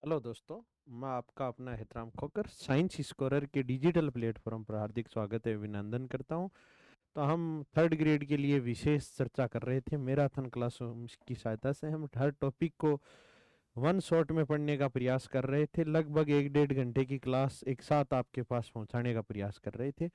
Hello दोस्तों। मैं आपका अपना एहतराम खोकर साइंस स्कोरर के डिजिटल प्लेटफॉर्म पर हार्दिक स्वागत है, अभिनंदन करता हूं। तो हम थर्ड ग्रेड के लिए विशेष चर्चा कर रहे थे मैराथन क्लासरूम की सहायता से। हम हर टॉपिक को वन शॉट में पढ़ने का प्रयास कर रहे थे। लगभग 1 डेढ़ घंटे की क्लास एक साथ आपके पास पहुंचाने का प्रयास कर रहे थे।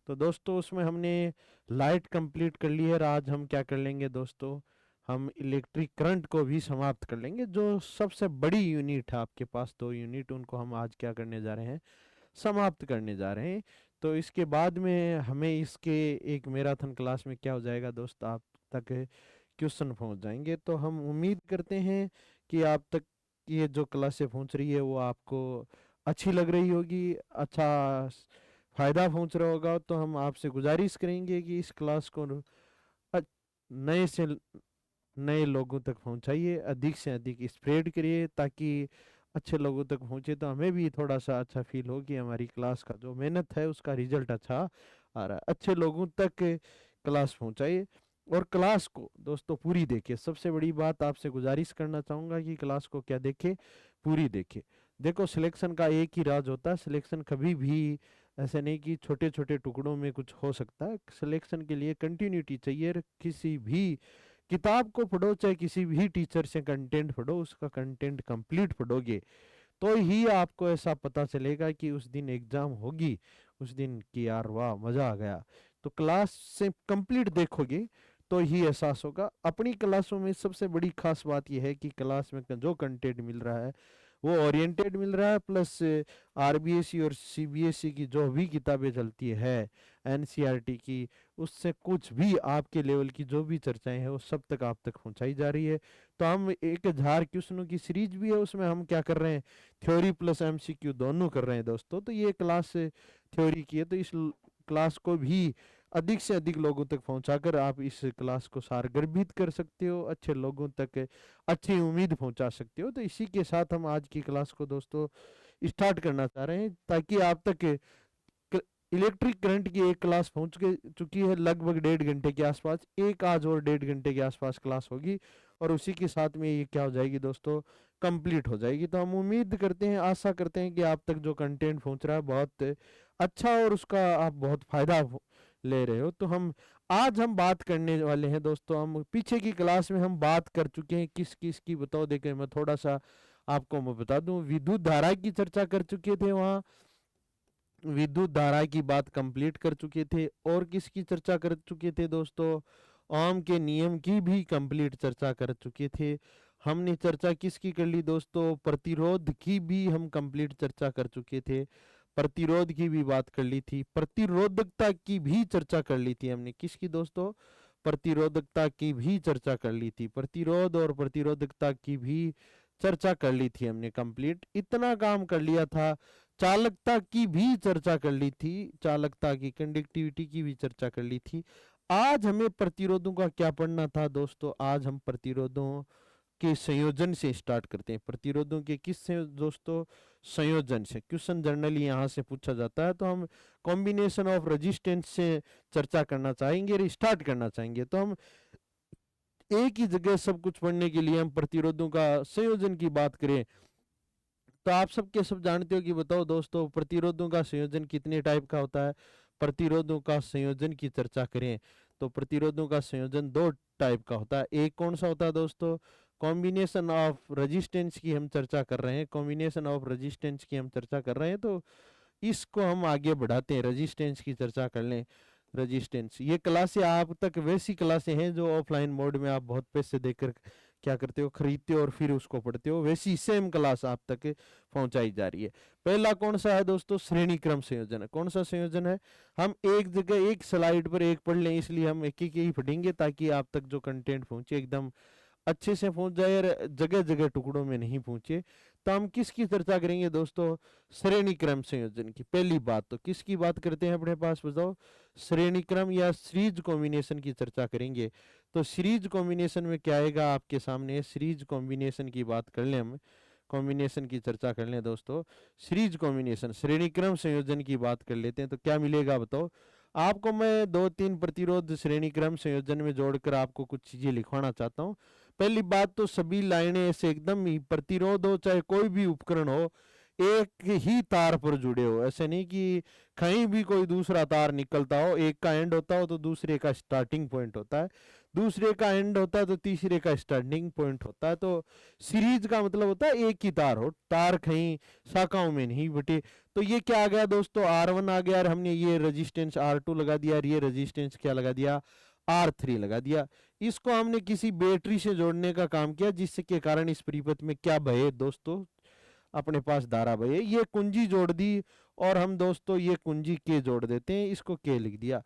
तो दोस्तों उसमें हमने लाइट कंप्लीट कर ली है और आज हम क्या कर लेंगे दोस्तों, हम इलेक्ट्रिक करंट को भी समाप्त कर लेंगे। जो सबसे बड़ी यूनिट है आपके पास, 2 यूनिट, उनको हम आज क्या करने जा रहे हैं, समाप्त करने जा रहे हैं। तो इसके बाद में हमें इसके एक मैराथन क्लास में क्या हो जाएगा दोस्त, आप तक क्वेश्चन पहुंच जाएंगे। तो हम उम्मीद करते हैं कि आप तक ये जो क्लासें पहुंच रही है वो आपको अच्छी लग रही होगी, अच्छा फायदा पहुंच रहा होगा। तो हम आपसे गुजारिश करेंगे कि इस क्लास को अ- नए से नए लोगों तक पहुंचाइए, अधिक से अधिक स्प्रेड करिए ताकि अच्छे लोगों तक पहुंचे। तो हमें भी थोड़ा सा अच्छा फील हो कि हमारी क्लास का जो मेहनत है उसका रिजल्ट अच्छा आ रहा है। अच्छे लोगों तक क्लास पहुंचाइए और क्लास को दोस्तों पूरी देखिए। सबसे बड़ी बात आपसे गुजारिश करना चाहूंगा कि क्लास को क्या देखे, पूरी देखे। देखो, सिलेक्शन का एक ही राज होता है। सिलेक्शन कभी भी ऐसे नहीं कि छोटे छोटे टुकड़ों में कुछ हो सकता है। सिलेक्शन के लिए कंटिन्यूटी चाहिए। किसी भी किताब को पढ़ो, चाहे किसी भी टीचर से कंटेंट पढ़ो, उसका कंटेंट कंप्लीट पढ़ोगे तो ही आपको ऐसा पता चलेगा कि उस दिन एग्जाम होगी, उस दिन की यार वाह मजा आ गया। तो क्लास से कंप्लीट देखोगे तो ही एहसास होगा। अपनी क्लासों में सबसे बड़ी खास बात यह है कि क्लास में जो कंटेंट मिल रहा है वो ओरिएंटेड मिल रहा है, प्लस आरबीएसई और सीबीएसई की जो भी किताबें चलती है, एनसीईआरटी की, उससे कुछ भी आपके लेवल की जो भी चर्चाएं हैं वो सब तक आप तक पहुंचाई जा रही है। तो हम एक हजार क्वेश्चनों की सीरीज भी है, उसमें हम क्या कर रहे हैं, थ्योरी प्लस एमसीक्यू दोनों कर रहे हैं दोस्तों। तो ये क्लास थ्योरी की है, तो इस क्लास को भी अधिक से अधिक लोगों तक पहुंचाकर आप इस क्लास को सारगर्भित कर सकते हो, अच्छे लोगों तक अच्छी उम्मीद पहुंचा सकते हो। तो इसी के साथ हम आज की क्लास को दोस्तों स्टार्ट करना चाह रहे हैं ताकि आप तक इलेक्ट्रिक करंट की एक क्लास पहुंच के चुकी है। लगभग 1.5 घंटे के आसपास, एक आज और 1.5 घंटे के आसपास क्लास होगी और उसी के साथ में ये क्या हो जाएगी दोस्तों, कंप्लीट हो जाएगी। तो हम उम्मीद करते हैं, आशा करते हैं कि आप तक जो कंटेंट पहुंच रहा है बहुत अच्छा और उसका आप बहुत फायदा ले रहे हो। तो हम बात करने वाले हैं दोस्तों। हम पीछे की क्लास में हम बात कर चुके हैं किस किस की, बताओ देखें, मैं थोड़ा सा आपको मैं बता दूं, विद्युत धारा की चर्चा कर चुके थे वहाँ, विद्युत धारा की बात कंप्लीट कर चुके थे। और किसकी चर्चा कर चुके थे दोस्तों, ओम के नियम की भी कंप्लीट चर्चा कर चुके थे। हमने चर्चा किसकी कर ली दोस्तों, प्रतिरोध की भी हम कंप्लीट चर्चा कर चुके थे। प्रतिरोध की भी बात कर ली थी, प्रतिरोधकता की भी चर्चा कर ली थी हमने। किसकी दोस्तों, प्रतिरोधकता की भी चर्चा कर ली थी। प्रतिरोध और प्रतिरोधकता की भी चर्चा कर ली थी हमने कंप्लीट, इतना काम कर लिया था। चालकता की भी चर्चा कर ली थी, चालकता की, कंडक्टिविटी की भी चर्चा कर ली थी। आज हमें प्रतिरोधों का क्या पढ़ना था दोस्तों, आज हम प्रतिरोधों के संयोजन से स्टार्ट करते हैं। प्रतिरोधों के किस से दोस्तों, संयोजन से। क्वेश्चन जनरली यहाँ से पूछा जाता है, तो हम कॉम्बिनेशन ऑफ रेजिस्टेंस से चर्चा करना चाहेंगे और स्टार्ट करना चाहेंगे। तो हम एक ही जगह सब कुछ पढ़ने के लिए हम प्रतिरोधों का संयोजन की बात करें तो आप सब के सब जानते हो कि बताओ दोस्तों, प्रतिरोधों का संयोजन कितने टाइप का होता है। प्रतिरोधों का संयोजन की चर्चा करें तो प्रतिरोधों का संयोजन दो टाइप का होता है। एक कौन सा होता है दोस्तों, कॉम्बिनेशन ऑफ रेजिस्टेंस की हम चर्चा कर रहे हैं, कॉम्बिनेशन ऑफ रेजिस्टेंस की हम चर्चा कर रहे हैं। तो इसको हम आगे बढ़ाते हैं, रेजिस्टेंस की चर्चा कर लें। रेजिस्टेंस, ये क्लासें आप तक वैसी क्लासें हैं जो ऑफलाइन मोड में आप बहुत पैसे देकर क्या करते हो, खरीदते हो और फिर उसको पढ़ते हो, वैसी सेम क्लास आप तक पहुंचाई जा रही है। पहला कौन सा है दोस्तों, श्रेणी क्रम संयोजन है। कौन सा संयोजन है, हम एक जगह एक स्लाइड पर एक पढ़ लें, इसलिए हम एक एक ही पढ़ेंगे ताकि आप तक जो कंटेंट पहुंचे एकदम अच्छे से पहुंच जाए और जगह जगह टुकड़ों में नहीं पहुंचे। तो हम किसकी चर्चा करेंगे दोस्तों, श्रेणी क्रम संयोजन की। पहली बात तो किसकी बात करते हैं अपने पास, बताओ, श्रेणी क्रम या सीरीज कॉम्बिनेशन की चर्चा करेंगे। तो सीरीज कॉम्बिनेशन में क्या आएगा आपके सामने, सीरीज कॉम्बिनेशन की बात कर लें हम, कॉम्बिनेशन की चर्चा कर लें दोस्तों। सीरीज कॉम्बिनेशन, श्रेणी क्रम संयोजन की बात कर लेते हैं तो क्या मिलेगा बताओ। आपको मैं दो तीन प्रतिरोध श्रेणी क्रम संयोजन में जोड़कर आपको कुछ चीजें लिखवाना चाहता हूँ। पहली बात तो सभी लाइनें ऐसे एकदम ही प्रतिरोध हो, चाहे कोई भी उपकरण हो, एक ही तार पर जुड़े हो। ऐसे नहीं कि कहीं भी कोई दूसरा तार निकलता हो, एक का एंड होता हो तो दूसरे का स्टार्टिंग पॉइंट होता है, दूसरे का एंड होता है तो तीसरे का स्टार्टिंग पॉइंट होता है। तो सीरीज का मतलब होता है एक ही तार हो, तार कहीं शाखाओं में नहीं बटे। तो ये क्या आ गया दोस्तों, R1 आ गया, और हमने ये रेजिस्टेंस R2 लगा दिया, और ये रेजिस्टेंस क्या लगा दिया, R3 लगा दिया। इसको हमने किसी बैटरी से जोड़ने का काम किया, जिसके कारण इस परिपथ में क्या बहे दोस्तों, अपने पास धारा बहे। ये कुंजी जोड़ दी, और हम दोस्तों ये कुंजी के जोड़ देते हैं, इसको के लिख दिया।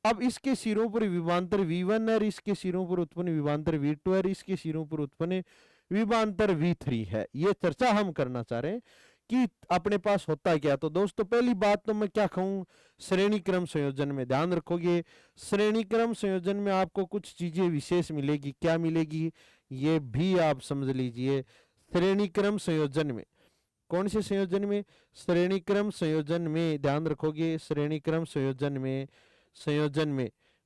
अब इसके सिरों पर विभवांतर V1 है, इसके सिरों पर उत्पन्न विभवांतर V2 है, इसके सिरों पर उत्पन्न विभवांतर V3 है। ये चर्चा हम करना चाह रहे हैं कि अपने पास होता क्या। तो दोस्तों पहली बात तो मैं क्या कहूँ, श्रेणी क्रम संयोजन में ध्यान रखोगे, श्रेणी क्रम संयोजन में आपको कुछ चीजें विशेष मिलेगी। क्या मिलेगी ये भी आप समझ लीजिए। श्रेणी क्रम संयोजन में, कौन से संयोजन में, श्रेणी क्रम संयोजन में ध्यान रखोगे, श्रेणी क्रम संयोजन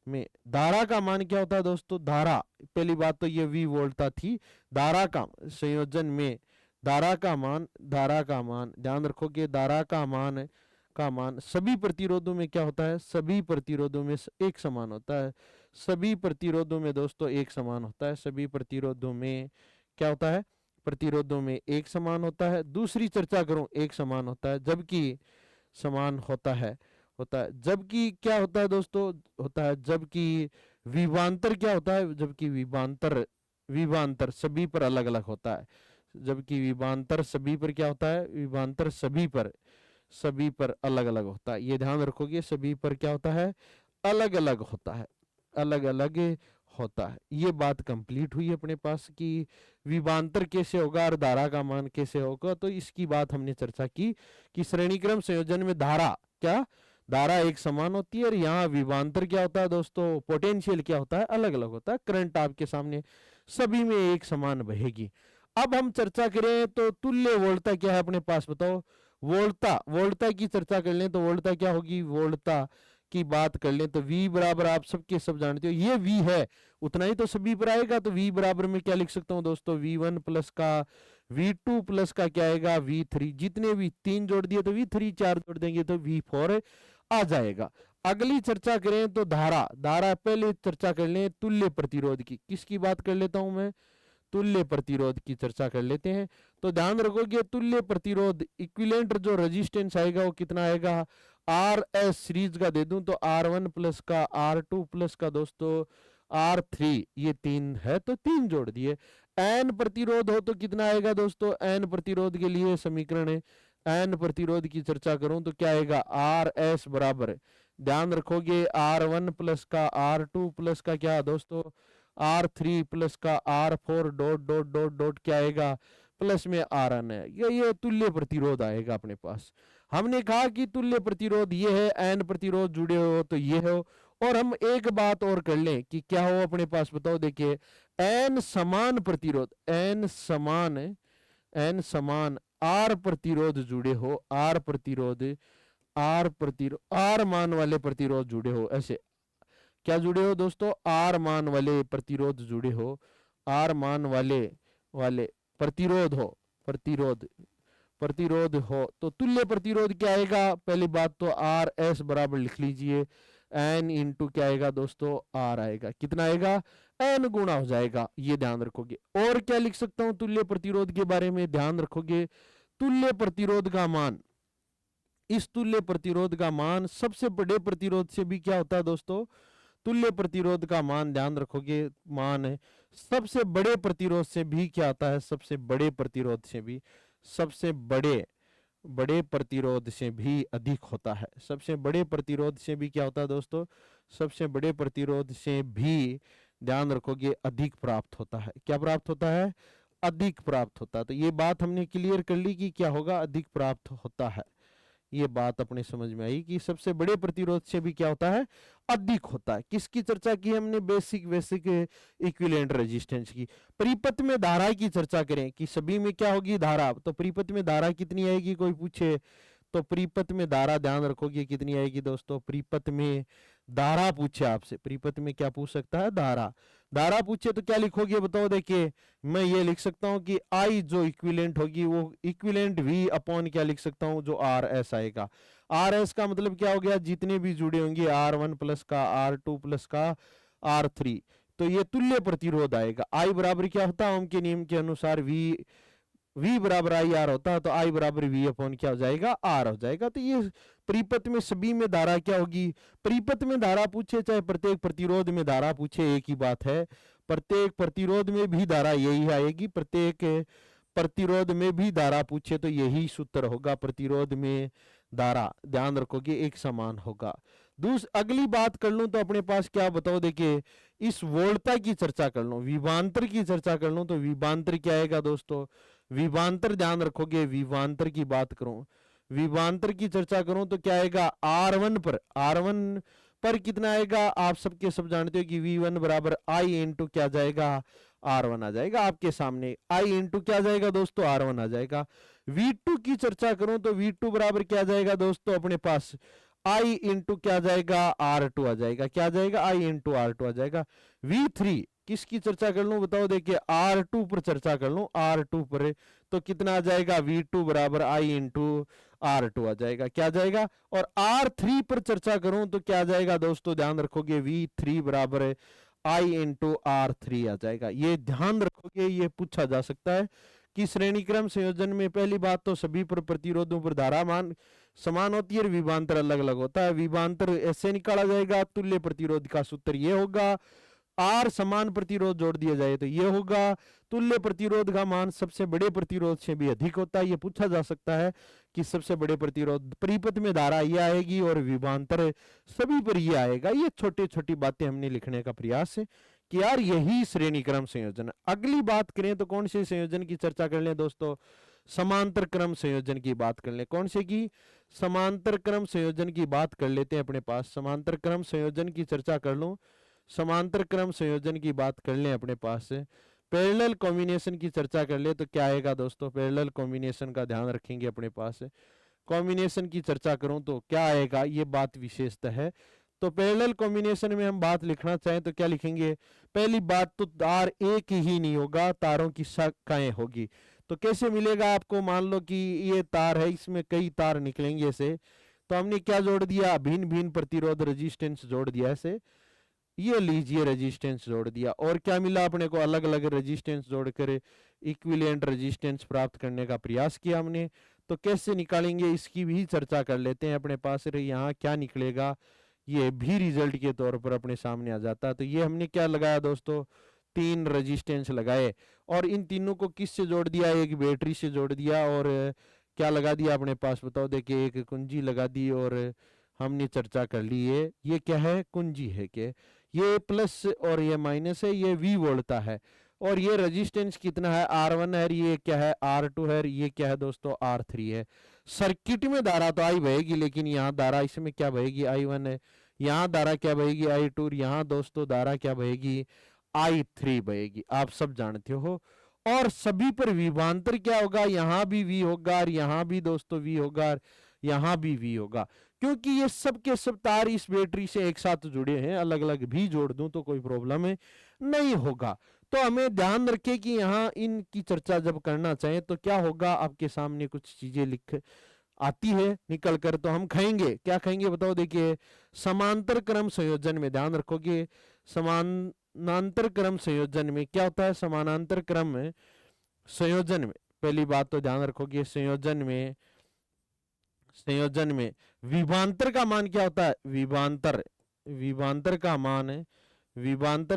में धारा का मान क्या होता है दोस्तों, धारा, पहली बात तो ये V वोल्टता थी, धारा का संयोजन में धारा का मान ध्यान रखोगे, धारा का मान सभी प्रतिरोधों में क्या होता है, सभी प्रतिरोधों में एक समान होता है। सभी प्रतिरोधों में दोस्तों एक समान होता है, सभी प्रतिरोधों में क्या होता है, प्रतिरोधों में एक समान होता है। दूसरी चर्चा करूं, एक समान होता है, जबकि समान होता है जबकि क्या होता है दोस्तों, होता है जबकि विभवांतर क्या होता है, जबकि विभवांतर सभी पर अलग अलग होता है। जबकि विभवांतर सभी पर क्या होता है, विभवांतर सभी पर अलग अलग होता है। ये ध्यान रखोगे, सभी पर क्या होता है, अलग अलग होता है, अलग अलग होता है। ये बात कंप्लीट हुई अपने पास कि विभवांतर कैसे होगा और धारा का मान कैसे होगा। तो इसकी बात हमने चर्चा की कि श्रेणीक्रम संयोजन में धारा एक समान होती है, और यहाँ विभवांतर क्या होता है दोस्तों, पोटेंशियल क्या होता है, अलग अलग होता है। करंट आपके सामने सभी में एक समान बहेगी। अब हम चर्चा करें तो तुल्य वोल्टता क्या है अपने पास, बताओ। वोल्टता की चर्चा कर लें तो वोल्टता क्या होगी, वोल्टता की बात कर लें तो V बराबर आप सबके सब जानते हो, ये V है उतना ही तो सभी पर आएगा। तो V बराबर में क्या लिख सकता हूँ दोस्तों, V1 प्लस का V2 प्लस का क्या आएगा, V3। जितने भी 3 जोड़ दिए तो V3, 4 जोड़ देंगे तो V4 आ जाएगा। अगली चर्चा करें तो धारा पहले चर्चा कर लें तुल्य प्रतिरोध की। किसकी बात कर लेता हूं मैं, तुल्य प्रतिरोध की चर्चा कर लेते हैं। तो ध्यान रखोगे तुल्य प्रतिरोध इक्विवेलेंट जो रेजिस्टेंस आएगा वो कितना आएगा, RS सीरीज का दे दूं तो R1 प्लस का, R2 प्लस का दोस्तों R3, ये 3 है तो 3 जोड़ दिए। N प्रतिरोध हो तो कितना आएगा दोस्तों, N प्रतिरोध के लिए समीकरण है, N प्रतिरोध की चर्चा करूं तो क्या आएगा, RS बराबर, ध्यान रखोगे R1 प्लस का, R2 प्लस का क्या दोस्तों, R3 प्लस का R4 dot dot dot dot क्या आएगा, प्लस में Rn है। ये तुल्य प्रतिरोध आएगा अपने पास। हमने कहा कि तुल्य प्रतिरोध ये है, N प्रतिरोध जुड़े हो तो ये हो। और हम एक बात और कर लें कि क्या हो अपने पास, बताओ। देखिए N समान प्रतिरोध, N समान R प्रतिरोध जुड़े हो, R मान वाले प्रतिरोध जुड़े हो। ऐसे क्या जुड़े हो दोस्तों, R मान वाले प्रतिरोध जुड़े हो, R मान वाले प्रतिरोध हो तो तुल्य प्रतिरोध क्या आएगा, पहली बात तो RS बराबर लिख लीजिए, N इंटू क्या आएगा दोस्तों, R आएगा। कितना आएगा, N गुणा हो जाएगा, ये ध्यान रखोगे। और क्या लिख सकता हूं तुल्य प्रतिरोध के बारे में, ध्यान रखोगे तुल्य प्रतिरोध का मान, इस तुल्य प्रतिरोध का मान सबसे बड़े प्रतिरोध से भी क्या होता है दोस्तों, तुल्य प्रतिरोध का मान ध्यान रखोगे, मान सबसे बड़े प्रतिरोध से भी क्या आता है, सबसे बड़े प्रतिरोध से भी अधिक होता है। सबसे बड़े प्रतिरोध से भी क्या होता है दोस्तों, सबसे बड़े प्रतिरोध से भी ध्यान रखोगे अधिक प्राप्त होता है। क्या प्राप्त होता है, अधिक प्राप्त होता है। तो ये बात हमने क्लियर कर ली कि क्या होगा, अधिक प्राप्त होता है। ये बात अपने समझ में आई कि सबसे बड़े प्रतिरोध से भी क्या होता है, अधिक होता है। किसकी चर्चा की हमने, बेसिक इक्विवेलेंट रेजिस्टेंस की। परिपथ में धारा की चर्चा करें कि सभी में क्या होगी, धारा। तो परिपथ में धारा कितनी आएगी, कोई पूछे तो परिपथ में धारा ध्यान रखोगे कितनी आएगी दोस्तों, परिपथ में धारा पूछे आपसे, परिपथ में क्या पूछ सकता है, धारा। धारा पूछे तो क्या लिखोगे बताओ? देखिए मैं ये लिख सकता हूँ कि आई जो इक्विवेलेंट होगी वो इक्विवेलेंट वी अपॉन क्या लिख सकता हूँ, जो आर एस आएगा। आर एस का मतलब क्या हो गया, जितने भी जुड़े होंगे R1 प्लस का, R2 प्लस का, R3, तो ये तुल्य प्रतिरोध आएगा। आई बराबर क्या होता है, ओम के नियम के अनुसार V बराबर आई आर होता है, तो आई बराबर V अपॉन क्या हो जाएगा, आर हो जाएगा। तो ये परिपथ में सभी में धारा क्या होगी, परिपथ में धारा पूछे चाहे प्रत्येक प्रतिरोध में धारा पूछे, एक ही बात है, प्रत्येक प्रतिरोध में भी धारा यही आएगी, प्रत्येक प्रतिरोध में भी धारा पूछे तो यही सूत्र होगा, प्रतिरोध में धारा ध्यान रखोगे एक समान होगा। अगली बात कर लूं तो अपने पास क्या बताओ, देखिए इस वोल्टता की चर्चा कर लूं, विभवांतर की चर्चा कर लूं, तो विभवांतर क्या आएगा दोस्तों, विभवांतर ध्यान रखोगे, विभवांतर की बात करूं, विभवांतर की चर्चा करूं तो क्या आएगा, R1 पर कितना आएगा, आप सबके सब जानते हो कि V1 बराबर I इंटू क्या जाएगा, R1 आ जाएगा आपके सामने, I इंटू क्या जाएगा दोस्तों, R1 आ जाएगा। V2 की चर्चा करूं तो V2 बराबर क्या जाएगा दोस्तों अपने पास, I इंटू क्या जाएगा, R2 आ जाएगा, क्या जाएगा, I इंटू R2 आ जाएगा। V3 किसकी चर्चा कर लूं बताओ, देखिए R2 पर चर्चा कर लूं, R2 पर तो कितना आ जाएगा, V2 बराबर I इंटू R2 आ जाएगा, क्या जाएगा। और R3 पर चर्चा करूं तो क्या जाएगा दोस्तों, ध्यान रखोगे V3 बराबर I इंटू R3 आ जाएगा। ये ध्यान रखोगे, ये पूछा जा सकता है कि श्रेणी क्रम संयोजन में पहली बात तो सभी पर प्रतिरोधों पर धारा मान समान होती है और विभवांतर अलग अलग होता है। विभवांतर ऐसे निकाला जाएगा, तुल्य प्रतिरोध का सूत्र ये होगा, आर समान प्रतिरोध जोड़ दिया जाए तो ये होगा, तुल्य प्रतिरोध का मान सबसे बड़े प्रतिरोध से भी अधिक होता है। ये पूछा जा सकता है कि सबसे बड़े प्रतिरोध परिपथ में धारा ये आएगी और विभवांतर सभी पर ये आएगा। ये छोटी छोटी बातें हमने लिखने का प्रयास है कि यार यही श्रेणी क्रम संयोजन। अगली बात करें तो कौन से संयोजन की चर्चा कर लें दोस्तों, समांतर क्रम संयोजन की बात कर लें। कौन से की, समांतर क्रम संयोजन की बात कर लेते हैं। अपने पास समांतर क्रम संयोजन की चर्चा कर लूं, समांतर क्रम संयोजन की बात कर लें अपने पास से, पैरेलल कॉम्बिनेशन की चर्चा कर ले तो क्या आएगा दोस्तों, पैरेलल कॉम्बिनेशन का ध्यान रखेंगे अपने पास से। कॉम्बिनेशन की चर्चा करूं तो क्या आएगा, ये बात विशेषता है। तो पैरेलल कॉम्बिनेशन में हम बात लिखना चाहें तो क्या लिखेंगे, पहली बात तो तार एक ही नहीं होगा, तारों की शाखाएं होगी। तो कैसे मिलेगा आपको, मान लो कि ये तार है, इसमें कई तार निकलेंगे ऐसे, तो हमने क्या जोड़ दिया, भिन्न भिन्न प्रतिरोध रेजिस्टेंस जोड़ दिया ऐसे, ये लीजिए रेजिस्टेंस जोड़ दिया, और क्या मिला अपने को, अलग अलग रेजिस्टेंस जोड़कर इक्विवेलेंट रेजिस्टेंस प्राप्त करने का प्रयास किया हमने। तो कैसे निकालेंगे इसकी भी चर्चा कर लेते हैं अपने पास। यहाँ क्या निकलेगा, ये भी रिजल्ट के तौर पर अपने सामने आ जाता है। तो ये हमने क्या लगाया दोस्तों, 3 रेजिस्टेंस लगाए, और इन तीनों को किससे जोड़ दिया, एक बैटरी से जोड़ दिया, और क्या लगा दिया अपने पास बताओ, देखिए एक कुंजी लगा दी, और हमने चर्चा कर ली है ये क्या है, कुंजी है कि ये प्लस और ये माइनस है, ये V वोल्टता है, और ये रेजिस्टेंस कितना है, R1 है, ये क्या है, R2 है, ये क्या है दोस्तों, R3 है। सर्किट में धारा तो आई बहेगी, लेकिन यहाँ धारा इसमें क्या बहेगी, I1 है, यहाँ धारा क्या बहेगी, I2, यहाँ दोस्तों धारा क्या बहेगी, I3 बहेगी, आप सब जानते हो। और सभी पर विभवांतर क्या होगा, यहाँ भी V होगा, और यहाँ भी दोस्तों V होगा, और यहाँ भी V होगा, क्योंकि ये सब के सब तार इस बैटरी से एक साथ जुड़े हैं। अलग अलग भी जोड़ दूं तो कोई प्रॉब्लम है नहीं होगा। तो हमें ध्यान रखें कि यहाँ इनकी चर्चा जब करना चाहें तो क्या होगा, आपके सामने कुछ चीजें लिख आती है निकल कर, तो हम खाएंगे, क्या खाएंगे बताओ, देखिए समांतर क्रम संयोजन में ध्यान रखोगे, समानांतर क्रम संयोजन में क्या होता है, समानांतर क्रम में संयोजन में पहली बात तो ध्यान रखोगे, संयोजन में विभवांतर का मान क्या होता है, विभवांतर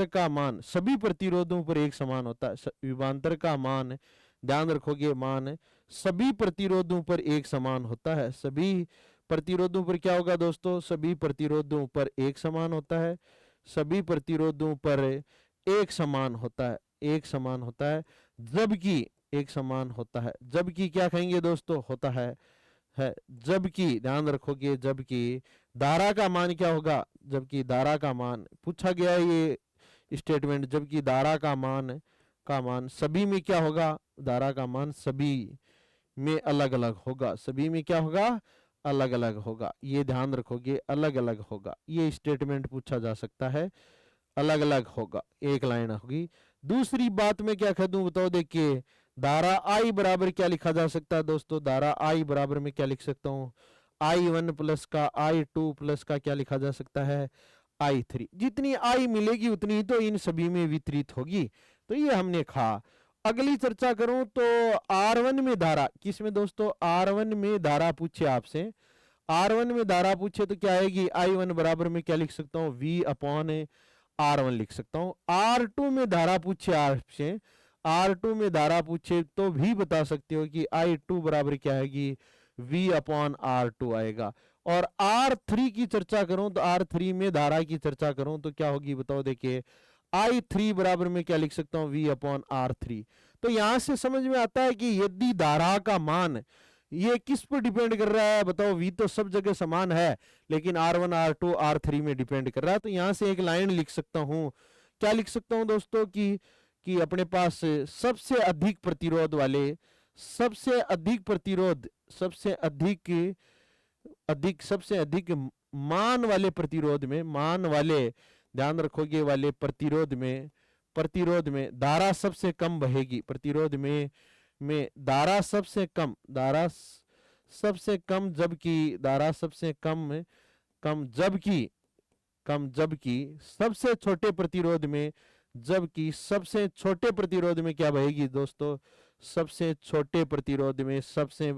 का मान सभी प्रतिरोधों पर एक समान होता है। विभवांतर का मान ध्यान रखोगे, मान सभी प्रतिरोधों पर एक समान होता है। सभी प्रतिरोधों पर क्या होगा दोस्तों, सभी प्रतिरोधों पर एक समान होता है, सभी प्रतिरोधों पर एक समान होता है, एक समान होता है, जबकि एक समान होता है, जबकि क्या कहेंगे दोस्तों, होता है जबकि ध्यान रखोगे, जबकि धारा का मान क्या होगा, जबकि धारा का मान पूछा गया है ये स्टेटमेंट, जबकि धारा का मान सभी में क्या होगा, धारा का मान सभी में अलग अलग होगा, सभी में क्या होगा, अलग अलग होगा। ये ध्यान रखोगे, अलग अलग होगा, ये स्टेटमेंट पूछा जा सकता है, अलग अलग होगा, एक लाइन होगी। दूसरी बात में क्या कह दूं बताओ, देखिए धारा आई बराबर क्या लिखा जा सकता है दोस्तों, धारा आई बराबर में क्या लिख सकता हूँ, I1 प्लस का I2 प्लस का क्या लिखा जा सकता है, I3। जितनी आई मिलेगी उतनी ही तो इन सभी में वितरित होगी, तो ये हमने कहा। अगली चर्चा करूं तो R1 में धारा, किसमें दोस्तों, R1 में धारा पूछे आपसे, R1 में धारा पूछे तो क्या आएगी, I1 बराबर में क्या लिख सकता हूँ, V अपॉन R1 लिख सकता हूँ। R2 में धारा पूछे आपसे, R2 में धारा पूछे तो भी बता सकते हो कि I2 बराबर क्या आएगी, V अपॉन R2 आएगा। और R3 की चर्चा करूं तो R3 में धारा की चर्चा करूं तो क्या होगी बताओ, देखिए I3 बराबर में क्या लिख सकता हूं, V अपॉन R3। तो यहां से समझ में आता है कि यदि धारा का मान ये किस पर डिपेंड कर रहा है बताओ, V तो सब जगह समान है लेकिन R1 R2 R3 में डिपेंड कर रहा है। तो यहां से एक लाइन लिख सकता हूं, क्या लिख सकता हूं दोस्तों कि अपने पास सबसे अधिक प्रतिरोध वाले, सबसे अधिक प्रतिरोध, सबसे सबसे अधिक मान वाले प्रतिरोध में, मान वाले ध्यान रखोगे वाले प्रतिरोध में धारा सबसे कम बहेगी, प्रतिरोध में धारा सबसे कम, धारा सबसे कम, जबकि धारा सबसे कम जबकि सबसे छोटे प्रतिरोध में, जबकि सबसे छोटे प्रतिरोध में क्या बहेगी दोस्तों, सबसे छोटे प्रतिरोध में, सबसे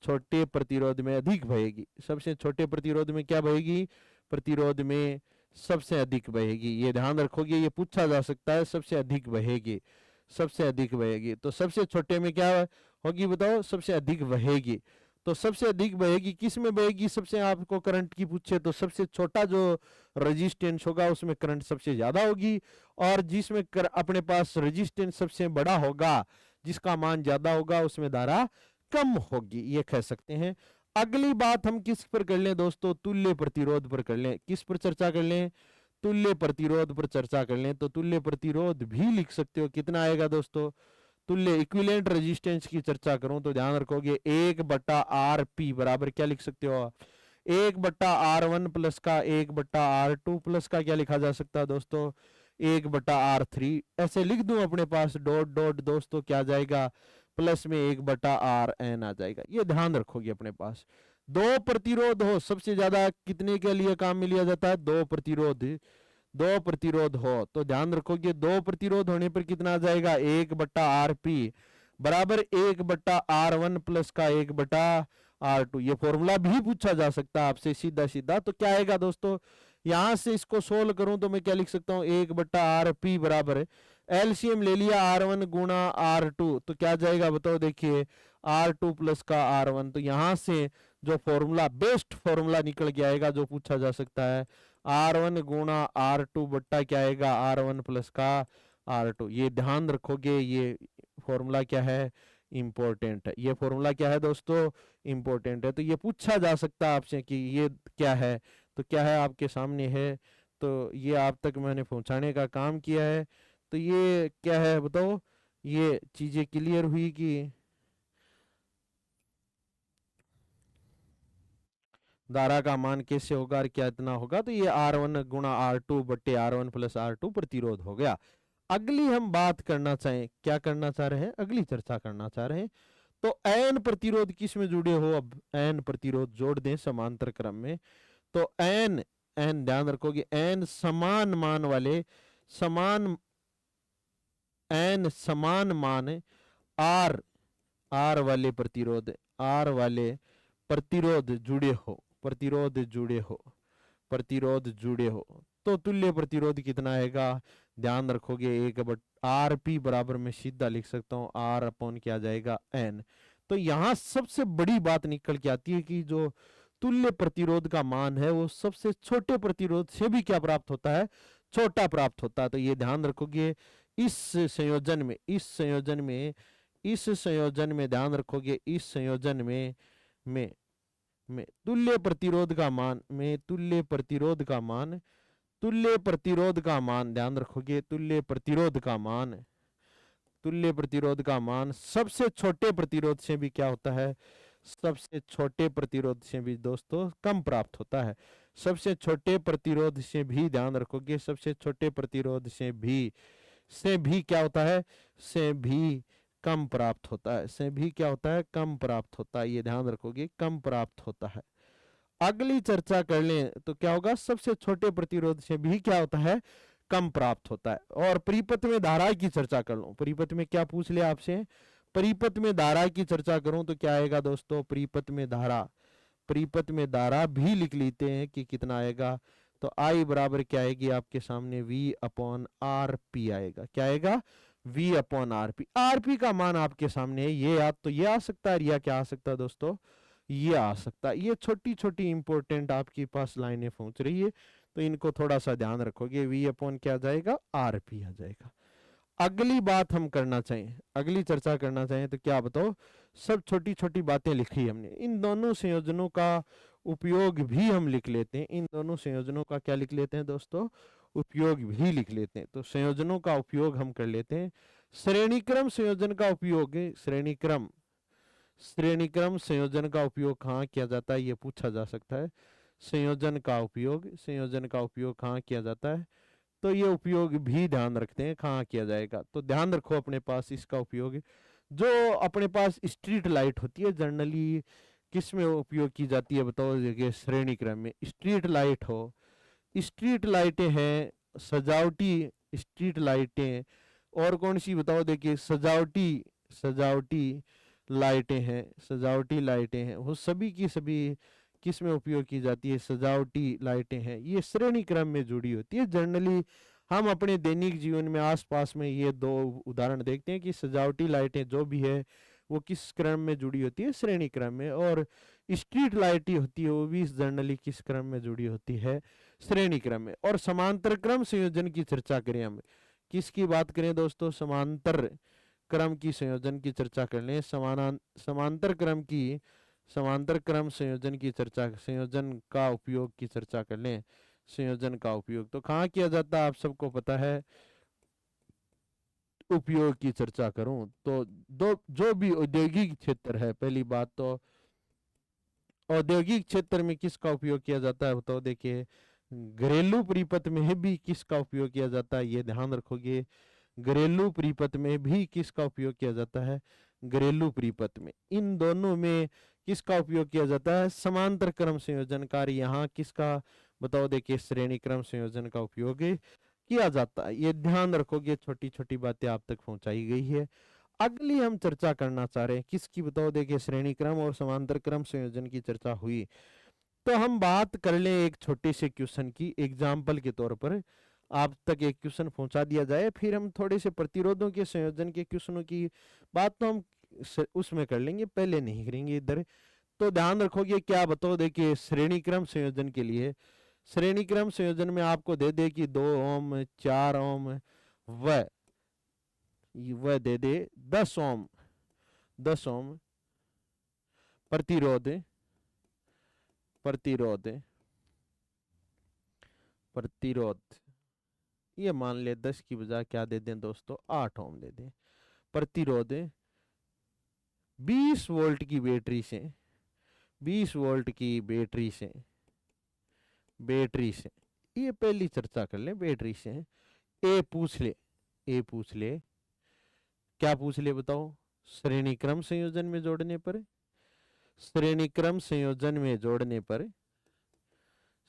छोटे प्रतिरोध में अधिक बहेगी, सबसे छोटे प्रतिरोध में क्या बहेगी, प्रतिरोध में सबसे अधिक बहेगी। ये ध्यान रखोगे, ये पूछा जा सकता है, सबसे अधिक बहेगी, सबसे अधिक बहेगी। तो सबसे छोटे में क्या होगी बताओ, सबसे अधिक बहेगी। तो सबसे अधिक बहेगी किस में बहेगी, सबसे आपको करंट की पूछे तो सबसे छोटा जो रेजिस्टेंस होगा उसमें करंट सबसे ज्यादा होगी, और जिसमें अपने पास रेजिस्टेंस सबसे बड़ा होगा, जिसका मान ज्यादा होगा, उसमें धारा कम होगी, ये कह सकते हैं। अगली बात हम किस पर कर लें दोस्तों, तुल्य प्रतिरोध पर कर लें। किस पर चर्चा कर लें, तुल्य प्रतिरोध पर चर्चा कर लें। तो तुल्य प्रतिरोध भी लिख सकते हो, कितना आएगा दोस्तों, तुल्य इक्विवेलेंट रेजिस्टेंस की चर्चा करूं तो ध्यान रखोगे 1/RP बराबर क्या लिख सकते हो, 1/R1 प्लस का 1/R2 प्लस का क्या लिखा जा सकता है दोस्तों, 1/R3। ऐसे लिख दूं अपने पास डॉट डॉट दोस्तों, क्या जाएगा, प्लस में 1/RN आ जाएगा। ये ध्यान रखोगे अपने पास। दो प्रतिरोध हो, सबसे ज्यादा कितने के लिए काम में लिया जाता है, दो प्रतिरोध, दो प्रतिरोध हो तो ध्यान रखोगे दो प्रतिरोध होने पर कितना आ जाएगा, 1/RP बराबर 1/R1 प्लस का 1/R2। ये फॉर्मूला भी पूछा जा सकता है आपसे सीधा सीधा। तो क्या आएगा दोस्तों, यहां से इसको सोल्व करूं तो मैं क्या लिख सकता हूं, 1/RP बराबर एलसीएम ले लिया R1 गुणा R2 तो क्या जाएगा बताओ, देखिए R2 प्लस का R1। तो यहां से जो फॉर्मूला, बेस्ट फॉर्मूला निकल के आएगा जो पूछा जा सकता है, R1 गुणा R2 बट्टा क्या आएगा, R1 प्लस का R2। ये ध्यान रखोगे, ये फॉर्मूला क्या है, इंपॉर्टेंट है। ये फॉर्मूला क्या है दोस्तों, इंपॉर्टेंट है। तो ये पूछा जा सकता है आपसे कि ये क्या है, तो क्या है आपके सामने है। तो ये आप तक मैंने पहुंचाने का काम किया है। तो ये क्या है बताओ, ये चीजें क्लियर हुई कि धारा का मान कैसे होगा और क्या इतना होगा। तो ये R1 गुणा R2 बट्टे R1 प्लस R2 प्रतिरोध हो गया। अगली हम बात करना चाहें, क्या करना चाह रहे हैं, अगली चर्चा करना चाह रहे हैं तो एन प्रतिरोध किस में जुड़े हो। अब एन प्रतिरोध जोड़ दें समांतर क्रम में। तो एन, एन ध्यान रखोगे, एन समान मान वाले, समान एन समान मान आर, आर वाले प्रतिरोध, आर वाले प्रतिरोध जुड़े हो, प्रतिरोध जुड़े हो, प्रतिरोध जुड़े हो तो तुल्य प्रतिरोध कितना आएगा, ध्यान रखोगे आर पी बराबर में सीधा लिख सकता हूं आर अपॉन क्या जाएगा एन। तो यहां सबसे बड़ी बात निकल के आती है कि जो तुल्य प्रतिरोध का मान है वो सबसे छोटे प्रतिरोध से भी क्या प्राप्त होता है, छोटा प्राप्त होता है। तो ये ध्यान रखोगे इस संयोजन में, इस संयोजन में, इस संयोजन में ध्यान रखोगे, इस संयोजन में तुल्य प्रतिरोध का मान, में तुल्य प्रतिरोध का मान, तुल्य प्रतिरोध का मान ध्यान रखोगे, तुल्य प्रतिरोध का मान, तुल्य प्रतिरोध का मान सबसे छोटे प्रतिरोध से भी क्या होता है, सबसे छोटे प्रतिरोध से भी दोस्तों कम प्राप्त होता है। सबसे छोटे प्रतिरोध से भी, ध्यान रखोगे, सबसे छोटे प्रतिरोध से भी क्या होता है, से भी कम प्राप्त होता है, से भी क्या होता है, कम प्राप्त होता है, ये ध्यान रखोगे, कम प्राप्त होता है। अगली चर्चा कर लें तो क्या होगा, सबसे छोटे प्रतिरोध से भी क्या होता है, कम प्राप्त होता है। और परिपथ में धारा की चर्चा कर लो, परिपथ में क्या पूछ लिया आपसे, परिपथ में धारा की चर्चा करूं तो क्या आएगा दोस्तों, परिपथ में धारा, परिपथ में धारा भी लिख लेते हैं कि कितना आएगा, तो आई बराबर क्या आएगी आपके सामने, V अपॉन आर पी आएगा। क्या आएगा, V upon R P. R P का मान आपके सामने है, ये या तो ये आ सकता है या क्या आ सकता है दोस्तों, ये आ सकता है। ये छोटी छोटी इंपॉर्टेंट आपके पास लाइनें पहुंच रही है, तो इनको थोड़ा सा ध्यान रखोगे। V अपॉन क्या आ जाएगा, आर पी आ जाएगा। अगली बात हम करना चाहें, अगली चर्चा करना चाहें तो क्या बताओ, सब छोटी छोटी बातें लिखी हमने, इन दोनों संयोजनों का उपयोग भी हम लिख लेते हैं। इन दोनों संयोजनों का क्या लिख लेते हैं दोस्तों, उपयोग भी लिख लेते हैं। तो संयोजनों का उपयोग हम कर लेते हैं। श्रेणीक्रम संयोजन का उपयोग, श्रेणीक्रम संयोजन का उपयोग कहाँ किया जाता है, ये पूछा जा सकता है। संयोजन का उपयोग कहाँ किया जाता है, तो ये उपयोग भी ध्यान रखते हैं कहाँ किया जाएगा। तो ध्यान रखो अपने पास इसका उपयोग, जो अपने पास स्ट्रीट लाइट होती है जनरली किस में उपयोग की जाती है बताओ, देखिए श्रेणी क्रम में स्ट्रीट लाइट हो, स्ट्रीट लाइटें हैं, सजावटी स्ट्रीट लाइटें, और कौन सी बताओ, देखिए सजावटी लाइटें हैं, सजावटी लाइटें हैं, वो सभी की सभी किस में उपयोग की जाती है, सजावटी लाइटें हैं, ये श्रेणी क्रम में जुड़ी होती है। जनरली हम अपने दैनिक जीवन में आसपास में ये दो उदाहरण देखते हैं कि सजावटी लाइटें जो भी है वो किस क्रम में जुड़ी होती है, श्रेणी क्रम में, और स्ट्रीट लाइटें होती है वो भी जनरली किस क्रम में जुड़ी होती है, श्रेणी क्रम में। और समांतर क्रम संयोजन की चर्चा करें हम, किसकी बात करें दोस्तों, समांतर क्रम की संयोजन की चर्चा कर लें, समांतर क्रम संयोजन की चर्चा, संयोजन का उपयोग की चर्चा कर लें। संयोजन का उपयोग तो कहाँ किया जाता है, आप सबको पता है। उपयोग की चर्चा करूं तो दो जो भी औद्योगिक क्षेत्र है, पहली बात तो औद्योगिक क्षेत्र में किसका उपयोग किया जाता है बताओ, देखिए घरेलू परिपथ में भी किसका उपयोग किया जाता है, ये ध्यान रखोगे। घरेलू परिपथ में भी किसका उपयोग किया जाता है, घरेलू परिपथ में, इन दोनों में किसका उपयोग किया जाता है, समांतर क्रम संयोजन कार्य, यहाँ किसका बताओ, देखिए श्रेणी क्रम संयोजन का उपयोग किया जाता है। ये ध्यान रखोगे, छोटी छोटी बातें आप तक पहुंचाई गई है। अगली हम चर्चा करना चाह रहे हैं किसकी बताओ, देखिए श्रेणी क्रम और समांतर क्रम संयोजन की चर्चा हुई, तो हम बात कर लें एक छोटे से क्वेश्चन की, एग्जाम्पल के तौर पर आप तक एक क्वेश्चन पहुंचा दिया जाए, फिर हम थोड़े से प्रतिरोधों के संयोजन के क्वेश्चनों की बात तो हम उसमें कर लेंगे, पहले नहीं करेंगे इधर। तो ध्यान रखोगे, क्या बताओ, देखिए श्रेणी क्रम संयोजन के लिए, श्रेणी क्रम संयोजन में आपको दे दे कि 2 ओम, 4 ओम, वह दे दे 10 ओम, 10 ओम प्रतिरोध, प्रतिरोध प्रतिरोध, ये मान ले 10 की बजाय क्या दे दें दोस्तों, 8 ओम दे दें। प्रतिरोध 20 वोल्ट की बैटरी से, 20 वोल्ट की बैटरी से, ये पहली चर्चा कर ले, बैटरी से। ए पूछ ले, ए पूछ ले, क्या पूछ ले बताओ, श्रेणी क्रम संयोजन में जोड़ने पर, श्रेणी क्रम संयोजन में जोड़ने पर,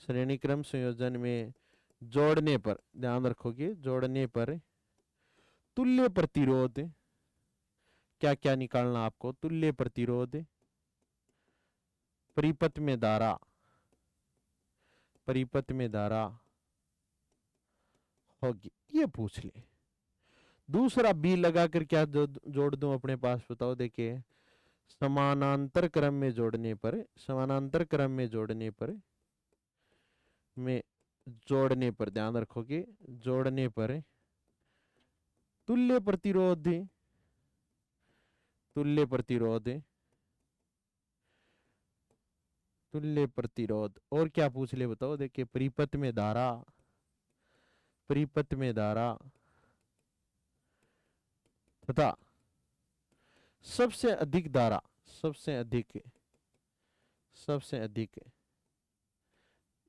श्रेणी क्रम संयोजन में जोड़ने पर, ध्यान रखोगे, जोड़ने पर तुल्य प्रतिरोध, क्या क्या निकालना आपको, तुल्य प्रतिरोध, परिपथ में धारा, परिपथ में धारा होगी, ये पूछ ले। दूसरा बी लगाकर क्या जोड़ दूं अपने पास बताओ, देखिए समानांतर क्रम में जोड़ने पर, समानांतर क्रम में जोड़ने पर, में जोड़ने पर, ध्यान रखोगे, जोड़ने पर तुल्य प्रतिरोध, तुल्य प्रतिरोध, तुल्य प्रतिरोध, और क्या पूछ ले बताओ, देखिए परिपथ में धारा, परिपथ में धारा तथा सबसे अधिक धारा, सबसे अधिक सबसे अधिक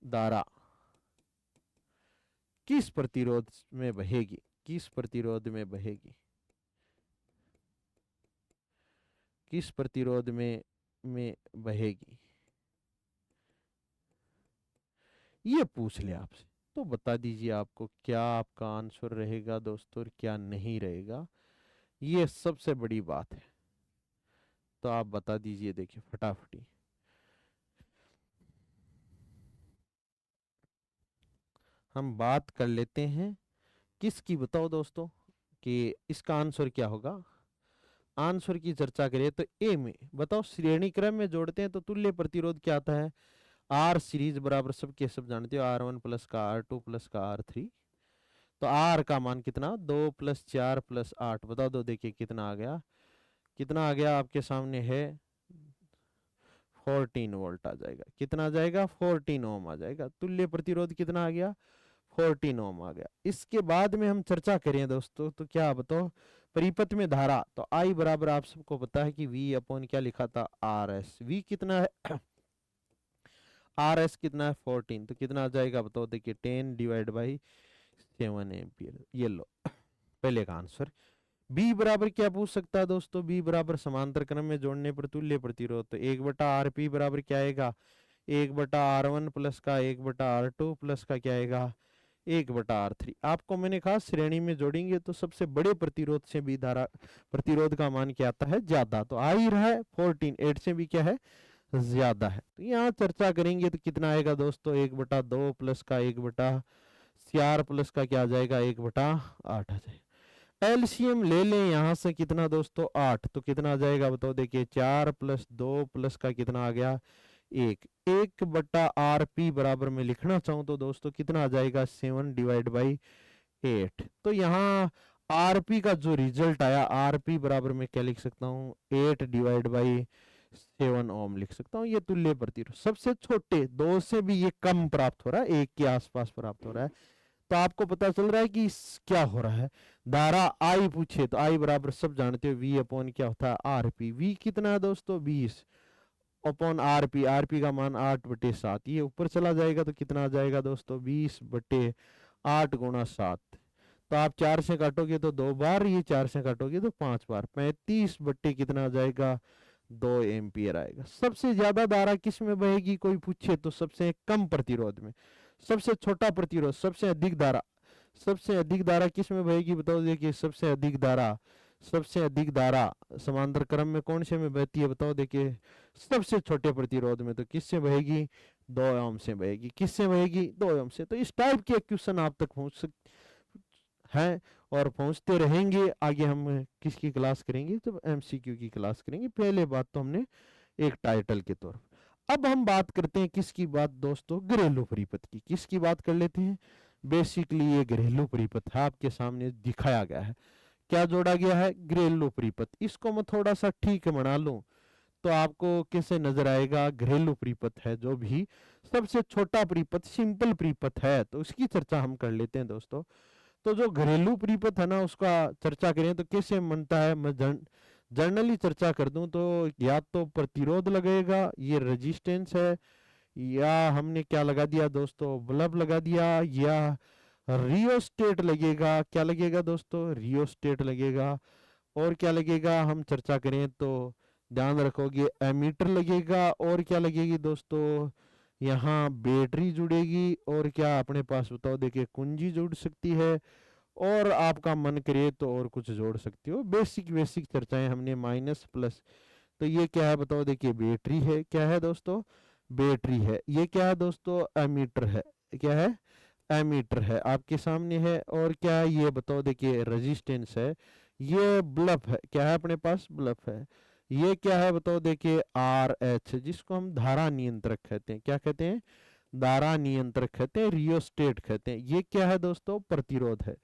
धारा किस प्रतिरोध में बहेगी, किस प्रतिरोध में बहेगी, किस प्रतिरोध में बहेगी, ये पूछ ले आपसे। तो बता दीजिए आपको क्या आपका आंसर रहेगा दोस्तों और क्या नहीं रहेगा, ये सबसे बड़ी बात है। तो आप बता दीजिए, देखिए फटाफटी। हम बात कर लेते हैं किसकी, बताओ दोस्तों कि इसका आंसर क्या होगा। आंसर की चर्चा करें तो ए में बताओ, श्रेणी क्रम में जोड़ते हैं तो तुल्य प्रतिरोध क्या आता है, आर सीरीज बराबर सबके सब जानते हो, R1 प्लस का R2 प्लस का R3। तो आर का मान कितना, 2 + 4 + 8, बता दो, देखिए कितना आ गया, कितना आ गया आपके सामने है, 14 वोल्ट आ जाएगा। कितना आ जाएगा, 14 ओम आ जाएगा। तुल्य प्रतिरोध कितना आ गया, 14 ओम आ गया। इसके बाद में हम चर्चा करें दोस्तों तो क्या बताओ, परिपथ में धारा, तो आई बराबर आप सबको पता है कि V अपॉन क्या लिखा था, RS। V कितना है, RS कितना है, 14, तो कितना आ जाएगा बताओ, देखिए 10/7 एम्पियर। ये लो पहले का आंसर। बी बराबर क्या पूछ सकता है दोस्तों, बी बराबर समांतर क्रम में जोड़ने पर तुल्य प्रतिरोध, तो 1/RP बराबर क्या आएगा, 1/R1 प्लस का 1/R2 प्लस का क्या आएगा, 1/R3। आपको मैंने कहा श्रेणी में जोड़ेंगे तो सबसे बड़े प्रतिरोध से भी धारा प्रतिरोध का मान क्या आता है, ज्यादा। तो आ ही रहा है 14, 8 से भी क्या है, ज्यादा है। तो यहाँ चर्चा करेंगे तो कितना आएगा दोस्तों, 1/2 प्लस का 1/4 प्लस का क्या आ जाएगा, 1/8 आ जाएगा। एलसीएम ले लें यहाँ से, कितना दोस्तों, 8, तो कितना आ जाएगा बताओ, देखिए 4 + 2 प्लस का कितना आ गया, 1/RP बराबर में लिखना चाहूं तो दोस्तों कितना आ जाएगा, 7/8। तो यहाँ आरपी का जो रिजल्ट आया, आरपी बराबर में क्या लिख सकता हूँ, 8/7 ओम लिख सकता हूँ। ये तुल्य प्रतिरोध सबसे छोटे, 2 से भी ये कम प्राप्त हो रहा है, 1 के आसपास प्राप्त हो रहा है। तो आपको पता चल रहा है कि क्या हो रहा है। धारा आई पूछे तो आई बराबर सब जानते हो, V अपॉन क्या होता है, RP। V कितना है दोस्तों, 20 अपॉन RP, RP का मान 8/7, ये ऊपर चला जाएगा तो कितना आ जाएगा दोस्तों, 20/8 × 7। तो आप 4 से काटोगे तो 2 बार, ये 4 से काटोगे तो 5 बार, 35 बट्टे कितना आ जाएगा, 2 एम्पियर आएगा। सबसे ज्यादा धारा किस में बहेगी कोई पूछे तो सबसे कम प्रतिरोध में, सबसे छोटा प्रतिरोध, सबसे अधिक धारा, सबसे अधिक धारा किस में बहेगी बताओ, देखिए सबसे अधिक धारा, सबसे अधिक धारा समांतर क्रम में कौन से में बहती है बताओ, देखिए सबसे छोटे प्रतिरोध में, तो किससे बहेगी, 2 ओम से बहेगी। किससे बहेगी, 2 ओम से। तो इस टाइप के क्वेश्चन आप तक पहुंच सकते हैं और पहुंचते रहेंगे। आगे हम किसकी क्लास करेंगे, तो एमसीक्यू की क्लास करेंगे। पहले बात तो हमने एक टाइटल के तौर पर। अब हम बात करते हैं किसकी बात दोस्तों, घरेलू परिपथ की। किसकी बात कर लेते हैं, बेसिकली ये घरेलू परिपथ है, आपके सामने दिखाया गया है। क्या जोड़ा गया है, घरेलू परिपथ। इसको मैं थोड़ा सा ठीक बना लूं तो आपको कैसे नजर आएगा, घरेलू परिपथ है जो भी सबसे छोटा परिपथ, सिंपल परिपथ है, तो उसकी चर्चा हम कर लेते हैं दोस्तों। तो जो घरेलू परिपथ है ना, उसका चर्चा करें तो कैसे बनता है, मैं जनरली चर्चा कर दूं तो या तो प्रतिरोध लगेगा, ये रेजिस्टेंस है, या हमने क्या लगा दिया दोस्तों, बल्ब लगा दिया, या रियोस्टेट लगेगा। क्या लगेगा दोस्तों, रियोस्टेट लगेगा। और क्या लगेगा, हम चर्चा करें तो ध्यान रखोगे, एमीटर लगेगा। और क्या लगेगी दोस्तों, यहाँ बैटरी जुड़ेगी। और क्या अपने पास बताओ, देखिए कुंजी जुड़ सकती है, और आपका मन करे तो और कुछ जोड़ सकते हो। बेसिक बेसिक चर्चाएं हमने, माइनस प्लस। तो ये क्या है बताओ, देखिए बैटरी है। क्या है दोस्तों, बैटरी है। ये क्या है दोस्तों, एमीटर है। क्या है, एमीटर है, आपके सामने है। और क्या है ये बताओ, देखिए रेजिस्टेंस है। ये बल्ब है, क्या है अपने पास, बल्ब है। ये क्या है बताओ, देखिए RH, जिसको हम धारा नियंत्रक कहते हैं। क्या कहते हैं, धारा नियंत्रक कहते हैं, रियोस्टेट कहते हैं। ये क्या है दोस्तों, प्रतिरोध है।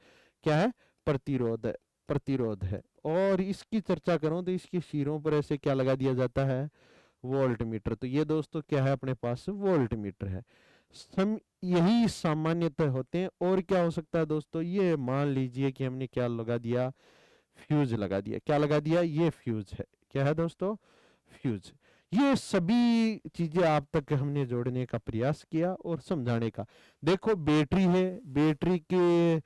क्या है, प्रतिरोध है, प्रतिरोध है। और इसकी चर्चा करूं तो इसकी सिरों पर ऐसे क्या लगा दिया जाता है, वोल्ट मीटर। तो ये दोस्तों क्या है अपने पास, वोल्ट मीटर है। यही सामान्यतः होते हैं। और क्या हो सकता है दोस्तों, ये मान लीजिए कि हमने क्या लगा दिया, फ्यूज लगा दिया। क्या लगा दिया, ये फ्यूज है। क्या है दोस्तों, फ्यूज। ये सभी चीजें आप तक हमने जोड़ने का प्रयास किया और समझाने का। देखो बैटरी है, बैटरी के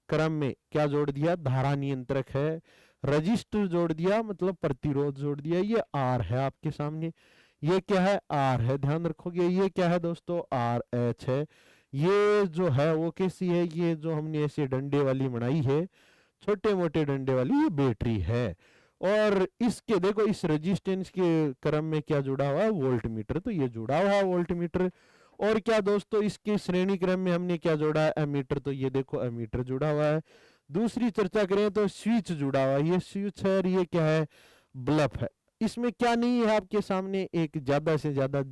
क्रम में क्या जोड़ दिया, धारा नियंत्रक है, रजिस्टर जोड़ दिया मतलब प्रतिरोध जोड़ दिया, ये आर है आपके सामने, ये क्या है, आर है, ध्यान रखोगे। ये क्या है दोस्तों, आर एच है। ये जो है वो कैसी है, ये जो हमने ऐसे डंडे वाली बनाई है, छोटे मोटे डंडे वाली, ये बैटरी है। और इसके देखो इस रेजिस्टेंस के क्रम में क्या जुड़ा हुआ है, वोल्ट मीटर, तो ये जुड़ा हुआ है वोल्ट मीटर। और क्या दोस्तों इसके श्रेणी क्रम में हमने क्या जोड़ा है, एमीटर, तो ये देखो एमीटर जुड़ा हुआ है। दूसरी चर्चा करें तो स्विच जुड़ा हुआ है, ये स्विच है और ये क्या है, बल्ब है। इसमें क्या नहीं है आपके सामने, एक ज्यादा से ज्यादा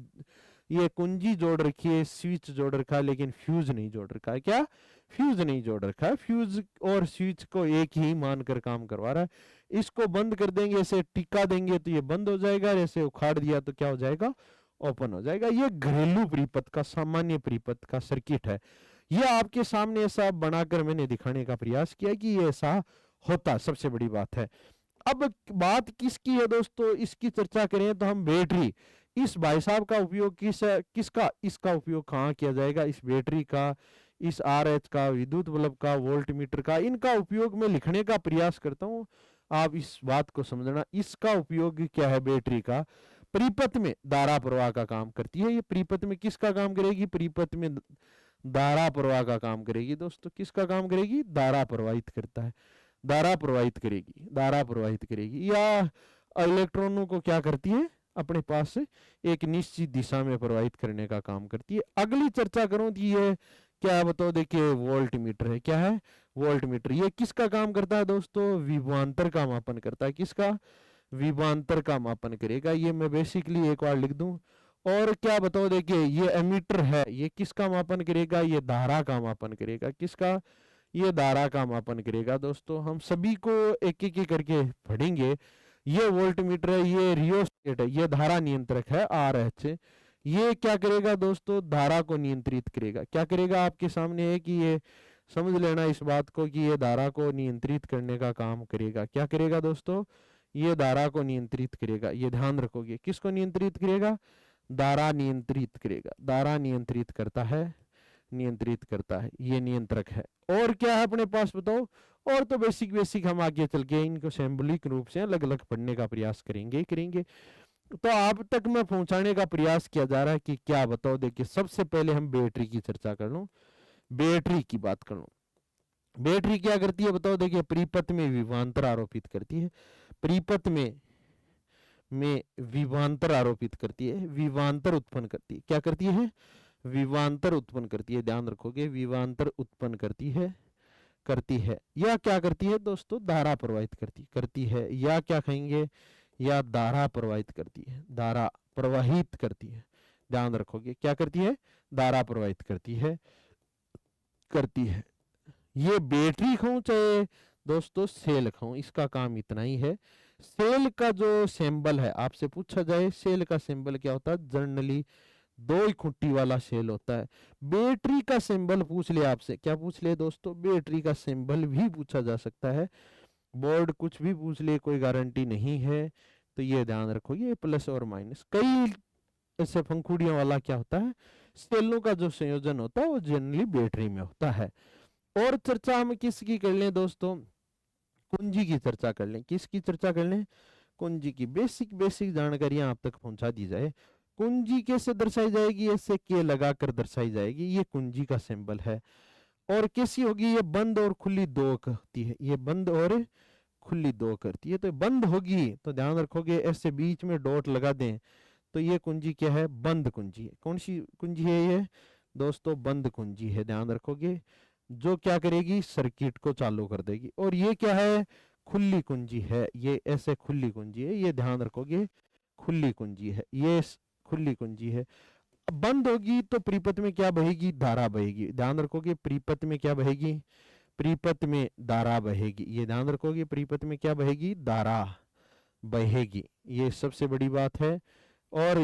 ये कुंजी जोड़ रखी है, स्विच जोड़ रखा है, लेकिन फ्यूज नहीं जोड़ रखा है। क्या, फ्यूज नहीं जोड़ रखा है। फ्यूज और स्विच को एक ही मानकर काम करवा रहा है। इसको बंद कर देंगे, ऐसे टिका देंगे तो ये बंद हो जाएगा, ऐसे उखाड़ दिया तो क्या हो जाएगा, ओपन हो जाएगा। ये घरेलू परिपथ का, सामान्य परिपथ का सर्किट है। ये आपके सामने ऐसा बनाकर मैंने दिखाने का प्रयास किया कि ये ऐसा होता, सबसे बड़ी बात है। अब बात किसकी है दोस्तों, इसकी चर्चा करें तो हम बैटरी, इस भाई साहब का उपयोग किसका, इसका उपयोग कहाँ किया जाएगा, इस बैटरी का, इस आर एच का, विद्युत बल्ब का, वोल्ट मीटर का, इनका उपयोग मैं लिखने का प्रयास करता हूँ। आप इस बात को समझना, इसका उपयोग क्या है बैटरी का, परिपथ में धारा प्रवाह का काम करती है। ये परिपथ में किसका काम करेगी, परिपथ में धारा प्रवाह का काम करेगी दोस्तों। किसका काम करेगी, धारा प्रवाहित करता है, धारा प्रवाहित करेगी, धारा प्रवाहित करेगी। या इलेक्ट्रॉनों को क्या करती है, अपने पास से एक निश्चित दिशा में प्रवाहित करने का काम करती है। अगली चर्चा करूं तो ये क्या है बताओ, देखिए वोल्ट मीटर है। क्या है, वोल्ट मीटर। ये किसका काम करता है दोस्तों, विभवांतर का मापन करता है। किसका, विभवांतर का मापन करेगा। ये मैं बेसिकली एक बार लिख दूं। और क्या बताओ, देखिए ये एमीटर है, ये किसका मापन करेगा, ये धारा का मापन करेगा। किसका, ये धारा का मापन करेगा दोस्तों। हम सभी को एक एक करके पढ़ेंगे। ये वोल्ट मीटर है, ये रियोस्टेट है, ये धारा नियंत्रक है आर एच। ये क्या करेगा दोस्तों, धारा को नियंत्रित करेगा। क्या करेगा, आपके सामने है कि ये समझ लेना इस बात को कि ये धारा को नियंत्रित करने का काम करेगा। क्या करेगा दोस्तों, ये धारा को नियंत्रित करेगा। ये ध्यान रखोगे, किसको नियंत्रित करेगा, धारा नियंत्रित करेगा। धारा नियंत्रित करता है, नियंत्रित करता है, ये नियंत्रक है। और क्या है अपने पास बताओ, और तो बेसिक बेसिक हम आगे चल के इनको सिंबॉलिक रूप से अलग अलग पढ़ने का प्रयास करेंगे। तो आप तक मैं पहुंचाने का प्रयास किया जा रहा है कि क्या बताओ, देखिए सबसे पहले हम बैटरी की चर्चा कर लूं, बैटरी की बात कर लूं। बैटरी क्या करती है बताओ, देखिए परिपथ में विभवांतर आरोपित करती है, परिपथ में विभवांतर आरोपित करती है, विभवांतर उत्पन्न करती है। क्या करती है, विभवांतर उत्पन्न करती है, ध्यान रखोगे, विभवांतर उत्पन्न करती है या क्या करती है दोस्तों, धारा प्रवाहित करती है, या क्या कहेंगे, या धारा प्रवाहित करती है, धारा प्रवाहित करती है। ध्यान रखोगे, क्या करती है, धारा प्रवाहित करती है। ये बैटरी कहूं चाहे दोस्तों सेल कहूं, इसका काम इतना ही है। सेल का जो सिंबल है, आपसे पूछा जाए सेल का सिंबल क्या होता है, जनरली दो ही खुट्टी वाला सेल होता है। बैटरी का सिंबल पूछ ले आपसे, क्या पूछ ले दोस्तों, बैटरी का सिंबल भी पूछा जा सकता है। बोर्ड कुछ भी पूछ ले, कोई गारंटी नहीं है, तो ये ध्यान रखो, ये प्लस और माइनस कई ऐसे पंखुड़ियों वाला क्या होता है, सेलों का जो संयोजन होता है वो जनरली बैटरी में होता है। और चर्चा हम किसकी कर लें दोस्तों, कुंजी की चर्चा कर लें। किसकी चर्चा कर लें, कुंजी की। बेसिक बेसिक जानकारियां आप तक पहुंचा दी जाए। कुंजी कैसे दर्शाई जाएगी, ऐसे के लगाकर दर्शाई जाएगी, ये कुंजी का सिंबल है। और कैसी होगी, ये बंद और खुली दो करती है, ये बंद और खुली दो करती है। तो बंद होगी तो ध्यान रखोगे, ऐसे बीच में डॉट लगा दें तो ये कुंजी क्या है, बंद कुंजी है। कौन सी कुंजी है ये दोस्तों, बंद कुंजी है, ध्यान रखोगे, जो क्या करेगी, सर्किट को चालू कर देगी। और ये क्या है, खुली कुंजी है, ये ऐसे खुली कुंजी है, ये ध्यान रखोगे, खुली कुंजी है, ये खुली कुंजी है। बंद होगी तो परिपथ में क्या बहेगी, धारा बहेगी। ध्यान रखोगे, परिपथ में क्या बहेगी, परिपथ में धारा बहेगी। ये ध्यान रखोगे, परिपथ में क्या बहेगी, धारा बहेगी, ये सबसे बड़ी बात है। और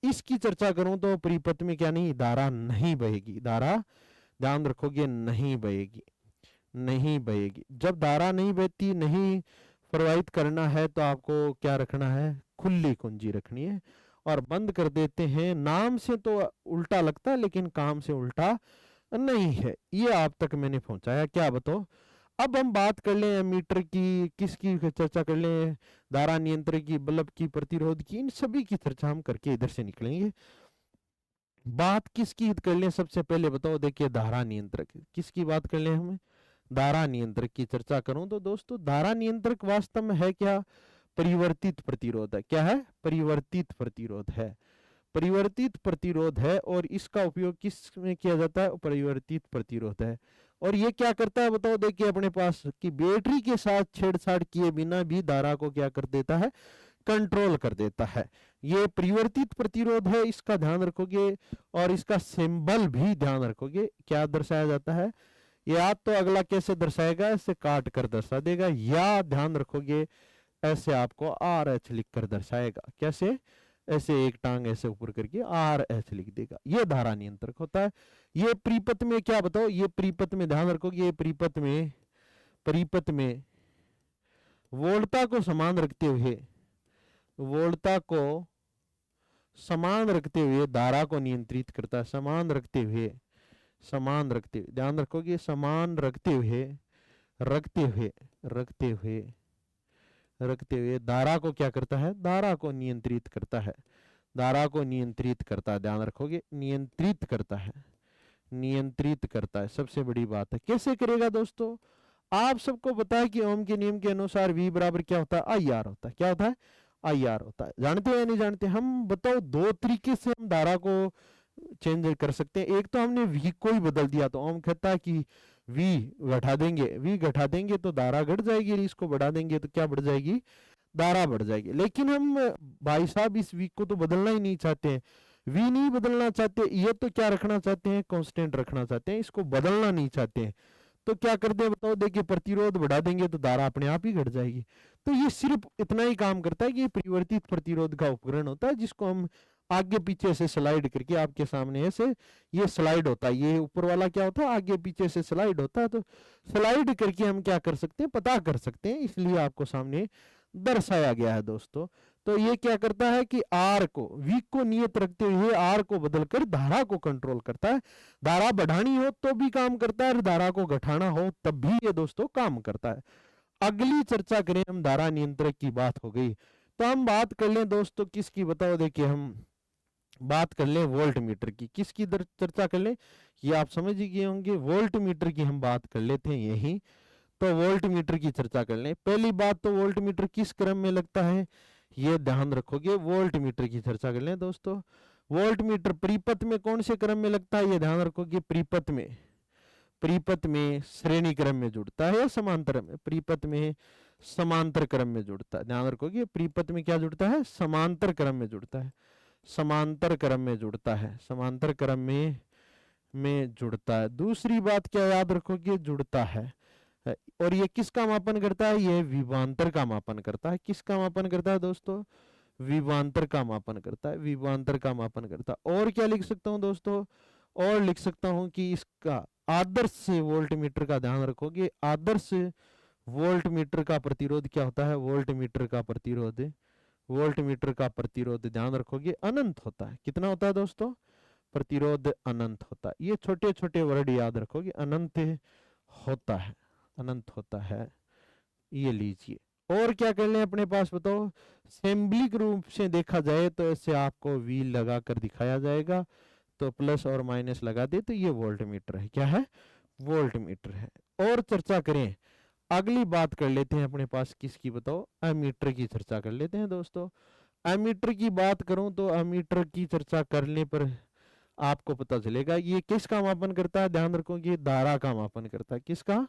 इसकी चर्चा करूं तो परिपथ में क्या नहीं, धारा नहीं बहेगी, धारा ध्यान रखोगे नहीं बहेगी, नहीं बहेगी। जब धारा नहीं बहती, नहीं प्रवाहित करना है तो आपको क्या रखना है, खुली कुंजी रखनी है। और बंद कर देते हैं। नाम से तो उल्टा लगता है लेकिन काम से उल्टा नहीं है। ये आप तक मैंने पहुंचाया, क्या बताओ। अब हम बात कर लें एमीटर की, किसकी चर्चा कर लें, धारा नियंत्रक की, बल्ब की, प्रतिरोध की, इन सभी की चर्चा हम करके इधर से निकलेंगे। बात किसकी कर लें सबसे पहले बताओ, देखिए धारा नियंत्रक, किसकी बात कर लें हमें, धारा नियंत्रक की चर्चा करूं तो दोस्तों धारा नियंत्रक वास्तव में है क्या, परिवर्तित प्रतिरोध है। क्या है, परिवर्तित प्रतिरोध है। परिवर्तित प्रतिरोध है और इसका उपयोग किस में किया जाता है, परिवर्तित प्रतिरोध है। और ये क्या करता है बताओ, देखिए अपने पास कि बैटरी के साथ छेड़छाड़ किए बिना भी धारा को क्या कर देता है, कंट्रोल कर देता है। ये परिवर्तित प्रतिरोध है, इसका ध्यान रखोगे। और इसका सिंबल भी ध्यान रखोगे, क्या दर्शाया जाता है, या तो अगला कैसे दर्शाएगा, ऐसे काट कर दर्शा देगा, या ध्यान रखोगे ऐसे आपको आर एच लिख कर दर्शाएगा। कैसे, ऐसे एक टांग ऐसे ऊपर करके आर एच लिख देगा। ये धारा नियंत्रक होता है। ये परिपथ में क्या बताओ, ये परिपथ में ध्यान रखोगे, ये परिपथ में वोल्टता को समान रखते हुए, वोल्टता को समान रखते हुए धारा को नियंत्रित करता है। समान रखते हुए, समान रखते हुए, ध्यान रखोगे, समान रखते हुए, रखते हुए, रखते हुए, रखते हुए धारा को क्या करता है, धारा को नियंत्रित करता है। धारा को नियंत्रित करता है, ध्यान रखोगे, नियंत्रित करता है, नियंत्रित करता है, सबसे बड़ी बात है। कैसे करेगा दोस्तों, आप सबको पता है कि ओम के नियम के अनुसार V बराबर क्या होता है, आई आर होता है। क्या होता है, आई आर होता है। जानते हो या नहीं जानते, हम बताओ दो तरीके से हम धारा को चेंज कर सकते हैं। एक तो हमने V को ही बदल दिया, तो ओम कहता है कि V घटा देंगे, V घटा देंगे तो धारा घट जाएगी, और इसको बढ़ा देंगे तो क्या बढ़ जाएगी, धारा बढ़ जाएगी। लेकिन हम भाई साहब इस V को तो बदलना ही नहीं चाहते हैं, V नहीं बदलना चाहते, ये तो क्या रखना चाहते हैं, कांस्टेंट रखना चाहते हैं, इसको बदलना नहीं चाहते हैं। तो क्या कर दे बताओ, देखिए प्रतिरोध बढ़ा देंगे तो धारा अपने आप ही घट जाएगी। तो ये सिर्फ इतना ही काम करता है कि ये परिवर्तित प्रतिरोध का उपकरण होता है, जिसको हम आगे पीछे से स्लाइड करके आपके सामने ऐसे ये स्लाइड होता है। ये ऊपर वाला क्या होता है, आगे पीछे से स्लाइड होता है। तो स्लाइड करके हम क्या कर सकते हैं, पता कर सकते हैं, इसलिए आपको सामने दर्शाया गया है दोस्तों। तो ये क्या करता है कि आर को, वी को नियत रखते हुए आर को बदलकर धारा को कंट्रोल करता है। धारा बढ़ानी हो तो भी काम करता है, और धारा को घटाना हो तब भी ये दोस्तों काम करता है। अगली चर्चा करें हम, धारा नियंत्रक की बात हो गई, तो हम बात कर लें दोस्तों किसकी बताओ, देखिए हम बात कर लें वोल्ट मीटर की। किसकी चर्चा कर लें, ये आप समझ ही गए होंगे, वोल्ट मीटर की हम बात कर लेते हैं यही। तो वोल्ट मीटर की चर्चा कर लें। पहली बात तो वोल्ट मीटर किस क्रम में लगता है, ये ध्यान रखोगे, वोल्ट मीटर की चर्चा कर लें दोस्तों। वोल्ट मीटर परिपथ में कौन से क्रम में लगता है, ये ध्यान रखोगे, परिपथ में, परिपथ में श्रेणी क्रम में जुड़ता है या समांतर में, परिपथ में समांतर क्रम में जुड़ता है। ध्यान रखोगे, परिपथ में क्या जुड़ता है, समांतर क्रम में जुड़ता है, समांतर क्रम में जुड़ता है, समांतर क्रम में जुड़ता है। दूसरी बात क्या याद रखोगे, जुड़ता है। और ये किसका मापन करता है, ये विभवांतर का मापन करता है। किसका मापन करता है दोस्तों, विभवांतर का मापन करता है, विभवांतर का मापन करता है। और क्या लिख सकता हूं दोस्तों, और लिख सकता हूं कि इसका आदर्श वोल्ट मीटर का ध्यान रखोगे, आदर्श वोल्ट मीटर का प्रतिरोध क्या होता है, वोल्ट मीटर का प्रतिरोध, वोल्ट मीटर का प्रतिरोध ध्यान रखोगे अनंत होता है। कितना होता है दोस्तों, प्रतिरोध अनंत होता है। ये छोटे छोटे वर्ड याद रखोगे, अनंत होता है, अनंत होता है, ये लीजिए। और क्या कर लें अपने पास बताओ, सिंबलिक रूप से देखा जाए तो ऐसे आपको व्हील लगा कर दिखाया जाएगा, तो प्लस और माइनस लगा दे तो ये वोल्ट मीटर है। क्या है, वोल्ट मीटर है। और चर्चा करें, अगली बात कर लेते हैं अपने पास किसकी बताओ, एमीटर की चर्चा कर लेते हैं दोस्तों। एमीटर की बात करूं तो एमीटर की चर्चा करने पर आपको पता चलेगा ये किसका मापन करता है, ध्यान रखोगे, धारा का मापन करता है। किसका,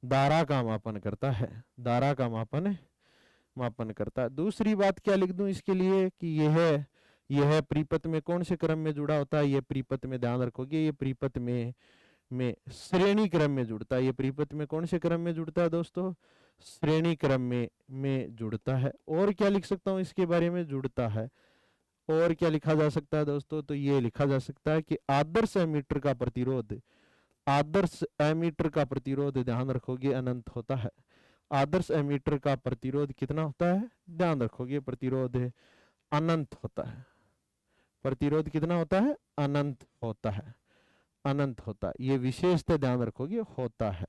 धारा का मापन करता है, धारा का मापन मापन करता है। दूसरी बात क्या लिख दूं इसके लिए कि यह परिपथ में कौन से क्रम में जुड़ा होता है, ये परिपथ में, ध्यान रखोगे, ये परिपथ में श्रेणी क्रम में जुड़ता है। ये परिपथ में कौन से क्रम में जुड़ता है दोस्तों, श्रेणी क्रम में जुड़ता है। और क्या लिख सकता हूं इसके बारे में, जुड़ता है। और क्या लिखा जा सकता है दोस्तों, तो ये लिखा जा सकता है कि आदर्श एमीटर का प्रतिरोध, आदर्श एमीटर का प्रतिरोध ध्यान रखोगे अनंत होता है। आदर्श एमीटर का प्रतिरोध कितना होता है, ध्यान रखोगे, प्रतिरोध अनंत होता है, प्रतिरोध कितना होता है, अनंत होता है, अनंत होता है, ये विशेषता ध्यान रखोगे, होता है।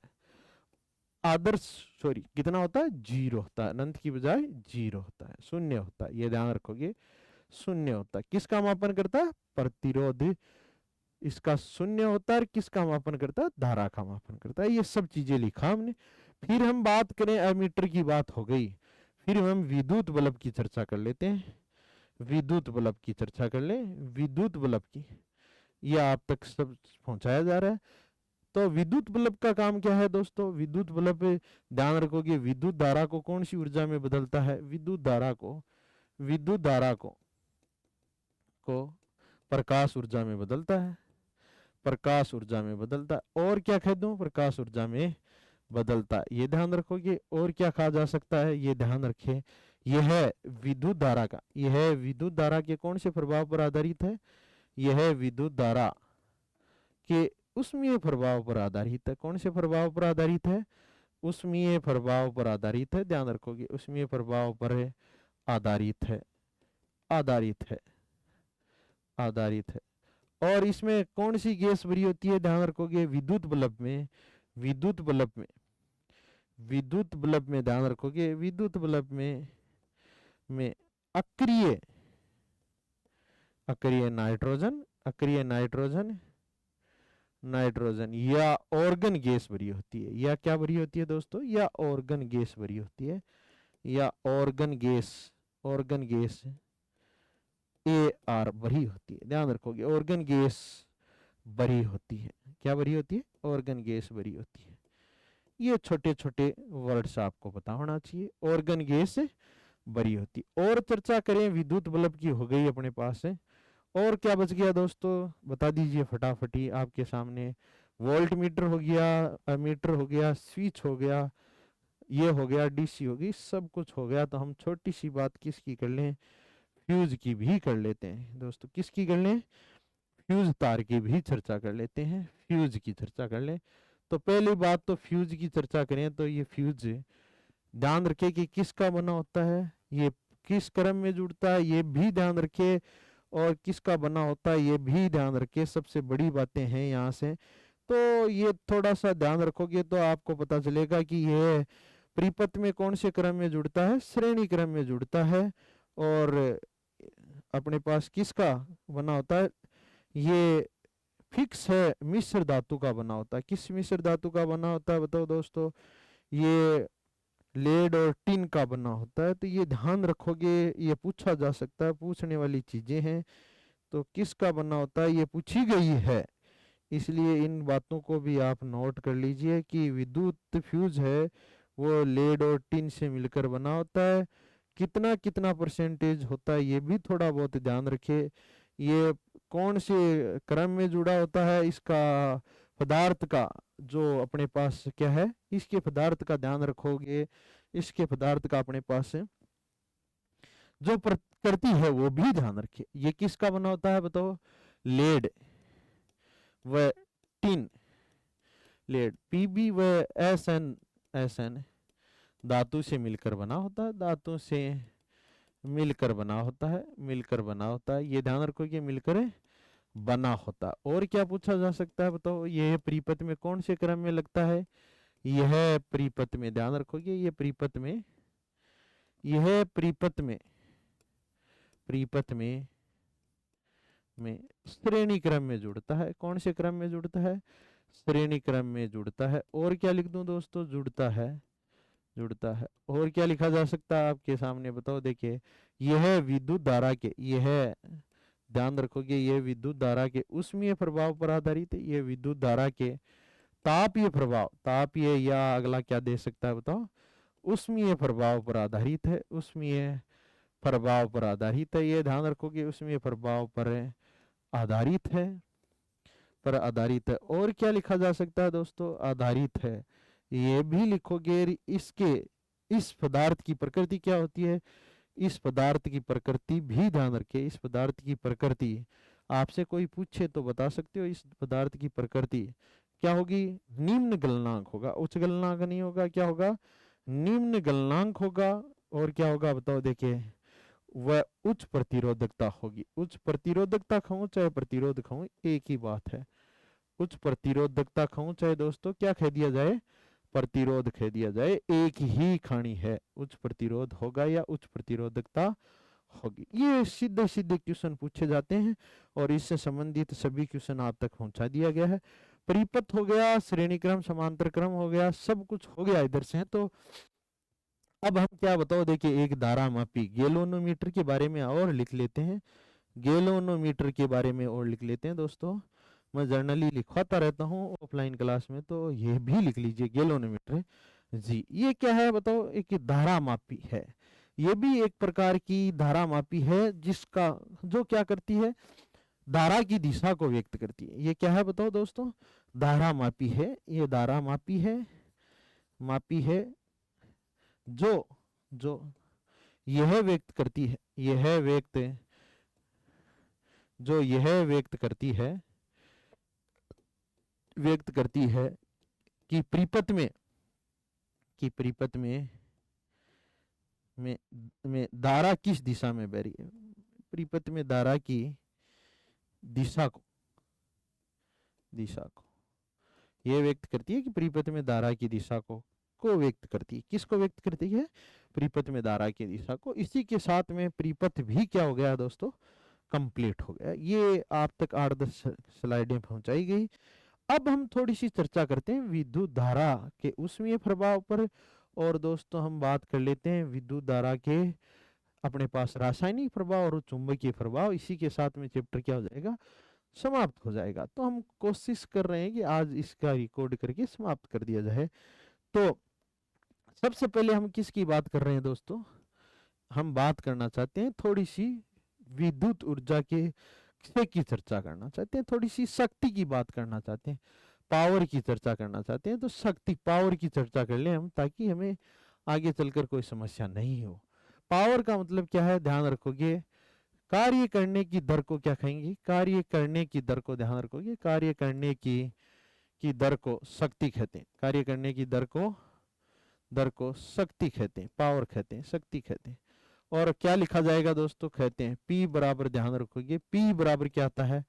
आदर्श सॉरी कितना होता है, जीरो होता है, अनंत की बजाय जीरो होता है, शून्य होता है, ये ध्यान रखोगे, शून्य होता है। किसका मापन करता है, प्रतिरोध, इसका शून्य होता है। किसका मापन करता है, धारा का मापन करता है। ये सब चीजें लिखा हमने। फिर हम बात करें, एमीटर की बात हो गई, फिर हम विद्युत बल्ब की चर्चा कर लेते हैं। विद्युत बल्ब की चर्चा कर ले, विद्युत बल्ब की, यह आप तक सब पहुंचाया जा रहा है। तो विद्युत बल्ब का काम क्या है दोस्तों, विद्युत बल्ब ध्यान रखोगे, विद्युत धारा को कौन सी ऊर्जा में बदलता है, विद्युत धारा को, विद्युत धारा को प्रकाश ऊर्जा में बदलता है, प्रकाश ऊर्जा में बदलता है। और क्या कह दूं, प्रकाश ऊर्जा में बदलता है, ये ध्यान रखोगे। और क्या कहा जा सकता है, ये ध्यान रखें, यह विद्युत धारा का, यह विद्युत धारा के कौन से प्रभाव पर आधारित है, यह विद्युत धारा के उष्मीय प्रभाव पर आधारित है। कौन से प्रभाव पर आधारित है, उष्मीय प्रभाव पर आधारित है, ध्यान रखोगे, उष्मीय प्रभाव पर आधारित है, आधारित है, आधारित है। और इसमें कौन सी गैस भरी होती है, ध्यान रखोगे, विद्युत बल्ब में, विद्युत बल्ब में, विद्युत बल्ब में ध्यान रखोगे, विद्युत बल्ब में अक्रिय, अक्रिय नाइट्रोजन, अक्रिय नाइट्रोजन, नाइट्रोजन या ऑर्गन गैस भरी होती है। या क्या भरी होती है दोस्तों, या ऑर्गन गैस भरी होती है, या organ gas, organ gas AR भरी होती है, ध्यान रखोगे, ऑर्गन गैस भरी होती है। क्या भरी होती है, ऑर्गन गैस भरी होती है। ये छोटे छोटे वर्ड्स आपको पता होना चाहिए, ऑर्गन गैस भरी होती। और चर्चा करें, विद्युत बल्ब की हो गई अपने पास है। और क्या बच गया दोस्तों, बता दीजिए फटाफटी आपके सामने। वोल्ट मीटर हो गया, मीटर हो गया, स्विच हो गया, ये हो गया, DC हो गई, सब कुछ हो गया। तो हम छोटी सी बात किसकी कर लें, फ्यूज की भी कर लेते हैं दोस्तों। किसकी कर लें, फ्यूज तार की भी चर्चा कर लेते हैं, फ्यूज की चर्चा कर लें। तो पहली बात तो फ्यूज की चर्चा करें तो ये फ्यूज ध्यान रखे कि किसका बना होता है, ये किस क्रम में जुड़ता है, ये भी ध्यान रखे। और किसका बना होता है, ये भी ध्यान रखे। सबसे बड़ी बातें हैं यहाँ से, तो ये थोड़ा सा ध्यान रखोगे तो आपको पता चलेगा कि ये परिपथ में कौन से क्रम में जुड़ता है, श्रेणी क्रम में जुड़ता है। और अपने पास किसका बना होता है, ये फिक्स है, मिश्र धातु का बना होता है। किस मिश्र धातु का बना होता है बताओ दोस्तों, ये लेड और टिन का बना होता है। तो ये ध्यान रखोगे, ये पूछा जा सकता है, पूछने वाली चीजें हैं। तो किसका बना होता है, ये पूछी गई है, इसलिए इन बातों को भी आप नोट कर लीजिए कि विद्युत फ्यूज है वो लेड और टिन से मिलकर बना होता है। कितना कितना परसेंटेज होता है, ये भी थोड़ा बहुत ध्यान रखे। ये कौन से क्रम में जुड़ा होता है, इसका पदार्थ का जो अपने पास क्या है, इसके पदार्थ का ध्यान रखोगे, इसके पदार्थ का अपने पास है जो प्रकृति है वो भी ध्यान रखिए। ये किसका बना होता है बताओ, लेड व टिन, लेड PB व SN धातु से मिलकर बना होता है, धातु से मिलकर बना होता है, मिलकर बना होता है। ये ध्यान रखो कि मिलकर बना होता है। और क्या पूछा जा सकता है बताओ, यह परिपथ में कौन से क्रम में लगता है, यह परिपथ में, ध्यान रखोगे, ये परिपथ में, यह परिपथ में, परिपथ में श्रेणी क्रम में जुड़ता है। कौन से क्रम में जुड़ता है, श्रेणी क्रम में जुड़ता है। और क्या लिख दूं दोस्तों, जुड़ता है, जुड़ता है। और क्या लिखा जा सकता है आपके सामने बताओ, देखिए, यह विद्युत धारा के, यह ध्यान रखोगे, यह विद्युत धारा के उष्मीय प्रभाव पर आधारित है। यह विद्युत धारा के तापीय प्रभाव, तापीय या अगला क्या दे सकता है बताओ, उष्मीय प्रभाव पर आधारित है, उष्मीय प्रभाव पर आधारित है। ये ध्यान रखोगे, उष्मीय प्रभाव पर आधारित है, पर आधारित है। और क्या लिखा जा सकता है दोस्तों, आधारित है, ये भी लिखोगे। इसके, इस पदार्थ की प्रकृति क्या होती है, इस पदार्थ की प्रकृति भी ध्यान रखे। इस पदार्थ की प्रकृति आपसे कोई पूछे तो बता सकते हो, इस पदार्थ की प्रकृति क्या होगी, निम्न गलनांक होगा, उच्च गलनांक नहीं होगा, क्या होगा, निम्न गलनांक होगा। और क्या होगा बताओ, देखिए, वह उच्च प्रतिरोधकता होगी। उच्च प्रतिरोधकता कहूं चाहे प्रतिरोध कहूं, एक ही बात है। उच्च प्रतिरोधकता कहूं चाहे दोस्तों क्या कह दिया जाए, प्रतिरोध कह दिया जाए, एक ही खानी है। उच्च प्रतिरोध होगा या उच्च प्रतिरोधकता होगी। ये सीधे सीधे क्वेश्चन पूछे जाते हैं और इससे संबंधित सभी क्वेश्चन आप तक पहुंचा दिया गया है। परिपथ हो गया, श्रेणी क्रम, समांतर क्रम हो गया, सब कुछ हो गया इधर से। तो अब हम क्या बताओ, देखिए एक धारा मापी गैल्वेनोमीटर के बारे में और लिख लेते हैं। गैल्वेनोमीटर के बारे में और लिख लेते हैं दोस्तों। मैं जर्नली लिखवाता रहता हूँ ऑफलाइन क्लास में, तो ये भी लिख लीजिए गैल्वेनोमीटर जी। ये क्या है बताओ, एक धारा मापी है। ये भी एक प्रकार की धारा मापी है जिसका जो क्या करती है, धारा की दिशा को व्यक्त करती है। ये क्या है बताओ दोस्तों, धारा मापी है। ये धारा मापी है, मापी है जो जो यह व्यक्त करती है, यह व्यक्त जो यह व्यक्त करती है, व्यक्त करती है कि परिपथ में, कि परिपथ में धारा किस दिशा में बह रही है। परिपथ में धारा की दिशा को, दिशा को यह व्यक्त करती है कि परिपथ में धारा की दिशा को व्यक्त करती है। किसको व्यक्त करती है, परिपथ में धारा की दिशा को। इसी के साथ में परिपथ भी क्या हो गया दोस्तों, कंप्लीट हो गया। ये आप तक 8-10 स्लाइडें पहुंचाई गई। अब हम थोड़ी सी चर्चा करते हैं विद्युत धारा के ऊष्मीय प्रभाव पर। और दोस्तों हम बात कर लेते हैं विद्युत धारा के अपने पास रासायनिक प्रभाव और चुंबकीय प्रभाव। इसी के साथ में चैप्टर क्या हो जाएगा, समाप्त हो जाएगा। तो हम कोशिश कर रहे हैं कि आज इसका रिकॉर्ड करके समाप्त कर दिया जाए। तो सबसे पहले हम किसकी बात कर रहे हैं दोस्तों, हम बात करना चाहते हैं थोड़ी सी विद्युत ऊर्जा के की चर्चा करना चाहते हैं, थोड़ी सी शक्ति की बात करना चाहते हैं, पावर की चर्चा करना चाहते हैं। तो शक्ति पावर की चर्चा कर लें हम, ताकि हमें आगे चलकर कोई समस्या नहीं हो। पावर का मतलब क्या है, ध्यान रखोगे, कार्य करने की दर को क्या कहेंगे, कार्य करने की दर को ध्यान रखोगे, कार्य करने की दर को शक्ति कहते हैं। कार्य करने की दर को शक्ति कहते हैं, पावर कहते हैं, शक्ति कहते हैं। और क्या लिखा जाएगा दोस्तों, कहते हैं P बराबर, ध्यान रखोगे P बराबर क्या आता है,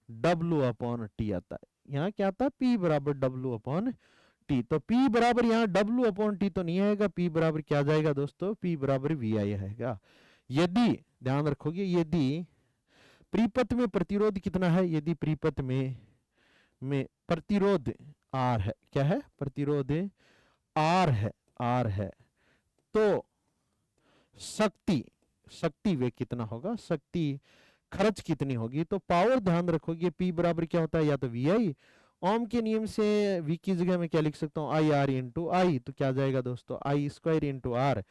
W/T आता है। यहाँ क्या आता है, P बराबर W/T। तो P बराबर यहाँ W/T तो नहीं आएगा, P बराबर क्या जाएगा दोस्तों, P बराबर VI आएगा। यदि ध्यान रखोगे, यदि परिपथ में प्रतिरोध कितना है, यदि परिपथ में प्रतिरोध R है, क्या है, प्रतिरोध R है, तो शक्ति वे कितना होगा, शक्ति खर्च कितनी होगी। तो पावर ध्यान रखोगे P बराबर क्या होता है, या तो VI, ओम के नियम से V की जगह में क्या लिख सकता हूँ, IR इंटू I। तो क्या जाएगा दोस्तों, I² इंटू R,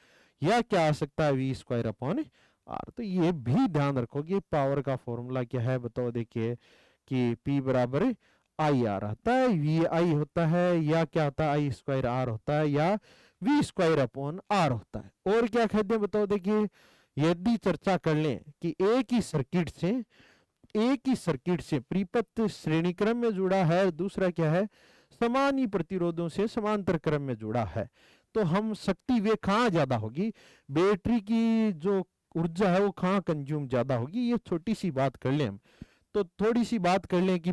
या क्या आ सकता है V² R। तो ये भी ध्यान रखोगे, पावर का फॉर्मूला क्या है बताओ, देखिए कि P बराबर IR आता है, VI होता है, या क्या होता है I² R होता है, या V²/R होता है। और क्या कहते हैं बताओ, देखिए यदि चर्चा कर लें कि एक ही सर्किट से परिपथ श्रेणी क्रम में जुड़ा है, दूसरा क्या है, समान ही प्रतिरोधों से समांतर क्रम में जुड़ा है, तो हम शक्ति वे कहाँ ज्यादा होगी, बैटरी की जो ऊर्जा है वो कहाँ कंज्यूम ज्यादा होगी। ये छोटी सी बात कर लें हम, तो थोड़ी सी बात कर लें कि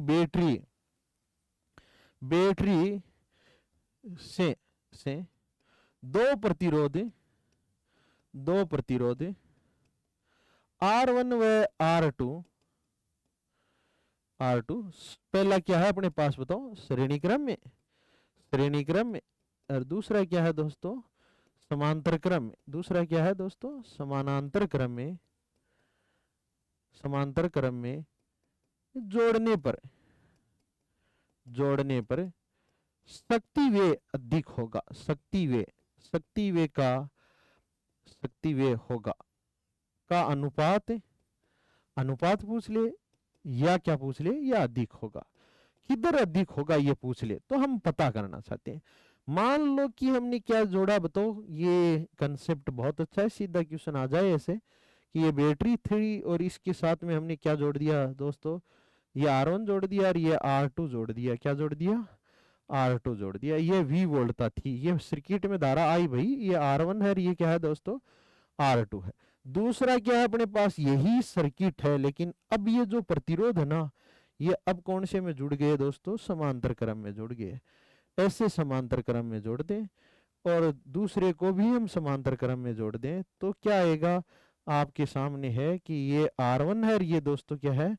बैटरी से दो प्रतिरोध R1 व R2 पहला क्या है अपने पास बताओ, श्रेणी क्रम में, और दूसरा क्या है दोस्तों, समांतर क्रम में। दूसरा क्या है दोस्तों, समानांतर क्रम में जोड़ने पर शक्ति वे अधिक होगा, शक्ति वे होगा का अनुपात पूछ ले, या क्या पूछ ले, या अधिक होगा, किधर अधिक होगा ये पूछ ले, तो हम पता करना चाहते हैं। मान लो कि हमने क्या जोड़ा बताओ, ये कंसेप्ट बहुत अच्छा है, सीधा क्वेश्चन आ जाए ऐसे कि ये बैटरी थी और इसके साथ में हमने क्या जोड़ दिया दोस्तों, ये R1 जोड़ दिया और ये R2 जोड़ दिया। क्या जोड़ दिया, R2 जोड़ दिया। ये V वोल्टता थी, ये सर्किट में धारा आई भाई, ये R1 है और ये क्या है दोस्तों, R2 है। दूसरा क्या है अपने पास, यही सर्किट है, लेकिन अब ये जो प्रतिरोध है ना, ये अब कौन से में जुड़ गए दोस्तों, समांतर क्रम में जुड़ गए। ऐसे समांतर क्रम में जोड़ दें और दूसरे को भी हम समांतर क्रम में जोड़ दें तो क्या आएगा, आपके सामने है कि ये R1 है और ये दोस्तों क्या है,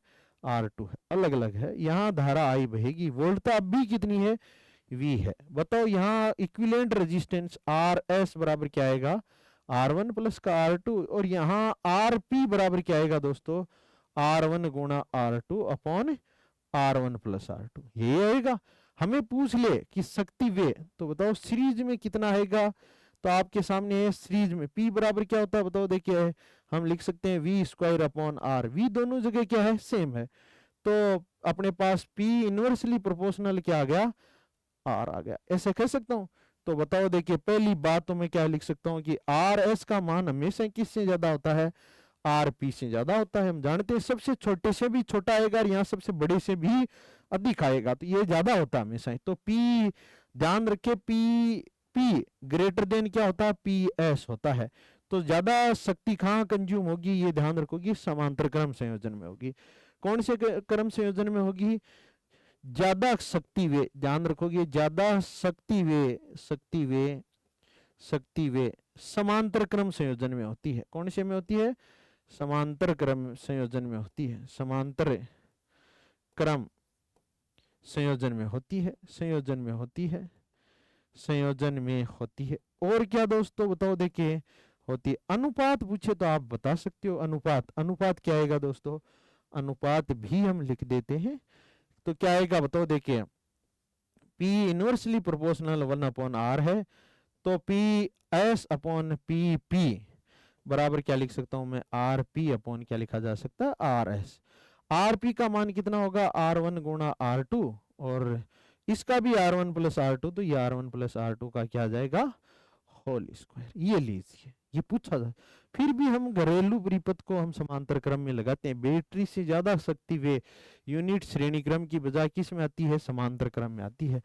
R2 है, अलग अलग है। यहाँ धारा आई बहेगी, वोल्टता अब भी कितनी है, V है। बताओ यहाँ इक्विवेलेंट रेजिस्टेंस RS बराबर क्या आएगा, R1 प्लस का R2, और यहाँ RP बराबर क्या आएगा दोस्तों, R1 गुणा R2 upon R1 plus R2, ये आएगा। हमें पूछ ले कि शक्ति वे, तो बताओ सीरीज में कितना आएगा, तो आपके सामने है सीरीज में P बराबर क्या होता है बताओ, देखिए हम लिख सकते हैं V square upon R, V दोनों जगह क्या है, सेम है, तो अपने पास P इनवर्सली प्रोपोर्शनल क्या आ गया, R आ गया, ऐसे कह सकता हूं। तो बताओ देखिए पहली बात तो मैं क्या लिख सकता हूं कि RS का मान हमेशा किससे ज्यादा होता है, RP से ज्यादा होता है। हम जानते हैं सबसे छोटे से भी छोटा आएगा और यहाँ सबसे बड़े से भी अधिक आएगा, तो ये ज्यादा होता है हमेशा। तो P ध्यान रखे, P ग्रेटर देन क्या होता है, PS होता है। तो ज्यादा शक्ति कहाँ कंज्यूम होगी, ये ध्यान रखोगी, समांतर क्रम संयोजन में होगी। कौन से क्रम संयोजन में होगी, ज्यादा शक्ति वे, ध्यान रखोगे ज्यादा शक्ति वे समांतर क्रम संयोजन में होती है। कौन से में होती है, समांतर क्रम संयोजन में होती है, समांतर क्रम संयोजन में होती है, संयोजन में होती है, संयोजन में होती है। और क्या दोस्तों बताओ देखिए होती है, अनुपात पूछे तो आप बता सकते हो, अनुपात, अनुपात क्या आएगा दोस्तों, अनुपात भी हम लिख देते हैं, तो क्या आएगा बताओ देखिए, P inversely proportional 1 upon R है, तो PS अपॉन PP बराबर क्या लिख सकता हूं मैं, RP अपॉन क्या लिखा जा सकता है, RS। RP का मान कितना होगा, R1 गुणा R2, और इसका भी R1 प्लस R2, तो ये R1 प्लस R2 का क्या आ जाएगा, होल स्क्वायर। ये लीजिए, ये पूछा था। फिर भी हम घरेलू परिपथ को हम समांतर क्रम में लगाते हैं, बैटरी से ज्यादा शक्ति वे यूनिट श्रेणी क्रम की बजाय किस में आती है, समांतर क्रम में आती है।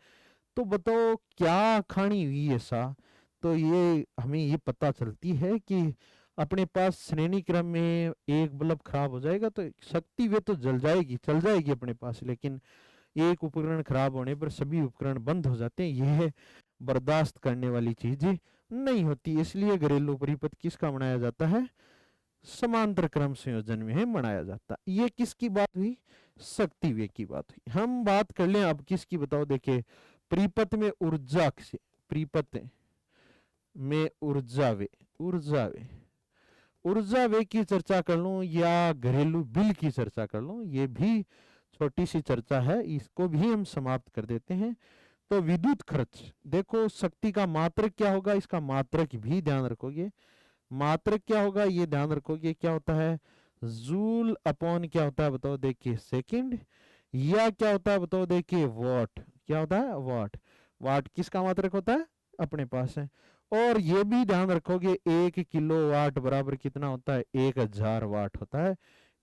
तो बताओ क्या खानी हुई ऐसा, तो ये हमें ये पता चलती है कि अपने पास श्रेणी क्रम में एक बल्ब खराब हो जाएगा तो शक्ति वे तो जल जाएगी, चल जाएगी अपने पास, लेकिन एक उपकरण खराब होने पर सभी उपकरण बंद हो जाते हैं, यह बर्दाश्त करने वाली चीजें नहीं होती। इसलिए घरेलू परिपथ किसका बनाया जाता है, समांतर क्रम संयोजन में है बनाया जाता। ये किसकी बात हुई, शक्ति वे की बात हुई। हम बात कर लें अब किसकी, बताओ देखिए, परिपथ में ऊर्जा से, परिपथ में ऊर्जा वे, ऊर्जा वे की चर्चा कर लूं या घरेलू बिल की चर्चा कर लूं, ये भी छोटी सी चर्चा है, इसको भी हम समाप्त कर देते हैं। तो विद्युत खर्च, देखो शक्ति का मात्रक क्या होगा, इसका मात्रक भी ध्यान रखोगे, मात्रक क्या होगा ये ध्यान रखोगे, क्या होता है, जूल अपॉन क्या होता है बताओ देखिए सेकंड, या क्या होता है बताओ देखिए वॉट, क्या होता है वाट, वाट किसका मात्रक होता है, अपने पास है। और ये भी ध्यान रखोगे 1 किलोवाट बराबर कितना होता है, 1000 वाट होता है,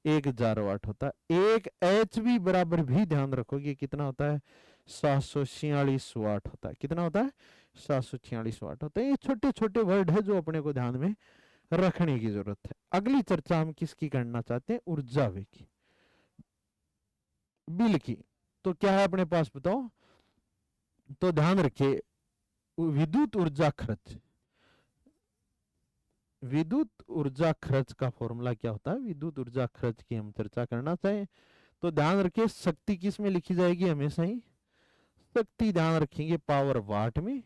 1000 वाट होता है। 1 HV बराबर भी ध्यान रखोगे कितना होता है, 746 वाट होता है, कितना होता है, 746 वाट होता है। ये छोटे छोटे वर्ड है जो अपने को ध्यान में रखने की जरूरत है। अगली चर्चा हम किसकी करना चाहते हैं, ऊर्जा वे की, बिल की। तो क्या है अपने पास बताओ, तो ध्यान रखिए विद्युत ऊर्जा खर्च, विद्युत ऊर्जा खर्च का फॉर्मूला क्या होता है, विद्युत ऊर्जा खर्च की हम चर्चा करना चाहें तो ध्यान रखिए शक्ति किस में लिखी जाएगी, हमेशा ही शक्ति ध्यान रखेंगे पावर वाट में,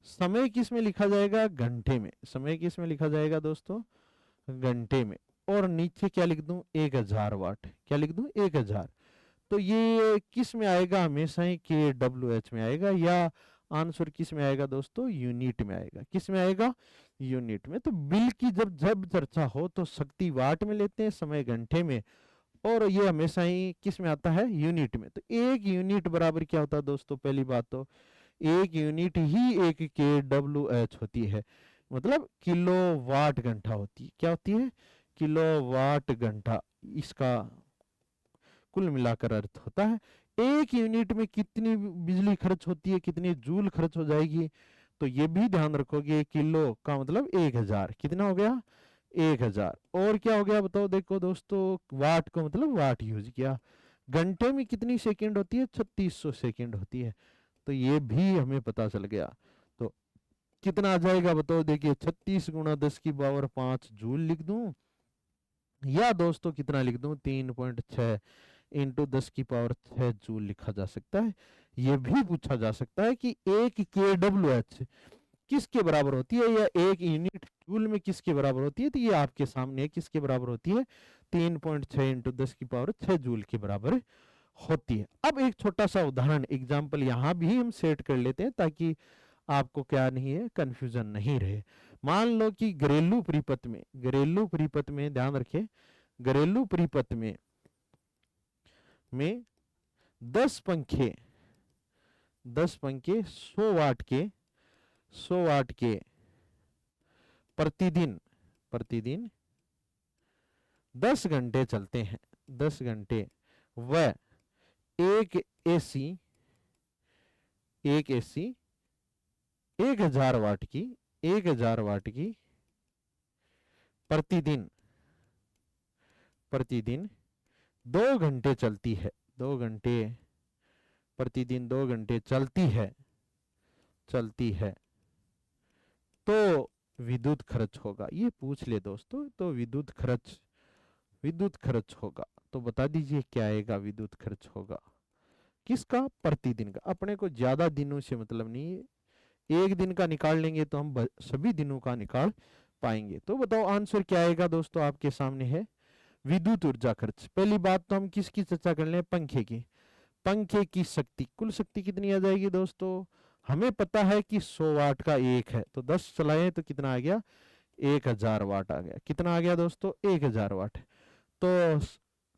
समय किस में लिखा जाएगा, घंटे में, समय किस में लिखा जाएगा दोस्तों, घंटे में, और नीचे क्या लिख दूं 1000 वाट, क्या लिख दूं 1000। तो ये किस में आएगा, हमेशा ही KWH में आएगा, या आंसर किस में आएगा दोस्तों, यूनिट में आएगा, किस में आएगा, यूनिट में। तो बिल की जब जब चर्चा हो तो शक्ति वाट में लेते हैं, समय घंटे में, और ये हमेशा ही किस में आता है, यूनिट में। तो 1 यूनिट बराबर क्या होता है दोस्तों, पहली बात तो 1 यूनिट ही 1 KWH होती है, मतलब किलोवाट घंटा होती है, क्या होती है, किलोवाट घंटा, इसका कुल मिलाकर अर्थ होता है। 1 यूनिट में कितनी बिजली खर्च होती है, कितनी जूल खर्च हो जाएगी, तो ये भी ध्यान रखोगे, किलो का मतलब 1000, कितना हो गया 1000। और क्या हो गया बताओ, देखो दोस्तों, वाट को मतलब वाट यूज किया। घंटे में कितनी सेकंड होती है? 3600 सेकंड होती है। तो ये भी हमें पता चल गया। तो कितना आ जाएगा बताओ, देखिए 36 गुणा 10 की पावर 5 जूल लिख दूं, या दोस्तों कितना लिख दूं, 3.6 इंटू 10 की पावर 6 जूल लिखा जा सकता है। ये भी पूछा जा सकता है कि एक KWH किसके बराबर होती है, या एक यूनिट जूल में किसके बराबर होती है। तो ये आपके सामने है, किसके बराबर होती है? 3.6 इंटू 10 की पावर 6 जूल के बराबर होती है। अब एक छोटा सा उदाहरण एग्जाम्पल यहाँ भी हम सेट कर लेते हैं, ताकि आपको क्या नहीं है, कंफ्यूजन नहीं रहे। मान लो कि घरेलू परिपथ में ध्यान रखें, घरेलू परिपथ में 10 पंखे 10 पंखे 100 वाट के प्रतिदिन प्रतिदिन 10 घंटे चलते हैं, 10 घंटे। व एक एसी एक एसी 1000 वाट की प्रतिदिन प्रतिदिन 2 घंटे चलती है, 2 घंटे प्रतिदिन 2 घंटे चलती है, तो विद्युत खर्च होगा। ये पूछ ले दोस्तों, तो विद्युत खर्च होगा। तो बता दीजिए क्या आएगा, विद्युत खर्च होगा किसका? प्रतिदिन का। अपने को ज्यादा दिनों से मतलब नहीं है, एक दिन का निकाल लेंगे तो हम सभी दिनों का निकाल पाएंगे। तो बताओ आंसर क्या आएगा दोस्तों, आपके सामने है विद्युत ऊर्जा खर्च। पहली बात तो हम किसकी चर्चा कर लें? पंखे की। पंखे की शक्ति, कुल शक्ति कितनी आ जाएगी दोस्तों? हमें पता है कि 100 वाट का एक है, तो 10 चलाए तो कितना आ गया? 1000 वाट आ गया। कितना आ गया दोस्तों? 1000 वाट। तो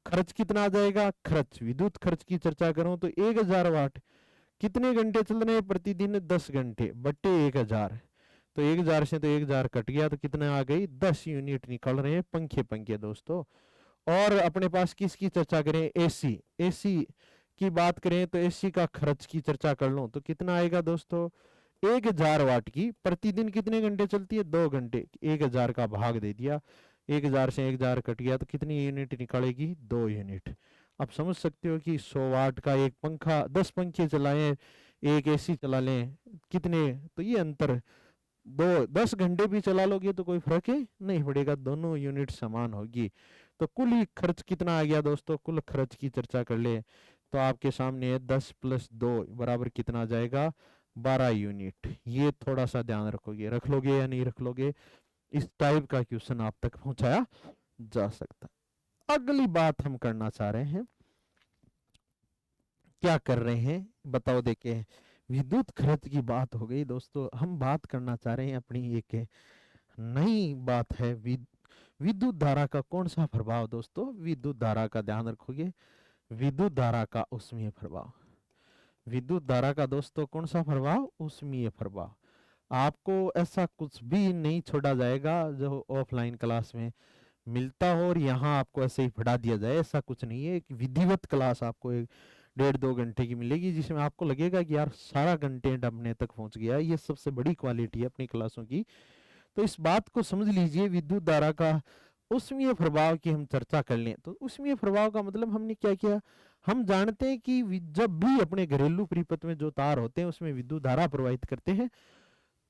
खर्च कितना आ जाएगा? खर्च, विद्युत खर्च की चर्चा करूं तो 1000 वाट कितने घंटे चल रहे हैं प्रतिदिन? 10 घंटे बट्टे 1000। तो 1000 से तो 1000 कट गया, तो कितने आ गई? 10 यूनिट निकल रहे हैं पंखे पंखे दोस्तों। और अपने पास किसकी चर्चा करें? एसी। एसी की बात करें तो एसी का खर्च की चर्चा कर लो तो कितना आएगा दोस्तों? 1000 वाट की प्रतिदिन कितने घंटे चलती है? 2 घंटे। 1000 का भाग दे दिया, 1000 से 1000 कट गया, तो कितनी यूनिट निकलेगी? 2 यूनिट। आप समझ सकते हो कि 100 वाट का एक पंखा, 10 पंखे चलाएं, एक एसी चला लें, कितने, तो ये अंतर। 10 घंटे भी चला लोगे तो कोई फर्क ही नहीं पड़ेगा, दोनों यूनिट समान होगी। तो कुल ही खर्च कितना आ गया दोस्तों? कुल खर्च की चर्चा कर ले तो आपके सामने है 10+2 बराबर कितना आ जाएगा? 12 यूनिट। ये थोड़ा सा ध्यान रखोगे, रख लोगे या नहीं रख लोगे? इस टाइप का क्वेश्चन आप तक पहुंचाया जा सकता है। अगली बात हम करना चाह रहे हैं, क्या कर रहे हैं बताओ। देखे, विद्युत खर्च की बात हो गई दोस्तों, हम बात करना चाह रहे हैं अपनी एक नई बात है, विद्युत धारा का कौन सा प्रभाव दोस्तों? विद्युत धारा का ध्यान रखोगे, विद्युत धारा का उष्मीय प्रभाव। विद्युत धारा का दोस्तों कौन सा प्रभाव? उष्मीय प्रभाव। आपको ऐसा कुछ भी नहीं छोड़ा जाएगा जो ऑफलाइन क्लास में मिलता हो और यहाँ आपको ऐसे ही पढ़ा दिया जाए, ऐसा कुछ नहीं है। एक विधिवत क्लास आपको एक 1.5-2 घंटे की मिलेगी, जिसमें आपको लगेगा कि यार सारा कंटेंट अपने तक पहुंच गया है। ये सबसे बड़ी क्वालिटी है अपनी क्लासों की। तो इस बात को समझ लीजिए, विद्युत धारा का उष्मीय प्रभाव की हम चर्चा कर लें तो उष्मीय प्रभाव का मतलब हमने क्या किया? हम जानते हैं कि जब भी अपने घरेलू परिपथ में जो तार होते हैं उसमें विद्युत धारा प्रवाहित करते हैं,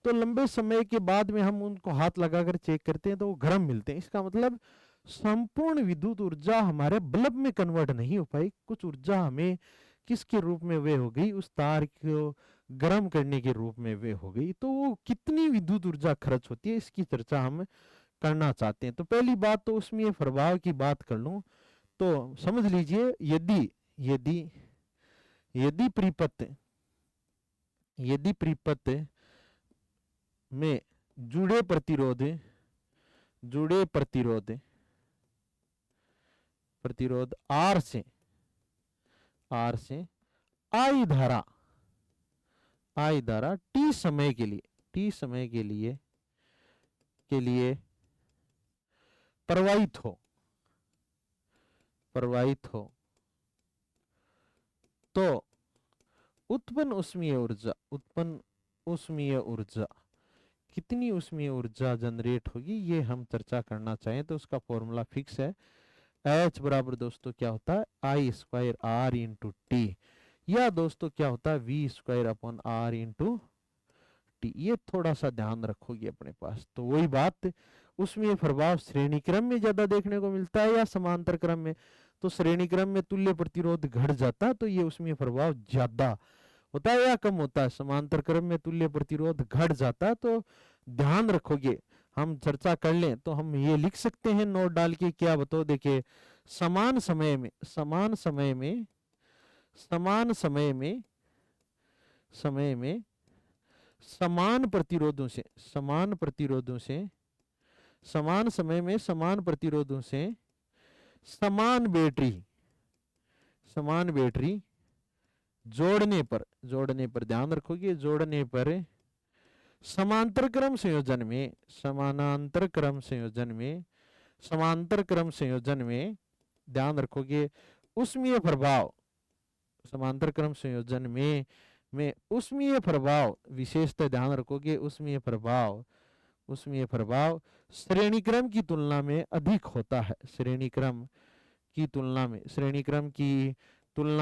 तो लंबे समय के बाद में हम उनको हाथ लगाकर चेक करते हैं तो वो गर्म मिलते हैं। इसका मतलब संपूर्ण विद्युत ऊर्जा हमारे बल्ब में कन्वर्ट नहीं हो पाई, कुछ ऊर्जा हमें किसके रूप में वे हो गई? उस तार को गर्म करने के रूप में वे हो गई। तो वो कितनी विद्युत ऊर्जा खर्च होती है, इसकी चर्चा हम करना चाहते हैं। तो पहली बात तो उसमें प्रभाव की बात कर लूं तो समझ लीजिए, यदि यदि यदि परिपथ यदि परिपथ में जुड़े प्रतिरोध जुड़े प्रतिरोध प्रतिरोध आर से आई धारा टी समय के लिए प्रवाहित हो तो उत्पन्न उष्मीय ऊर्जा कितनी उसमें ऊर्जा जनरेट होगी, ये हम चर्चा करना चाहें तो उसका फॉर्मूला फिक्स है। एच बराबर दोस्तों क्या होता है, I square R into T, या दोस्तों क्या होता है V square upon R into T. ये थोड़ा सा ध्यान रखोगे अपने पास। तो वही बात, उसमें ये प्रभाव श्रेणी क्रम में ज्यादा देखने को मिलता है या समांतर क्रम में। तो श्रेणी क्रम में तुल्य प्रतिरोध घट जाता तो ये उसमें प्रभाव ज्यादा होता है या कम होता है। समांतर क्रम में तुल्य प्रतिरोध घट जाता तो ध्यान रखोगे। हम चर्चा कर लें तो हम ये लिख सकते हैं नोट डाल के, क्या बताओ, देखिए समान समय में समान समय में समान समय में समय में समान प्रतिरोधों से समान प्रतिरोधों से समान समय में समान प्रतिरोधों से समान बैटरी जोड़ने पर ध्यान रखोगे, जोड़ने पर समांतर क्रम संयोजन में समांतर क्रम संयोजन में ध्यान रखोगे उष्मीय प्रभाव, समांतर क्रम संयोजन में उष्मीय प्रभाव विशेषतः ध्यान रखोगे, उष्मीय प्रभाव श्रेणी क्रम की तुलना में अधिक होता है। श्रेणी क्रम की तुलना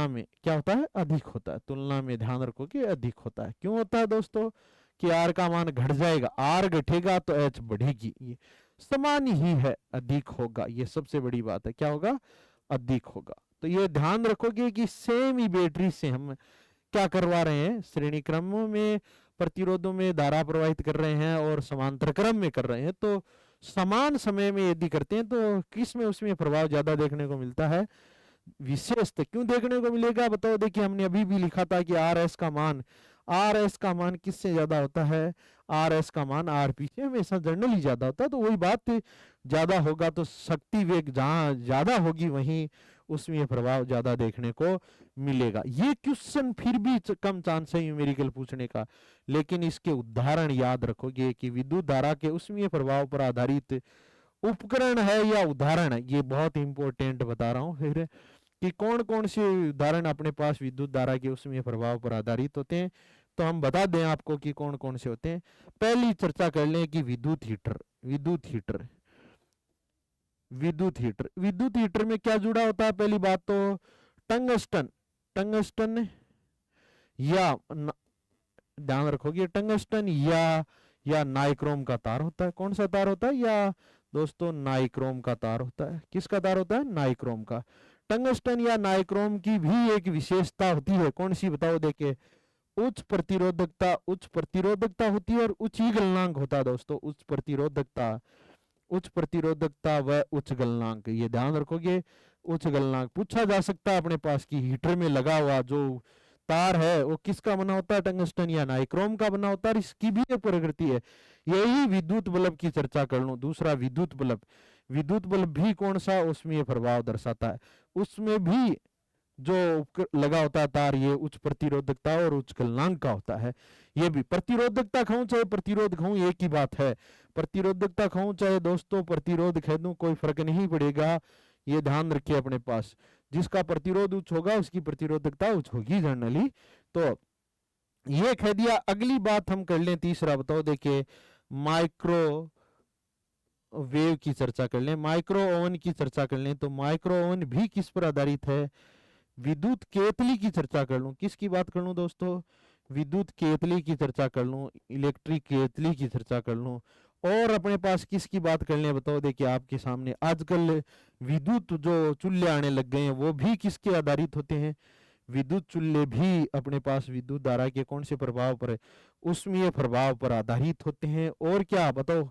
में क्या होता है, अधिक होता है। तुलना में ध्यान रखोगे अधिक होता है। क्यों होता है दोस्तों, कि आर का मान घट जाएगा, आर घटेगा तो एच बढ़ेगी, ये समान ही है, अधिक होगा। ये सबसे बड़ी बात है, क्या होगा, अधिक होगा। तो ये ध्यान रखोगे कि सेम ही बैटरी से हम क्या करवा रहे हैं, श्रेणी क्रमों में प्रतिरोधों में धारा प्रवाहित कर रहे हैं और समांतर क्रम में कर रहे हैं। तो समान समय में यदि करते हैं तो किस में उसमें प्रभाव ज्यादा देखने को मिलता है, विशेषतः क्यों देखने को मिलेगा बताओ। देखिए हमने अभी भी लिखा था कि आर एस का मान किससे ज्यादा होता है, आर एस का मान आर पी से हमेशा जनरली ज्यादा होता है। तो वही बात, ज्यादा होगा तो शक्ति वेग जहां ज्यादा होगी वहीं उसमें प्रभाव ज्यादा देखने को मिलेगा। ये क्वेश्चन फिर भी कम चांस है न्यूमेरिकल पूछने का, लेकिन इसके उदाहरण याद रखोगे कि विद्युत धारा के उसमें प्रभाव पर आधारित उपकरण है या उदाहरण है। ये बहुत इंपॉर्टेंट बता रहा हूँ फिर कि कौन कौन से उदाहरण अपने पास विद्युत धारा के उसमें प्रभाव पर आधारित होते हैं। तो हम बता दें आपको कि कौन कौन से होते हैं। पहली चर्चा कर लें कि विद्युत हीटर में क्या जुड़ा होता है। पहली बात तो टंगस्टन या ध्यान रखोगे टंगस्टन या नाइक्रोम का तार होता है। कौन सा तार होता है, या दोस्तों नाइक्रोम का तार होता है। किसका तार होता है, नाइक्रोम का। टंगस्टन या नाइक्रोम की भी एक विशेषता होती है, कौन सी बताओ। देखिए उच्च प्रतिरोधकता होती है और उच्च ही गलनांक होता है दोस्तों। उच्च प्रतिरोधकता व उच्च गलनांक, ये ध्यान रखोगे। उच्च गलनांक पूछा जा सकता है अपने पास कि हीटर में लगा हुआ जो तार है वो किसका बना होता है, टंगस्टन या नाइक्रोम का बना होता है। इसकी भी एक प्रकृति है। यही विद्युत बल्ब की चर्चा कर लूं, दूसरा विद्युत बल्ब भी कौन सा, उसमें प्रभाव दर्शाता है। उसमें भी जो लगा होता है तार, ये उच्च प्रतिरोधकता और उच्च गलनांक का होता है। ये भी प्रतिरोधकता कहूं चाहे प्रतिरोध कहूं एक ही बात है। प्रतिरोधकता कहूं चाहे दोस्तों प्रतिरोध कह दूं, कोई फर्क नहीं पड़ेगा। ये ध्यान रखिए अपने पास, जिसका प्रतिरोध उच्च होगा उसकी प्रतिरोधकता उच्च होगी जनरली। तो ये कह दिया। अगली बात हम कर लें, तीसरा बताओ। देखिए माइक्रो वेव की चर्चा कर लें, माइक्रो ओवन की चर्चा कर लें। तो माइक्रो ओवन भी किस पर आधारित है, विद्युत केतली की चर्चा कर लूं। किसकी बात कर लूं दोस्तों, विद्युत केतली की चर्चा कर लूं, इलेक्ट्रिक केतली की चर्चा कर लूं। और अपने पास किसकी बात कर लें बताओ। देखिए आपके सामने आजकल विद्युत जो चूल्हे आने लग गए हैं वो भी किसके आधारित होते हैं, विद्युत चूल्हे भी अपने पास विद्युत धारा के कौन से प्रभाव पर, उष्मीय प्रभाव पर आधारित होते हैं। और क्या बताओ,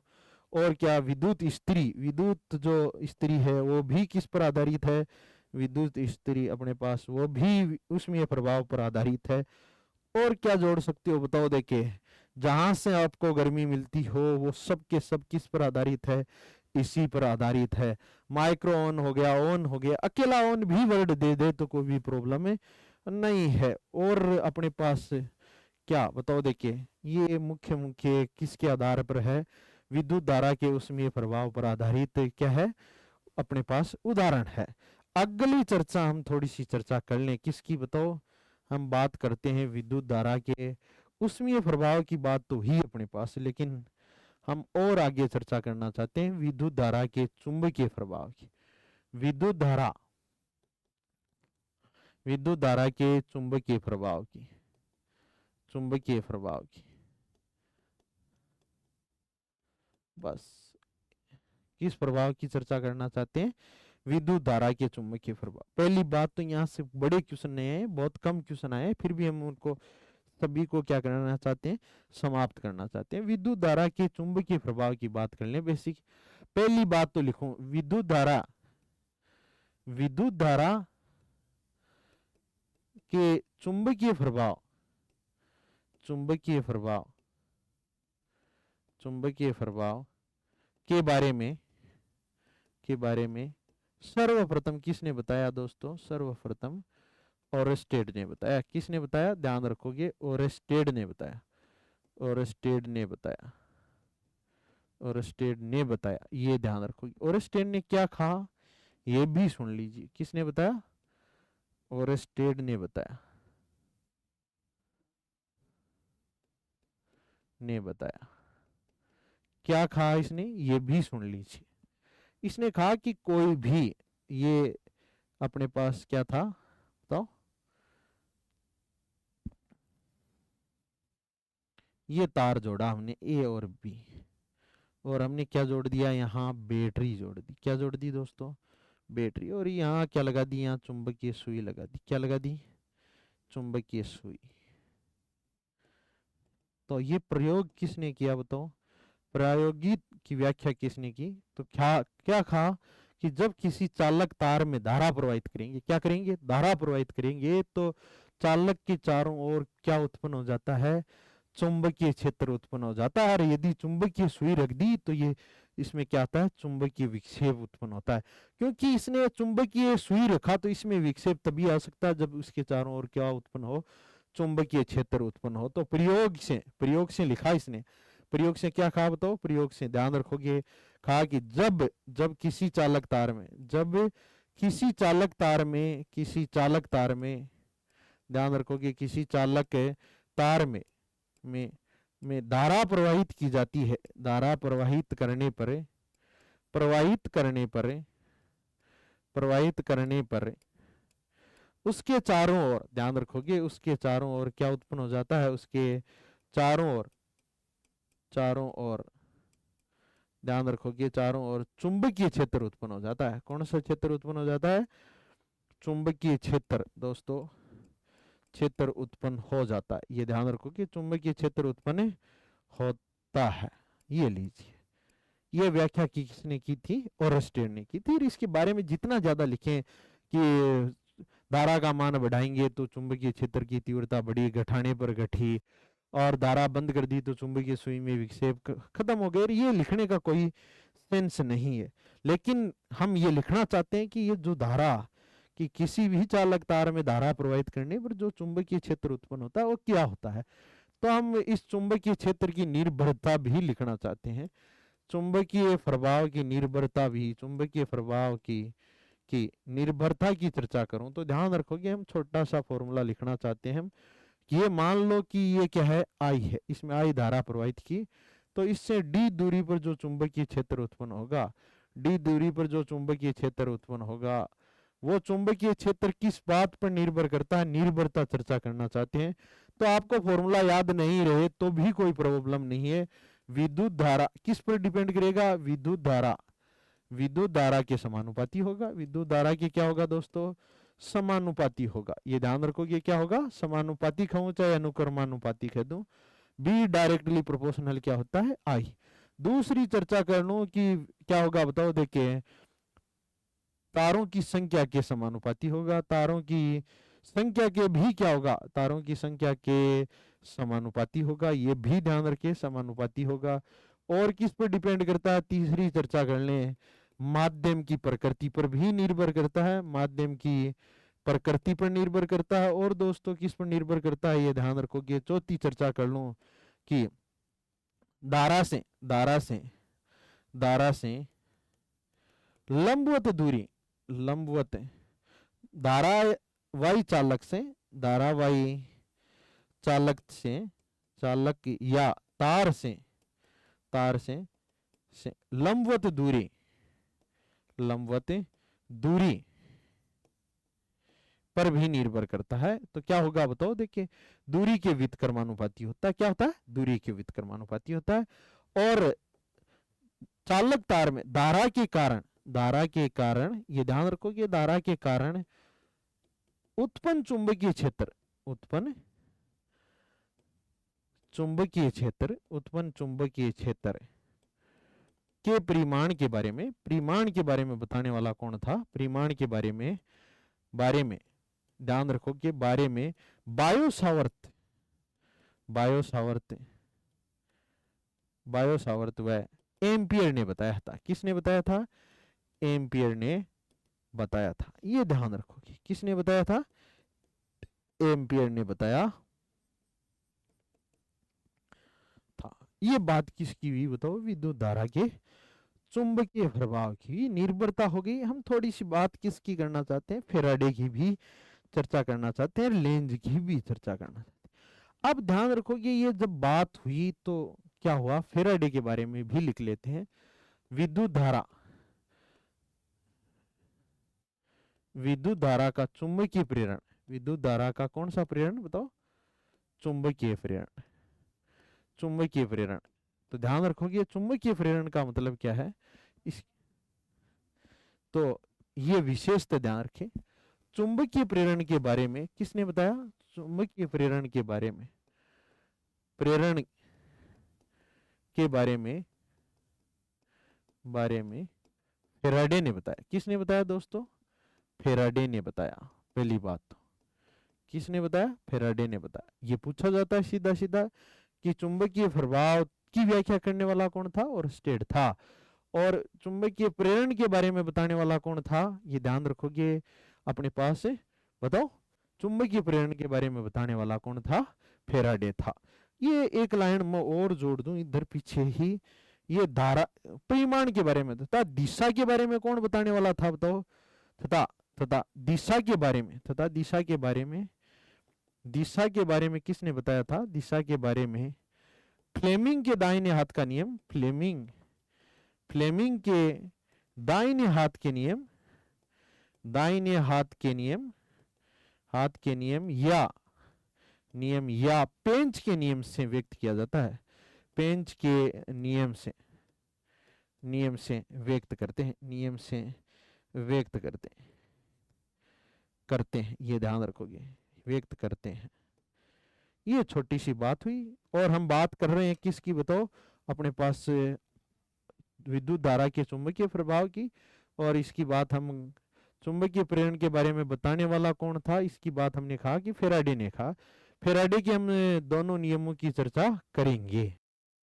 और क्या, विद्युत जो इस्त्री है वो भी किस पर आधारित है, विद्युत इस्त्री अपने पास वो भी उष्मीय प्रभाव पर आधारित है। और क्या जोड़ सकते हो बताओ। देखिए जहां से आपको गर्मी मिलती हो वो सब के सब किस पर आधारित है, इसी पर आधारित है। माइक्रो ओवन हो गया, ओवन हो गया, अकेला ओवन भी वर्ड दे दे तो कोई भी प्रॉब्लम है नहीं है। और अपने पास क्या बताओ। देखिए ये मुख्य किसके आधार पर है, विद्युत धारा के उसमें प्रभाव पर आधारित क्या है, अपने पास उदाहरण है। अगली चर्चा हम थोड़ी सी चर्चा कर लें, किसकी बताओ। हम बात करते हैं विद्युत धारा के उसमें प्रभाव की बात तो ही अपने पास, लेकिन हम और आगे चर्चा करना चाहते हैं विद्युत धारा के चुंबकीय प्रभाव की। विद्युत धारा के चुंबकीय प्रभाव की, चुंबकीय प्रभाव की। बस किस प्रभाव की चर्चा करना चाहते हैं? विद्युत धारा के चुंबकीय प्रभाव। पहली बात तो यहाँ से बड़े क्वेश्चन नहीं आए, बहुत कम क्वेश्चन आए, फिर भी हम उनको सभी को क्या करना चाहते हैं? समाप्त करना चाहते हैं। विद्युत धारा के चुंबकीय प्रभाव की बात कर लें बेसिक। पहली बात तो लिखो, विद्युत धारा के चुंबकीय प्रभाव, चुंबकीय प्रभाव, चुंबकीय प्रभाव के बारे में सर्वप्रथम किसने बताया दोस्तों? सर्वप्रथम ओरेस्टेड ने बताया। किसने बताया? ध्यान रखोगे, ओरेस्टेड ने बताया। ओरेस्टेड ने बताया, ओरेस्टेड ने बताया, ये ध्यान रखोगे। ओरेस्टेड ने क्या कहा ये भी सुन लीजिए। किसने बताया? ओरेस्टेड ने बताया, ने बताया। क्या कहा इसने? ये भी सुन लीजिए। इसने कहा कि कोई भी, ये अपने पास क्या था बताओ? ये तार जोड़ा हमने ए और बी, और हमने क्या जोड़ दिया? यहाँ बैटरी जोड़ दी। क्या जोड़ दी दोस्तों? बैटरी। और यहाँ क्या लगा दी? यहाँ चुंबकीय सुई लगा दी। क्या लगा दी? चुंबकीय सुई। तो ये प्रयोग किसने किया बताओ? प्रायोगिक की व्याख्या किसने की? तो क्या क्या कहा कि जब किसी चालक तार में धारा प्रवाहित करेंगे, क्या करेंगे? धारा प्रवाहित करेंगे, तो चालक के चारों ओर क्या उत्पन्न हो जाता है? चुंबकीय क्षेत्र उत्पन्न हो जाता है। और यदि चुंबकीय सुई रख दी तो ये इसमें क्या आता है? चुंबकीय विक्षेप उत्पन्न होता है। क्योंकि इसने चुंबकीय सुई रखा तो इसमें विक्षेप तभी आ सकता है जब उसके चारों ओर क्या उत्पन्न हो? चुंबकीय क्षेत्र उत्पन्न हो। तो प्रयोग से लिखा इसने। प्रयोग से क्या कहा बताओ? प्रयोग से ध्यान रखोगे, कहा कि जब जब किसी चालक तार में, जब किसी चालक तार में ध्यान रखोगे, किसी चालक तार में धारा प्रवाहित की जाती है। धारा प्रवाहित करने पर उसके चारों ओर, ध्यान रखोगे, उसके चारों ओर क्या उत्पन्न हो जाता है? उसके चारों ओर ध्यान रखोगे, चारों ओर चुंबकीय क्षेत्र उत्पन्न हो जाता है। कौन सा क्षेत्र उत्पन्न हो जाता है? चुंबकीय क्षेत्र दोस्तों, क्षेत्र उत्पन्न हो जाता है। ये ध्यान रखोगे, चुंबकीय क्षेत्र उत्पन्न होता है। ये लीजिए, ये व्याख्या किसने की थी? ओरेस्टेड ने की थी। और इसके बारे में जितना ज्यादा लिखें कि धारा का मान बढ़ाएंगे तो चुंबकीय क्षेत्र की तीव्रता बढ़ी, घटाने पर घटी, और धारा बंद कर दी तो चुंबकीय सुई में विक्षेप खत्म हो गए, ये लिखने का कोई सेंस नहीं है। लेकिन हम ये लिखना चाहते हैं कि ये जो धारा, कि किसी भी चालक तार में धारा प्रवाहित करने पर जो चुंबकीय क्षेत्र उत्पन्न होता है वो क्या होता है। तो हम इस चुंबकीय क्षेत्र की निर्भरता भी लिखना चाहते हैं। चुंबकीय प्रभाव की निर्भरता भी, चुंबकीय प्रभाव की निर्भरता की चर्चा करूं तो ध्यान रखोगे, हम छोटा सा फॉर्मूला लिखना चाहते हैं। ये मान लो कि ये क्या है? आई है, इसमें आई धारा प्रवाहित की, तो इससे डी दूरी पर जो चुंबकीय क्षेत्र उत्पन्न होगा, डी दूरी पर जो चुंबकीय क्षेत्र उत्पन्न होगा, वो चुंबकीय क्षेत्र किस बात पर निर्भर करता है? निर्भरता चर्चा करना चाहते हैं। तो आपको फॉर्मूला याद नहीं रहे तो भी कोई प्रॉब्लम नहीं है। विद्युत धारा किस पर डिपेंड करेगा? विद्युत धारा के समानुपाती होगा। विद्युत धारा के क्या होगा दोस्तों? समानुपाती होगा। ये ध्यान रखोगे, क्या होगा? समानुपाती कहूं चाहे अनुक्रमानुपाती कह दूं, बी डायरेक्टली प्रोपोर्शनल क्या होता है? आई। दूसरी चर्चा कर लूं कि क्या होगा बताओ? देखिए, तारों की संख्या के समानुपाती होगा। तारों की संख्या के भी क्या होगा? तारों की संख्या के समानुपाती होगा। ये भी ध्यान रखे, समानुपाती होगा। और किस पर डिपेंड करता है? तीसरी चर्चा कर लें, माध्यम की प्रकृति पर भी निर्भर करता है। माध्यम की प्रकृति पर निर्भर करता है। और दोस्तों किस पर निर्भर करता है? ये ध्यान रखोगे। चौथी चर्चा कर लूं कि धारा से लंबवत दूरी, लंबवत धारावाही चालक से, धारावाही चालक से, चालक या तार से, तार से लंबवत दूरी, लंबवत दूरी पर भी निर्भर करता है। तो क्या होगा बताओ, देखिए दूरी के व्युत्क्रमानुपाती होता है। क्या होता है? दूरी के व्युत्क्रमानुपाती होता है। और चालक तार में धारा के कारण, धारा के कारण, ये ध्यान रखो कि धारा के कारण उत्पन्न चुंबकीय क्षेत्र, उत्पन्न चुंबकीय क्षेत्र, उत्पन्न चुंबकीय क्षेत्र के परिमाण के बारे में, परिमाण के बारे में बताने वाला कौन था? परिमाण के बारे में ध्यान रखो कि बारे में बायो-सावर्त, बायो-सावर्त, बायो-सावर्त व एम्पियर ने बताया था। किसने बताया था? एम्पियर ने बताया था। ये ध्यान रखोगे, किसने बताया था? एम्पियर ने बताया था। ये बात किसकी हुई बताओ? विद्युत धारा के चुंबकीय प्रभाव की निर्भरता हो गई। हम थोड़ी सी बात किसकी करना चाहते हैं? फैराडे की भी चर्चा करना चाहते हैं, लेंज की भी चर्चा करना चाहते हैं। अब ध्यान रखोगे, ये जब बात हुई तो क्या हुआ? फैराडे के बारे में भी लिख लेते हैं। विद्युत धारा, विद्युत धारा का चुंबकीय प्रेरण, विद्युत धारा का कौन सा प्रेरण बताओ? चुंबकीय प्रेरण, चुंबकीय प्रेरण। तो ध्यान रखोगे चुंबकीय प्रेरण का मतलब क्या है? इस तो ये विशेषता ध्यान रखें। चुंबकीय प्रेरण के बारे में किसने बताया? चुंबकीय प्रेरण के बारे में, प्रेरण के बारे में फैराडे ने बताया। किसने बताया दोस्तों? फैराडे ने बताया। पहली बात तो किसने बताया? फैराडे ने बताया। ये पूछा जाता है सीधा सीधा कि चुंबकीय प्रभाव की व्याख्या करने वाला कौन था? ओरस्टेड था। और चुंबकीय प्रेरण के बारे में बताने वाला कौन था? ये ध्यान रखोगे अपने पास से, बताओ चुंबकीय प्रेरण के बारे में बताने वाला कौन था? फैराडे था। ये एक लाइन में और जोड़ दूं इधर पीछे ही, ये धारा परिमाण के बारे में तथा दिशा के बारे में कौन बताने वाला था बताओ? तथा दिशा के बारे में, तथा दिशा के बारे में, दिशा के बारे में किसने बताया था? दिशा के बारे में फ्लेमिंग के दाहिने हाथ का नियम, फ्लेमिंग के दाहिने हाथ के नियम, दाहिने हाथ के नियम, हाथ के नियम या पेंच के नियम से व्यक्त किया जाता है। पेंच के नियम से व्यक्त करते हैं, नियम से व्यक्त करते हैं। ये ध्यान रखोगे, व्यक्त करते हैं। ये छोटी सी बात हुई। और हम बात कर रहे हैं किसकी बताओ? अपने पास विद्युत धारा के चुंबकीय प्रभाव की। और इसकी बात हम चुंबकीय प्रेरण के बारे में बताने वाला कौन था? इसकी बात हमने कहा कि फैराडे ने कहा। फैराडे के हम दोनों नियमों की चर्चा करेंगे।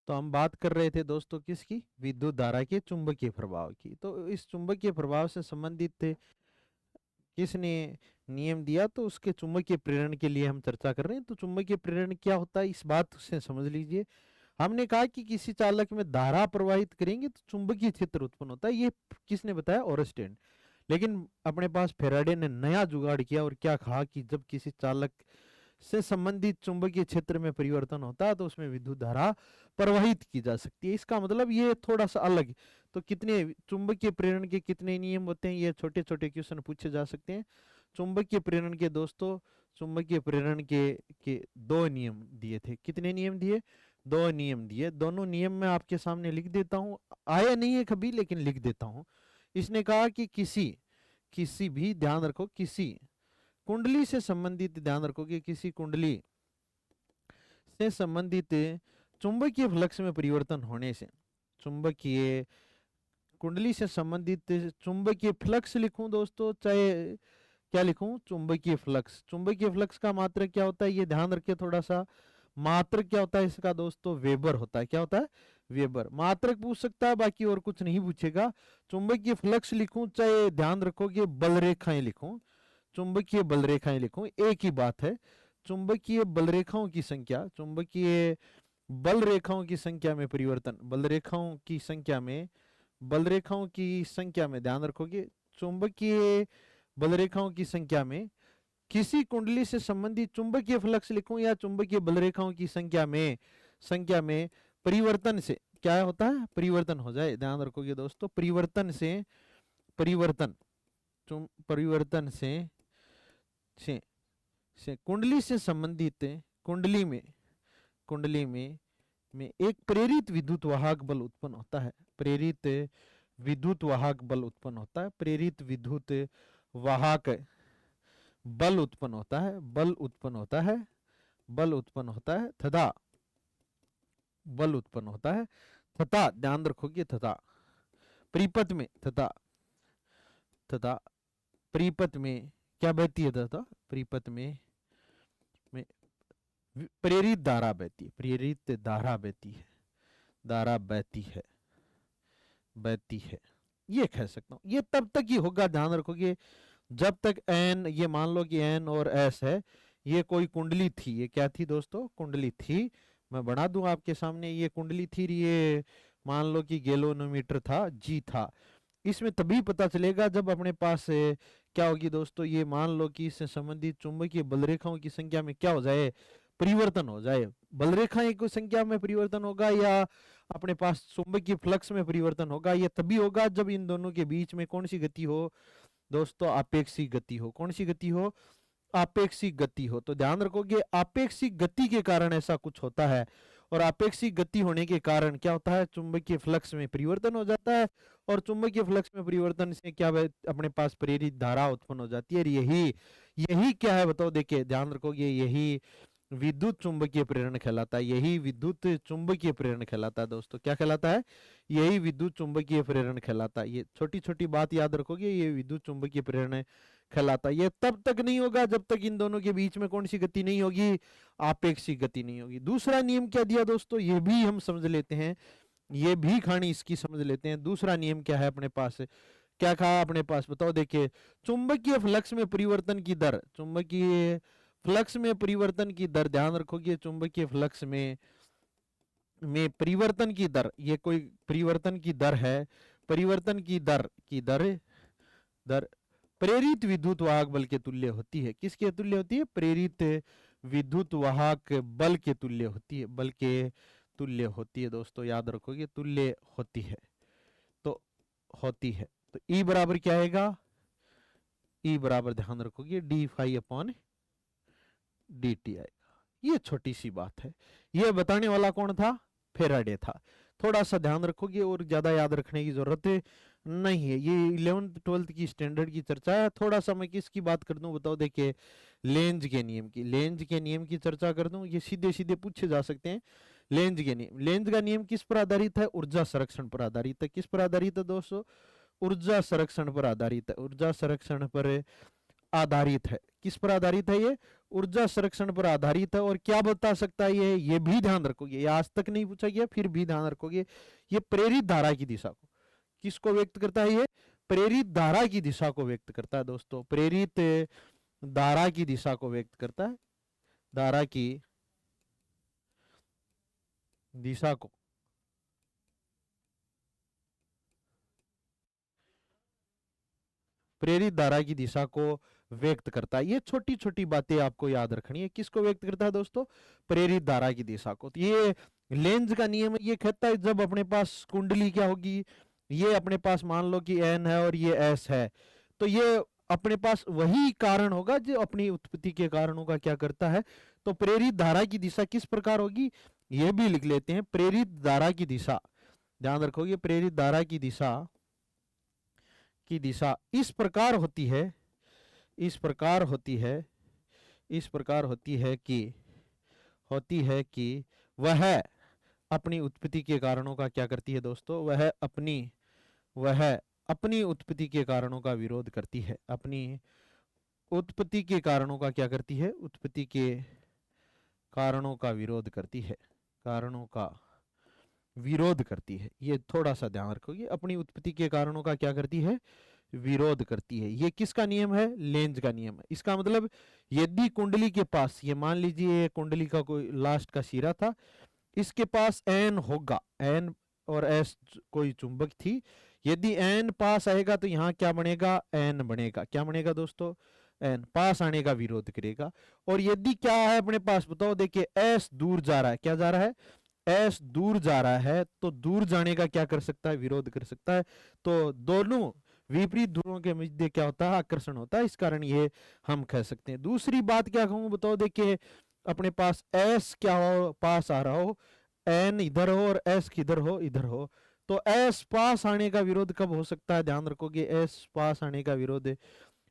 तो हम बात कर रहे थे दोस्तों किसकी? विद्युत धारा के चुंबकीय प्रभाव की। तो इस चुंबकीय प्रभाव से संबंधित किसने नियम दिया? तो उसके चुंबकीय प्रेरण के लिए हम चर्चा कर रहे हैं। तो चुंबकीय प्रेरण क्या होता है, इस बात से समझ लीजिए। हमने कहा कि किसी चालक में धारा प्रवाहित करेंगे तो चुंबकीय क्षेत्र उत्पन्न होता है। ये किसने बताया? ओरस्टेड। लेकिन अपने पास फैराडे ने नया जुगाड़ किया और क्या कहा कि जब किसी चालक से संबंधित चुंबकीय क्षेत्र में परिवर्तन होता है तो उसमें विद्युत धारा प्रवाहित की जा सकती है। इसका मतलब ये थोड़ा सा अलग। तो कितने चुंबकीय प्रेरण के कितने नियम होते हैं? ये छोटे छोटे क्वेश्चन पूछे जा सकते हैं। चुंबकीय प्रेरण के दोस्तों, चुंबकीय प्रेरण के दो नियम दिए थे। कितने नियम दिए? दो नियम दिए। दोनों नियम मैं आपके सामने लिख देता हूँ। आया नहीं है कभी, लेकिन लिख देता हूँ। इसने कहा कि किसी भी, ध्यान रखो, किसी कुंडली से संबंधित, ध्यान रखोगे, किसी कुंडली से संबंधित चुंबकीय फ्लक्स में परिवर्तन होने से, चुंबकीय कुंडली से संबंधित चुंबकीय फ्लक्स लिखूं दोस्तों, चाहे क्या लिखूं? चुंबकीय फ्लक्स। चुंबकीय फ्लक्स का मात्रक क्या होता है? ये ध्यान रखिए थोड़ा सा। मात्रक क्या होता है इसका दोस्तों? वेबर होता है। क्या होता है? वेबर। मात्रक पूछ सकता है, बाकी और कुछ नहीं पूछेगा। चुंबकीय फ्लक्स लिखूं, चाहे ध्यान रखोगे बल रेखाएं लिखूं, चुंबकीय बल रेखाएं लिखूं, एक ही बात है। चुंबकीय बल रेखाओं की संख्या, चुंबकीय बल रेखाओं की संख्या में परिवर्तन, बल रेखाओं की संख्या में, बल रेखाओं की संख्या में, ध्यान रखोगे चुंबकीय बल रेखाओं की संख्या में किसी कुंडली से संबंधित चुंबकीय फ्लक्स लिखूं या चुंबकीय बल रेखाओं की संख्या में परिवर्तन से, क्या होता है, परिवर्तन हो जाए। ध्यान रखोगे दोस्तों, परिवर्तन से परिवर्तन परिवर्तन से, से कुंडली से संबंधित कुंडली में एक प्रेरित विद्युत वाहक बल उत्पन्न होता है। प्रेरित विद्युत वाहक बल उत्पन्न होता है। प्रेरित विद्युत वाहक बल उत्पन्न होता है। बल उत्पन्न होता है। बल उत्पन्न होता है तथा बल उत्पन्न होता है तथा ध्यान रखोगे तथा परिपथ में तथा परिपथ में क्या बहती है, तथा परिपथ में प्रेरित धारा बहती है। प्रेरित धारा बहती है। धारा बहती है, ये कह सकता हूं। ये तब तक ही होगा, ध्यान रखोगे, जब तक एन, ये मान लो कि एन और एस है, ये कोई कुंडली थी। ये क्या थी दोस्तों, कुंडली थी। मैं बना दूं आपके सामने, ये कुंडली थी, ये मान लो कि गैल्वेनोमीटर था, जी था। इसमें तभी पता चलेगा जब अपने पास क्या होगी दोस्तों, ये मान लो कि इससे संबंधित चुंबकीय बलरेखाओं की संख्या में क्या हो जाए, परिवर्तन हो जाए। बलरेखाएं की संख्या में परिवर्तन होगा या अपने पास चुंबकीय फ्लक्स में परिवर्तन होगा, ये तभी होगा जब इन दोनों के बीच में कौन सी गति हो दोस्तों, आपेक्षिक गति हो। कौन सी गति हो, आपेक्षिक गति हो। तो ध्यान रखोगे, आपेक्षिक गति के कारण ऐसा कुछ होता है, और आपेक्षिक गति होने के कारण क्या होता है, चुंबकीय फ्लक्स में परिवर्तन हो जाता है, और चुंबकीय फ्लक्स में परिवर्तन से क्या अपने पास प्रेरित धारा उत्पन्न हो जाती है। यही यही क्या है बताओ, देखिए ध्यान रखोगे, यही विद्युत चुंबकीय प्रेरण कहलाता है। यही विद्युत चुंबकीय प्रेरण कहलाता है दोस्तों। क्या कहलाता है, यही विद्युत चुंबकीय प्रेरण कहलाता है। ये छोटी छोटी बात याद रखोगे, ये विद्युत चुंबकीय प्रेरण कहलाता है। ये तब तक नहीं होगा जब तक इन दोनों के बीच में कौन सी गति नहीं होगी, आपेक्षिक गति नहीं होगी। दूसरा नियम क्या दिया दोस्तों, ये भी हम समझ लेते हैं, ये भी कहानी इसकी समझ लेते हैं। दूसरा नियम क्या है अपने पास, क्या कहा अपने पास बताओ, देखिए, चुंबकीय फ्लक्स में परिवर्तन की दर, चुंबकीय फ्लक्स में परिवर्तन की दर, ध्यान रखोगे, चुंबकीय फ्लक्स में परिवर्तन की दर, ये कोई परिवर्तन की दर है, परिवर्तन की दर प्रेरित विद्युत वाहक बल के तुल्य होती है। किसके तुल्य होती है, प्रेरित विद्युत वाहक बल के तुल्य होती है। बल के तुल्य होती है दोस्तों, याद रखोगे, तुल्य होती है। तो होती है तो E बराबर क्या आएगा, E बराबर ध्यान रखोगे d phi upon d t आएगा। ये छोटी सी बात है, ये बताने वाला कौन था, फेराडे था। थोड़ा सा ध्यान रखोगे और ज्यादा याद रखने की जरूरत नहीं है। ये 11th 12th की स्टैंडर्ड की चर्चा है। थोड़ा सा मैं किसकी बात कर दूं बताओ, देखिए, लेंज के नियम की, लेंज के नियम की चर्चा कर दूं। ये सीधे सीधे पूछे जा सकते हैं। लेंज के नियम, लेंज का नियम किस पर आधारित है, ऊर्जा संरक्षण पर आधारित है। किस पर आधारित है दोस्तों, ऊर्जा संरक्षण पर आधारित है। ऊर्जा संरक्षण पर आधारित है। किस पर आधारित है, ये ऊर्जा संरक्षण पर आधारित है। और क्या बता सकता है ये भी ध्यान रखोगे, ये आज तक नहीं पूछा गया, फिर भी ध्यान रखोगे, ये प्रेरित धारा की दिशा को किसको व्यक्त करता है, ये प्रेरित धारा की दिशा को व्यक्त करता है दोस्तों। प्रेरित धारा की दिशा को व्यक्त करता है, धारा की दिशा को प्रेरित धारा की दिशा को व्यक्त करता है। ये छोटी छोटी बातें आपको याद रखनी है। किसको व्यक्त करता है दोस्तों, प्रेरित धारा की दिशा को। तो ये लेंज का नियम ये कहता है, जब अपने पास कुंडली क्या होगी, ये अपने पास मान लो कि एन है और ये एस है, तो ये अपने पास वही कारण होगा जो अपनी उत्पत्ति के कारणों का क्या करता है। तो प्रेरित धारा की दिशा किस प्रकार होगी, ये भी लिख लेते हैं। प्रेरित धारा की दिशा, ध्यान रखोगे, प्रेरित धारा की दिशा इस प्रकार होती है, इस प्रकार होती है, इस प्रकार होती है कि वह अपनी उत्पत्ति के कारणों का क्या करती है दोस्तों, वह अपनी उत्पत्ति के कारणों का विरोध करती है। अपनी उत्पत्ति के कारणों का क्या करती है, उत्पत्ति के कारणों का विरोध करती है, कारणों का विरोध करती है। ये थोड़ा सा ध्यान रखोगे, अपनी उत्पत्ति के कारणों का क्या करती है, विरोध करती है। ये किसका नियम है, लेंज का नियम है। इसका मतलब यदि कुंडली के पास, ये मान लीजिए कुंडली का कोई लास्ट का सिरा था, इसके पास एन होगा, एन और एस कोई चुंबक थी, यदि एन पास आएगा तो यहाँ क्या बनेगा, एन बनेगा। क्या बनेगा दोस्तों, एन पास आने का विरोध करेगा। और यदि क्या है अपने पास बताओ, देखिए एस दूर जा रहा है, क्या जा रहा है, एस दूर जा रहा है तो दूर जाने का क्या कर सकता है, विरोध कर सकता है। तो दोनों विपरीत ध्रुवों के मध्य क्या होता है, आकर्षण होता है, इस कारण ये हम कह सकते हैं। दूसरी बात क्या कहूं बताओ, देखिए अपने पास एस क्या हो, पास आ रहा हो, एन इधर हो और एस किधर हो, इधर हो, तो एस पास आने का विरोध कब हो सकता है, ध्यान रखोगे, एस पास आने का विरोध है,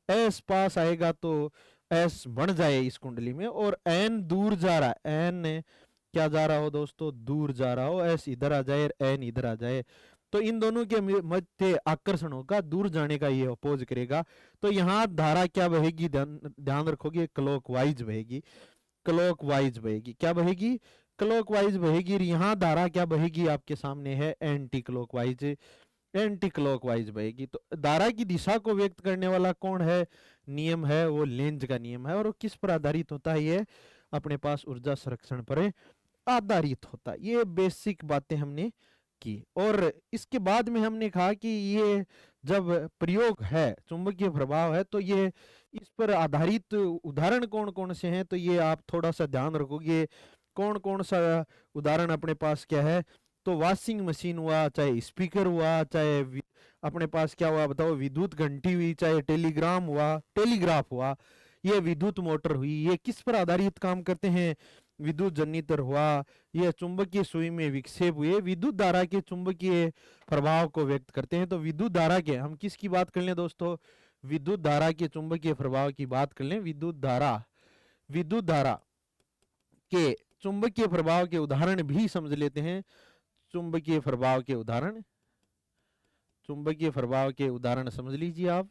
एस पास आएगा तो एस बढ़ जाए इस कुंडली में, और एन दूर जा रहा है, एन क्या जा रहा हो दोस्तों, दूर जा रहा हो, एस इधर आ जाए और एन इधर आ जाए, तो इन दोनों के मध्य आकर्षण होगा, दूर जाने का ये अपोज करेगा। तो यहाँ धारा क्या बहेगी, ध्यान रखोगे, क्लॉकवाइज बहेगी, क्लॉकवाइज बहेगी, क्या बहेगी, क्लॉकवाइज बहेगी। यहाँ धारा क्या बहेगी आपके सामने है, एंटी क्लॉकवाइज, एंटी क्लॉकवाइज बहेगी। तो धारा की दिशा को व्यक्त करने वाला कौन है, नियम है वो लेंज का नियम है, और वो किस पर आधारित होता है, ये अपने पास ऊर्जा संरक्षण पर आधारित होता है। ये बेसिक बातें हमने की, और इसके बाद में हमने कहा कि ये जब प्रयोग है, चुंबकीय प्रभाव है, तो ये इस पर आधारित उदाहरण कौन कौन से हैं, तो ये आप थोड़ा सा ध्यान रखोगे, कौन कौन सा उदाहरण अपने पास क्या है। तो वॉशिंग मशीन हुआ, चाहे स्पीकर हुआ, चाहे अपने पास क्या हुआ बताओ, विद्युत घंटी हुई, चाहे टेलीग्राम हुआ, टेलीग्राफ हुआ, ये विद्युत मोटर हुई, ये किस पर आधारित काम करते हैं, विद्युत जनरेटर हुआ, यह चुंबकीय सुई में विक्षेप हुए विद्युत धारा के चुंबकीय प्रभाव को व्यक्त करते हैं। तो विद्युत धारा के, हम किसकी बात कर लें दोस्तों, विद्युत धारा के चुंबकीय प्रभाव की बात कर लें, विद्युत धारा, विद्युत धारा के चुंबकीय प्रभाव के उदाहरण भी समझ लेते हैं। चुंबकीय प्रभाव के उदाहरण, चुंबकीय प्रभाव के उदाहरण समझ लीजिए आप।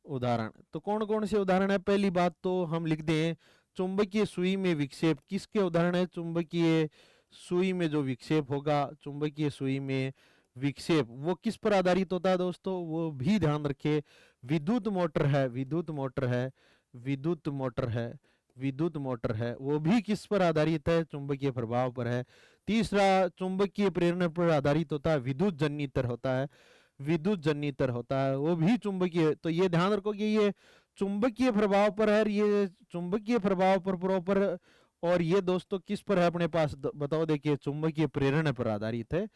उदाहरण तो कौन कौन से उदाहरण है, पहली बात तो हम लिख दें, चुंबकीय सुई में विक्षेप, किसके उदाहरण है, चुंबकीय सुई में जो विक्षेप होगा, चुंबकीय सुई में विक्षेप वो किस पर आधारित होता है दोस्तों, वो भी ध्यान रखिए, विद्युत मोटर है, विद्युत मोटर है, विद्युत मोटर है, विद्युत मोटर है, वो भी किस पर आधारित है, चुंबकीय प्रभाव पर है। तीसरा चुंबकीय प्रेरण पर आधारित होता है, विद्युत जनरेटर होता है, विद्युत जनरेटर होता है, वो भी चुंबकीय। तो ये ध्यान रखो कि ये चुंबकीय प्रभाव पर है, ये चुंबकीय प्रभाव पर प्रॉपर, और ये दोस्तों किस पर है अपने पास बताओ, देखिए चुंबकीय प्रेरण पर आधारित है,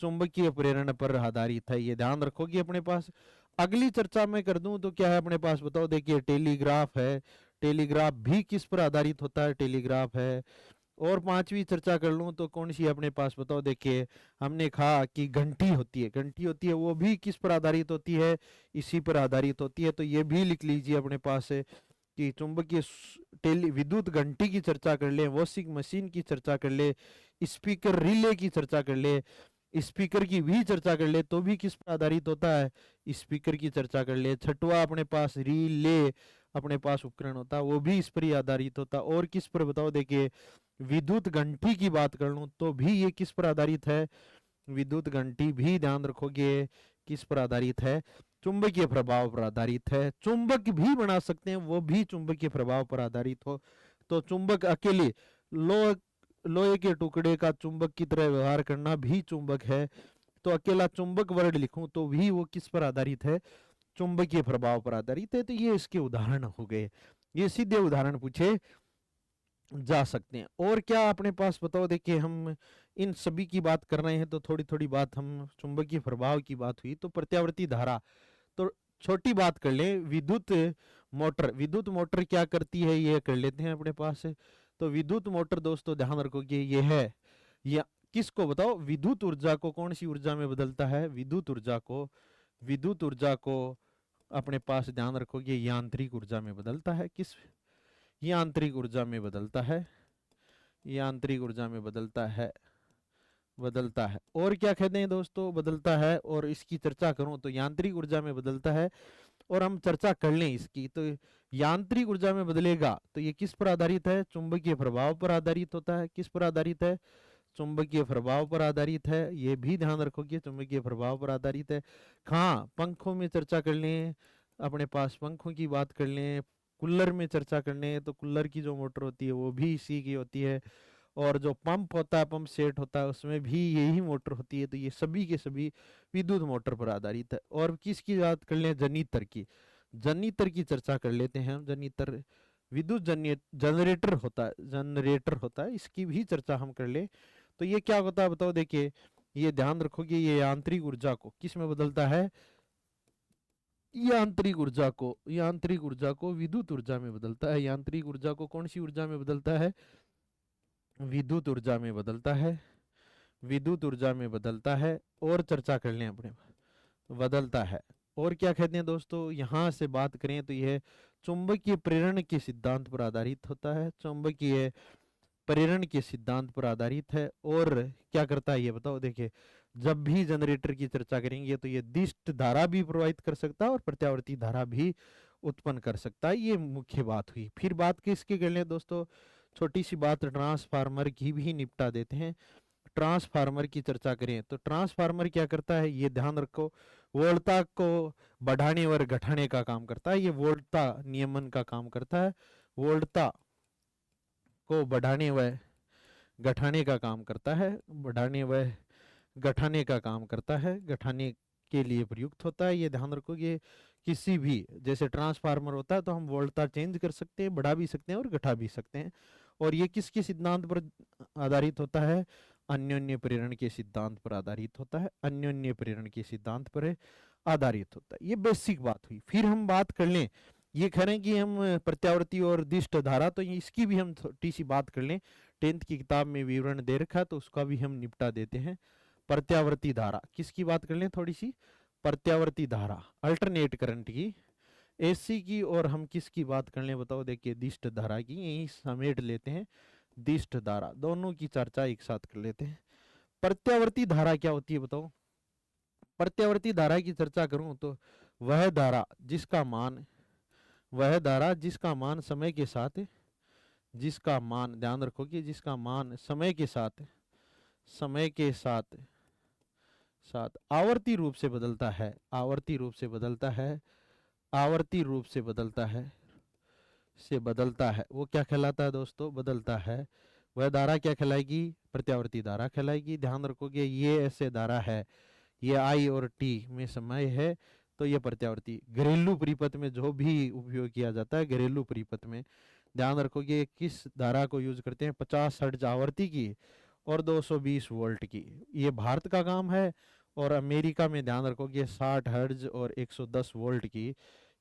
चुंबकीय प्रेरण पर आधारित है, ये ध्यान रखोगे अपने पास। अगली चर्चा में कर दूं तो क्या है अपने पास बताओ, देखिए टेलीग्राफ है, टेलीग्राफ भी किस पर आधारित होता है, टेलीग्राफ है। और पांचवी चर्चा कर लूं तो कौन सी अपने पास बताओ, देखिए हमने कहा कि घंटी होती है, घंटी होती है, वो भी किस पर आधारित होती है, इसी पर आधारित होती है। तो ये भी लिख लीजिए अपने पास है कि चुंबकीय टेली विद्युत घंटी की चर्चा कर ले, वॉशिंग मशीन की चर्चा कर ले, स्पीकर रिले की चर्चा कर ले, स्पीकर की भी चर्चा कर ले तो भी किस पर आधारित होता है, स्पीकर की चर्चा कर ले। छठवा अपने पास रिले अपने पास उपकरण होता है, वो भी इस पर ही आधारित होता है। और किस पर बताओ, देखिए विद्युत घंटी की बात कर लूं तो भी ये किस पर आधारित है, विद्युत घंटी भी ध्यान रखोगे किस पर आधारित है, चुंबकीय प्रभाव पर आधारित है। चुंबक भी बना सकते हैं, वो भी चुंबकीय प्रभाव पर आधारित हो। तो चुंबक अकेले लोहे के टुकड़े का चुंबक की तरह व्यवहार करना भी चुंबक है। तो अकेला चुंबक वर्ड लिखूं तो भी वो किस पर आधारित है, चुंबकीय प्रभाव पर आधारित है। तो ये इसके उदाहरण हो गए, ये सीधे उदाहरण पूछे जा सकते हैं। और क्या अपने पास बताओ, देखिए हम इन सभी की बात कर रहे हैं तो थोड़ी थोड़ी बात, हम चुंबकीय प्रभाव की बात हुई तो प्रत्यावर्ती धारा, तो छोटी बात कर ले, विद्युत मोटर, विद्युत मोटर क्या करती है ये कर लेते हैं अपने पास। तो विद्युत मोटर दोस्तों ध्यान रखोगे ये है, या किसको बताओ, विद्युत ऊर्जा को कौन सी ऊर्जा में बदलता है, विद्युत ऊर्जा को, विद्युत ऊर्जा को अपने पास ध्यान रखोगे यांत्रिक ऊर्जा में बदलता है, किस यांत्रिक ऊर्जा में बदलता है, यांत्रिक ऊर्जा में बदलता है, बदलता है। और क्या कहते हैं दोस्तों, बदलता है। और इसकी चर्चा करूं तो यांत्रिक ऊर्जा में बदलता है, और हम चर्चा कर लें इसकी, तो यांत्रिक ऊर्जा में बदलेगा तो ये किस पर आधारित है, चुंबकीय प्रभाव पर आधारित होता है, किस पर आधारित है, चुंबकीय प्रभाव पर आधारित है, ये भी ध्यान रखोगे चुंबकीय प्रभाव पर आधारित है। हाँ पंखों में चर्चा कर लें, अपने पास पंखों की बात कर लें, कूलर में चर्चा कर लें तो कूलर की जो मोटर होती है वो भी इसी की होती है। और जो पंप होता है, पंप सेट होता है, उसमें भी यही मोटर होती है। तो ये सभी के सभी विद्युत मोटर पर आधारित है। और किसकी बात कर लें, जनरेटर की, जनरेटर की चर्चा कर लेते हैं हम। जनरेटर विद्युत जनरेटर होता है, जनरेटर होता है, इसकी भी चर्चा हम कर ले तो ये क्या होता है बताओ, देखिए ये ध्यान रखोगे, ये यांत्रिक ऊर्जा को किस में बदलता है, यांत्रिक ऊर्जा को विद्युत ऊर्जा में बदलता है। यांत्रिक ऊर्जा को कौन सी ऊर्जा में बदलता है, विद्युत ऊर्जा में बदलता है, विद्युत ऊर्जा में बदलता है। और चर्चा कर लें अपने, बदलता है। और क्या कहते हैं दोस्तों, यहां से बात करें तो यह चुंबकीय प्रेरण के सिद्धांत पर आधारित होता है, चुंबकीय प्रेरण के सिद्धांत पर आधारित है। और क्या करता है ये बताओ, देखिए जब भी जनरेटर की चर्चा करेंगे तो ये दिष्ट धारा भी प्रवाहित कर सकता है और प्रत्यावर्ती धारा भी उत्पन्न कर सकता है। ये मुख्य बात हुई। फिर बात किसकी कर लें दोस्तों, छोटी सी बात ट्रांसफार्मर की भी निपटा देते हैं। ट्रांसफार्मर की चर्चा करें तो ट्रांसफार्मर क्या करता है, ये ध्यान रखो, वोल्टता को बढ़ाने और घटाने का काम करता है। ये वोल्टता नियमन का काम करता है, वोल्टता को बढ़ाने व घटाने का काम करता है, बढ़ाने व घटाने का काम करता है, घटाने के लिए प्रयुक्त होता है। ये ध्यान रखो, ये किसी भी जैसे ट्रांसफार्मर होता है तो हम वोल्टता चेंज कर सकते हैं, बढ़ा भी सकते हैं और घटा भी सकते हैं। और ये किसके सिद्धांत पर आधारित होता है, अन्योन्य प्रेरण के सिद्धांत पर आधारित होता है, अन्योन्य प्रेरण के सिद्धांत पर आधारित होता है। ये बेसिक बात हुई। फिर हम बात कर लें, ये कह रहे हैं कि हम प्रत्यावर्ती और दिष्ट धारा, तो इसकी भी हम छोटी सी बात कर लें। 10th की किताब में विवरण दे रखा है तो उसका भी हम निपटा देते हैं। प्रत्यावर्ती धारा किसकी बात कर लें थोड़ी सी, प्रत्यावर्ती धारा अल्टरनेट करंट की, एसी की। और हम किसकी बात कर लें बताओ, देखिए दिष्ट धारा की, यही समेट लेते हैं। दिष्ट धारा, दोनों की चर्चा एक साथ कर लेते हैं। प्रत्यावर्ती धारा क्या होती है बताओ, प्रत्यावर्ती धारा की चर्चा करूं तो वह धारा जिसका मान, वह धारा जिसका मान समय के साथ, जिसका मान ध्यान रखो कि जिसका मान समय के साथ, समय के साथ साथ आवर्ती रूप से बदलता है, आवर्ती रूप से बदलता है, आवर्ती रूप से बदलता है, से बदलता है, वो क्या कहलाता है दोस्तों, बदलता है। वह धारा क्या कहलाएगी, प्रत्यावर्ती धारा कहलाएगी। ध्यान रखोगे ये ऐसे धारा है, ये आई और टी में समय है तो ये प्रत्यावर्ती। घरेलू परिपथ में जो भी उपयोग किया जाता है, घरेलू परिपथ में ध्यान रखोगे किस धारा को यूज करते हैं, 50 हर्ट्ज आवृत्ति की और 220 वोल्ट की। ये भारत का काम है। और अमेरिका में ध्यान रखोगे 60 हर्ट्ज और 110 वोल्ट की,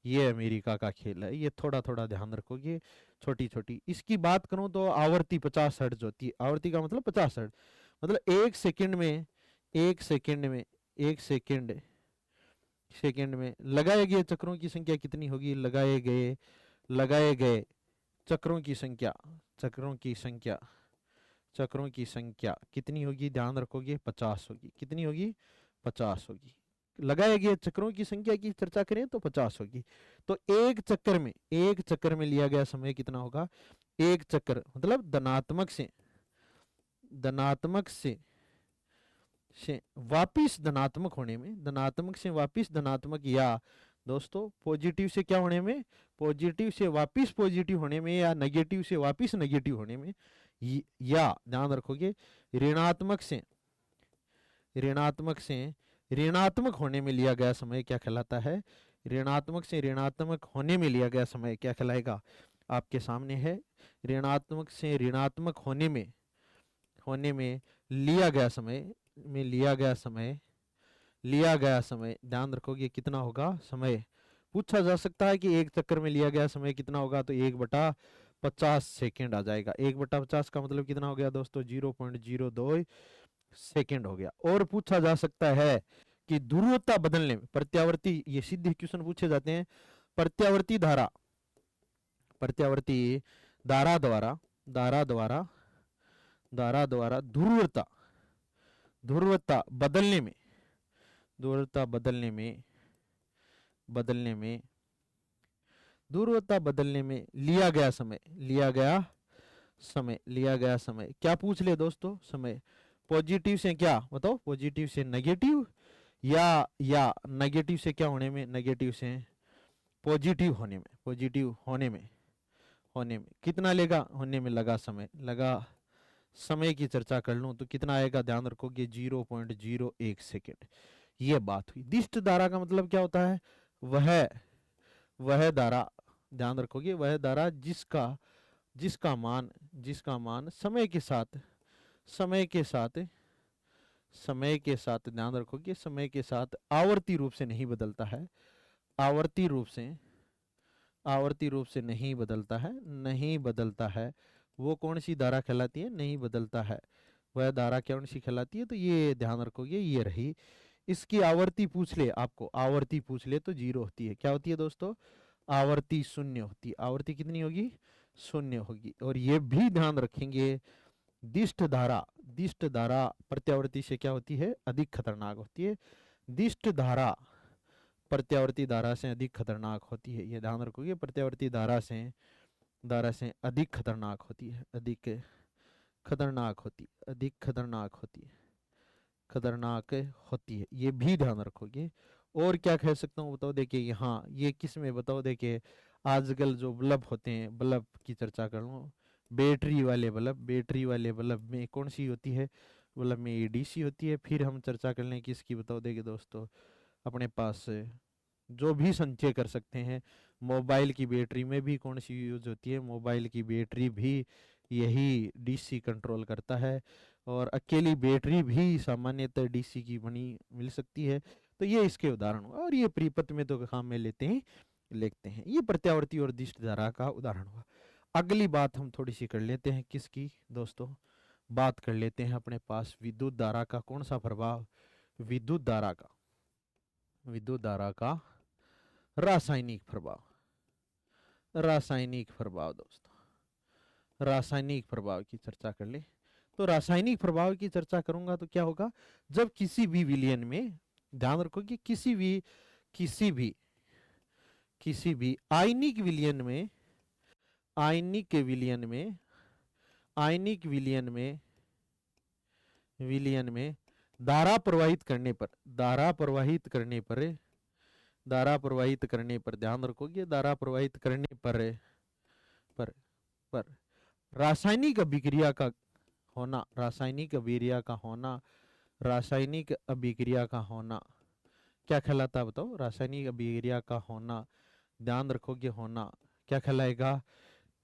ये अमेरिका का खेल है। ये थोड़ा थोड़ा ध्यान रखोगे, छोटी छोटी। इसकी बात करूं तो आवृत्ति 50 हर्ट्ज होती है, आवृत्ति का मतलब 50 हर्ट्ज, मतलब एक सेकंड में, एक सेकंड में, एक सेकंड, सेकंड में लगाए गए चक्रों की संख्या कितनी होगी, लगाए गए चक्रों की संख्या, चक्रों की संख्या, चक्रों की संख्या कितनी होगी, ध्यान रखोगे 50 होगी। कितनी होगी, 50 होगी। लगाए गए चक्रों की संख्या की चर्चा करें तो 50 होगी। तो एक चक्कर में, एक चक्कर में लिया गया समय कितना होगा, एक चक्कर मतलब धनात्मक से, धनात्मक से वापिस धनात्मक होने में, धनात्मक से वापिस धनात्मक, या दोस्तों पॉजिटिव से क्या होने में, पॉजिटिव से वापिस पॉजिटिव होने में, या नेगेटिव से वापिस नेगेटिव होने में, या ध्यान रखोगे ऋणात्मक से, ऋणात्मक से ऋणात्मक होने में लिया गया समय क्या कहलाता है, ऋणात्मक से ऋणात्मक होने में लिया गया समय क्या कहलाएगा, आपके सामने है। ऋणात्मक से ऋणात्मक होने में लिया गया समय, में लिया गया समय, लिया गया समय ध्यान रखोगे कितना होगा समय। पूछा जा सकता है कि एक चक्कर में लिया गया समय कितना होगा, तो 1/50 सेकेंड आ जाएगा। 1/50 का मतलब कितना हो गया दोस्तों, 0.02 सेकेंड हो गया। और पूछा जा सकता है कि ध्रुवता बदलने में प्रत्यावर्ती, ये सीधे क्वेश्चन पूछे जाते हैं, प्रत्यावर्ती धारा, प्रत्यावर्ती धारा द्वारा, धारा द्वारा, धारा द्वारा ध्रुवता, ध्रुवता बदलने में, ध्रुवता बदलने में, बदलने में, ध्रुवता बदलने में लिया गया समय, लिया गया समय, लिया गया समय क्या पूछ ले दोस्तों, समय। पॉजिटिव से क्या बताओ, पॉजिटिव से नेगेटिव, या नेगेटिव से क्या होने में, नेगेटिव से पॉजिटिव होने में, पॉजिटिव होने में, होने में कितना लेगा, होने में लगा समय, लगा समय की चर्चा कर लूं तो कितना आएगा, ध्यान रखोगे 0.01 सेकेंड। ये बात हुई। दिष्ट धारा का मतलब क्या होता है, वह धारा ध्यान रखोगे, वह धारा जिसका, जिसका मान, जिसका मान समय के साथ, समय के साथ, समय के साथ ध्यान रखो कि समय के साथ आवर्ती रूप से नहीं बदलता है, आवर्ती रूप से, आवर्ती रूप से नहीं बदलता है, नहीं बदलता है, वो कौन सी धारा कहलाती है? नहीं बदलता है, वह धारा कौन सी कहलाती है? तो ये ध्यान रखोगे, ये रही। इसकी आवर्ती पूछ ले आपको, आवर्ती पूछ ले तो जीरो होती है। क्या होती है दोस्तों? आवर्ती शून्य होती है। आवर्ती कितनी होगी? शून्य होगी। और ये भी ध्यान रखेंगे, दिष्ट धारा, दिष्ट धारा प्रत्यावर्ती से क्या होती है? अधिक खतरनाक होती है। दिष्ट धारा प्रत्यावर्ती धारा से अधिक खतरनाक होती है, ये ध्यान रखोगे। प्रत्यावर्ती धारा से अधिक खतरनाक होती है, अधिक खतरनाक होती, अधिक खतरनाक होती है, खतरनाक होती है, ये भी ध्यान रखोगे। और क्या कह सकता हूँ बताओ? देखिए यहाँ ये किस में बताओ? देखिए आजकल जो बल्ब होते हैं, बल्ब की चर्चा कर लूँ, बैटरी वाले बल्ब, बैटरी वाले बल्ब में कौन सी होती है? बल्ब में एडीसी होती है। फिर हम चर्चा कर लें किसकी, बताओ? देखिए दोस्तों, अपने पास जो भी संचय कर सकते हैं, मोबाइल की बैटरी में भी कौन सी यूज होती है? मोबाइल की बैटरी भी यही डीसी कंट्रोल करता है। और अकेली बैटरी भी सामान्यतः डीसी की बनी मिल सकती है। तो ये इसके उदाहरण हुआ, और ये प्रीपथ में तो काम में लेते हैं, लिखते हैं। ये प्रत्यावर्ती और दिष्ट धारा का उदाहरण हुआ। अगली बात हम थोड़ी सी कर लेते हैं, किसकी दोस्तों? बात कर लेते हैं अपने पास विद्युत धारा का। कौन सा प्रभाव? विद्युत धारा का, विद्युत धारा का रासायनिक प्रभाव, रासायनिक प्रभाव दोस्तों, रासायनिक प्रभाव की चर्चा कर ले। तो रासायनिक प्रभाव की चर्चा करूंगा तो क्या होगा? जब किसी भी विलयन में, ध्यान रखो कि किसी भी, किसी भी, किसी भी आयनिक विलयन में, आयनिक विलयन में, आयनिक विलयन में, विलयन में धारा प्रवाहित करने पर, धारा प्रवाहित करने पर, धारा प्रवाहित करने पर, ध्यान रखोगे, धारा प्रवाहित करने पर पर रासायनिक अभिक्रिया का होना, रासायनिक अभिक्रिया का होना, रासायनिक अभिक्रिया का होना क्या कहलाता है बताओ? रासायनिक अभिक्रिया का होना, ध्यान रखोगे, होना क्या कहलाएगा?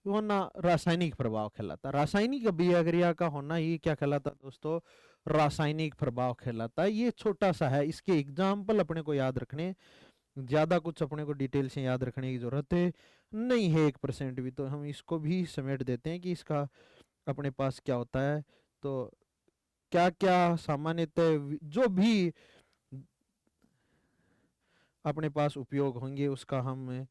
होना रासायनिक प्रभाव कहलाता है। रासायनिक अभिक्रिया का होना ही क्या कहलाता है दोस्तों? रासायनिक प्रभाव कहलाता है। ये छोटा सा है, इसके एग्जाम्पल अपने को याद रखने, ज्यादा कुछ अपने को डिटेल से याद रखने की जरूरत है नहीं है 1% भी। तो हम इसको भी समेट देते हैं कि इसका अपने पास क्या होता है। तो क्या क्या सामान्यतः जो भी अपने पास उपयोग होंगे उसका हम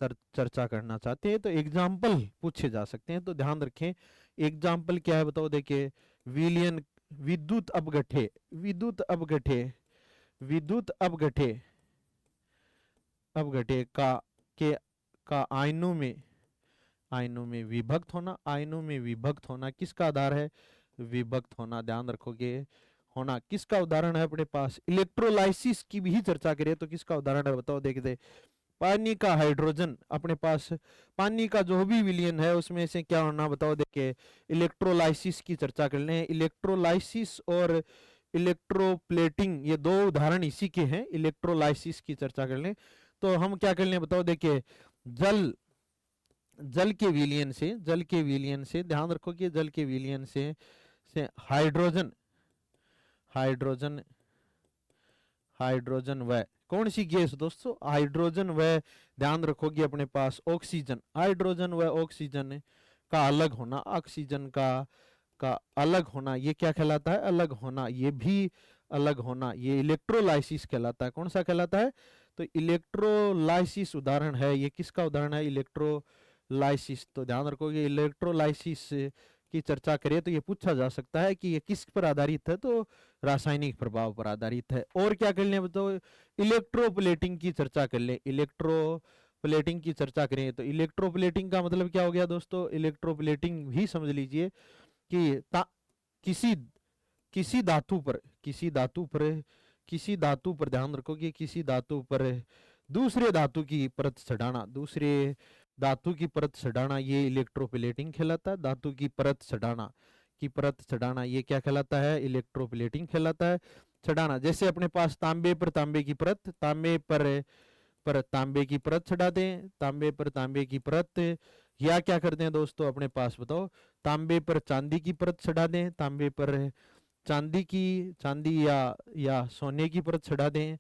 चर्चा करना चाहते हैं। तो एग्जाम्पल पूछे जा सकते हैं, तो ध्यान रखें। एग्जाम्पल क्या है बताओ? देखिए विलयन, विद्युत अपघटे, विद्युत अपघटे, विद्युत अपघटे, अपघटे के का आयनों में, आयनों में विभक्त होना, आयनों में विभक्त होना किसका आधार है? विभक्त होना, ध्यान रखोगे, होना किसका उदाहरण है अपने पास? इलेक्ट्रोलाइसिस की भी चर्चा करें तो किसका उदाहरण है बताओ? देखते, पानी का हाइड्रोजन, अपने पास पानी का जो भी विलयन है उसमें से क्या होना बताओ? देखिए इलेक्ट्रोलाइसिस की चर्चा कर लें। इलेक्ट्रोलाइसिस और इलेक्ट्रोप्लेटिंग ये दो उदाहरण इसी के हैं। इलेक्ट्रोलाइसिस की चर्चा कर लें तो हम क्या कर लें बताओ? देखिए जल, जल के विलयन से, जल के विलयन से, ध्यान रखो कि जल के विलयन से हाइड्रोजन, हाइड्रोजन, हाइड्रोजन व कौन सी गैस दोस्तों? हाइड्रोजन व, ध्यान रखोगे अपने पास ऑक्सीजन, हाइड्रोजन व ऑक्सीजन का अलग होना, ऑक्सीजन का अलग होना, ये क्या कहलाता है? अलग होना। ये भी अलग होना, ये इलेक्ट्रोलाइसिस कहलाता है। कौन सा कहलाता है? तो इलेक्ट्रोलाइसिस उदाहरण है। ये किसका उदाहरण है? इलेक्ट्रोलाइसिस। तो ध्यान रखोगे इलेक्ट्रोलाइसिस की चर्चा करें तो ये पूछा जा सकता है कि ये किस पर आधारित है? तो रासायनिक प्रभाव पर आधारित है। और क्या कर लें तो इलेक्ट्रोप्लेटिंग की चर्चा कर लें। इलेक्ट्रोप्लेटिंग की चर्चा करें तो इलेक्ट्रोप्लेटिंग का मतलब क्या हो गया दोस्तों? इलेक्ट्रोप्लेटिंग भी समझ लीजिए कि किसी, किसी धातु पर, किसी धातु पर, किसी धातु पर, ध्यान रखो कि किसी धातु पर दूसरे धातु की परत चढ़ाना, दूसरे धातु की परत चढ़ाना, ये इलेक्ट्रोप्लेटिंग कहलाता है। धातु की परत चढ़ाना, की परत चढ़ाना, ये क्या कहलाता है? इलेक्ट्रोप्लेटिंग कहलाता है। चढ़ाना, जैसे अपने पास तांबे पर तांबे की परत, तांबे पर तांबे की परत चढ़ा दें, तांबे पर तांबे की परत, या क्या करते हैं दोस्तों अपने पास बताओ, तांबे पर चांदी की परत चढ़ा दें, तांबे पर चांदी या सोने की परत चढ़ा दें,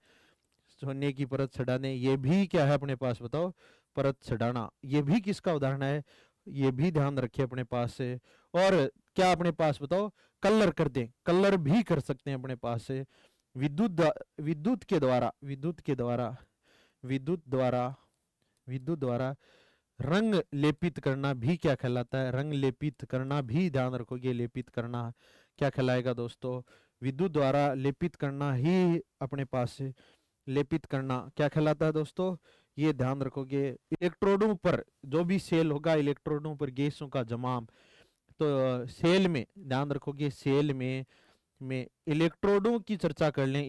सोने की परत चढ़ा दें, ये भी क्या है अपने पास बताओ, परत चढ़ाना, ये भी किसका उदाहरण है, ये भी ध्यान रखिए अपने पास से। और क्या अपने पास बताओ, कलर कर दें, कलर भी कर सकते हैं अपने पास से। विद्युत के द्वारा विद्युत द्वारा विद्युत द्वारा रंग लेपित करना भी क्या कहलाता है, रंग लेपित करना भी ध्यान रखोगे, लेपित करना क्या कहलाएगा दोस्तों, विद्युत द्वारा लेपित करना ही अपने पास से लेपित करना क्या कहलाता है दोस्तों, ये ध्यान रखोगे। इलेक्ट्रोडों पर जो भी सेल होगा, इलेक्ट्रोडों पर गैसों का जमाव, तो सेल में ध्यान रखोगे, सेल में इलेक्ट्रोडों की चर्चा कर लें,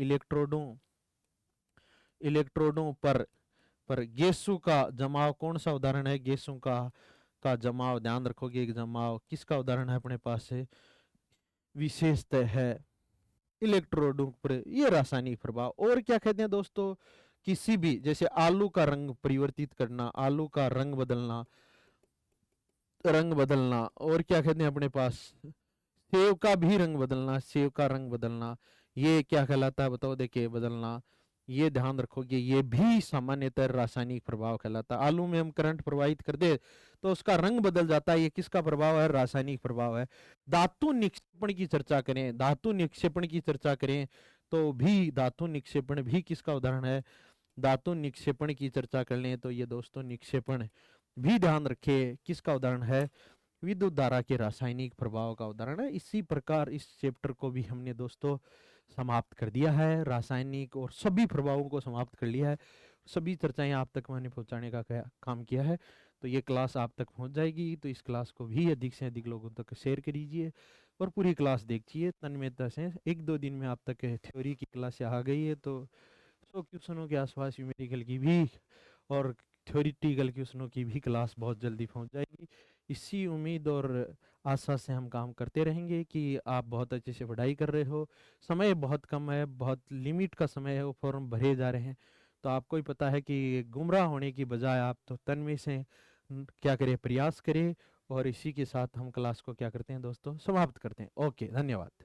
इलेक्ट्रोडों पर गैसों का जमाव कौन सा उदाहरण है, गैसों का जमाव ध्यान रखोगे, जमाव किसका उदाहरण है अपने पास से, विशेषतः है इलेक्ट्रोडों पर ये रासायनिक प्रभाव। और क्या कहते हैं दोस्तों, किसी भी जैसे आलू का रंग परिवर्तित करना, आलू का रंग बदलना, और क्या कहते हैं अपने पास, सेव का भी रंग बदलना, सेव का रंग बदलना, ये क्या कहलाता है बताओ, देखिए बदलना, ये ध्यान रखोगे, ये भी सामान्यतः रासायनिक प्रभाव कहलाता है। आलू में हम करंट प्रवाहित कर दे तो उसका रंग बदल जाता है, ये किसका प्रभाव है, रासायनिक प्रभाव है। धातु निक्षेपण की चर्चा करें, धातु निक्षेपण की चर्चा करें तो भी धातु निक्षेपण भी किसका उदाहरण है, धातु निक्षेपण की चर्चा कर लें तो ये दोस्तों निक्षेपण भी ध्यान रखे किसका उदाहरण है, विद्युत धारा के रासायनिक प्रभाव का उदाहरण है। इसी प्रकार इस चैप्टर को भी हमने दोस्तों समाप्त कर दिया है, रासायनिक और सभी प्रभावों को समाप्त कर लिया है, सभी चर्चाएं आप तक मैंने पहुंचाने का काम किया है। तो ये क्लास आप तक पहुंच जाएगी, तो इस क्लास को भी अधिक से अधिक लोगों तक शेयर करिए और पूरी क्लास देखिए तन्मयता से। एक दो दिन में आप तक थ्योरी की क्लास आ गई है, तो 100 क्वेश्चनों के आसपास न्यूमेरिकल की भी और थ्योरिटिकल क्वेश्चनों की भी क्लास बहुत जल्दी पहुंच जाएगी। इसी उम्मीद और आशा से हम काम करते रहेंगे कि आप बहुत अच्छे से पढ़ाई कर रहे हो। समय बहुत कम है, बहुत लिमिट का समय है, वो फॉर्म भरे जा रहे हैं, तो आपको ही पता है कि गुमराह होने की बजाय आप तो तन्मय से क्या करें, प्रयास करें। और इसी के साथ हम क्लास को क्या करते हैं दोस्तों, समाप्त करते हैं। ओके, धन्यवाद।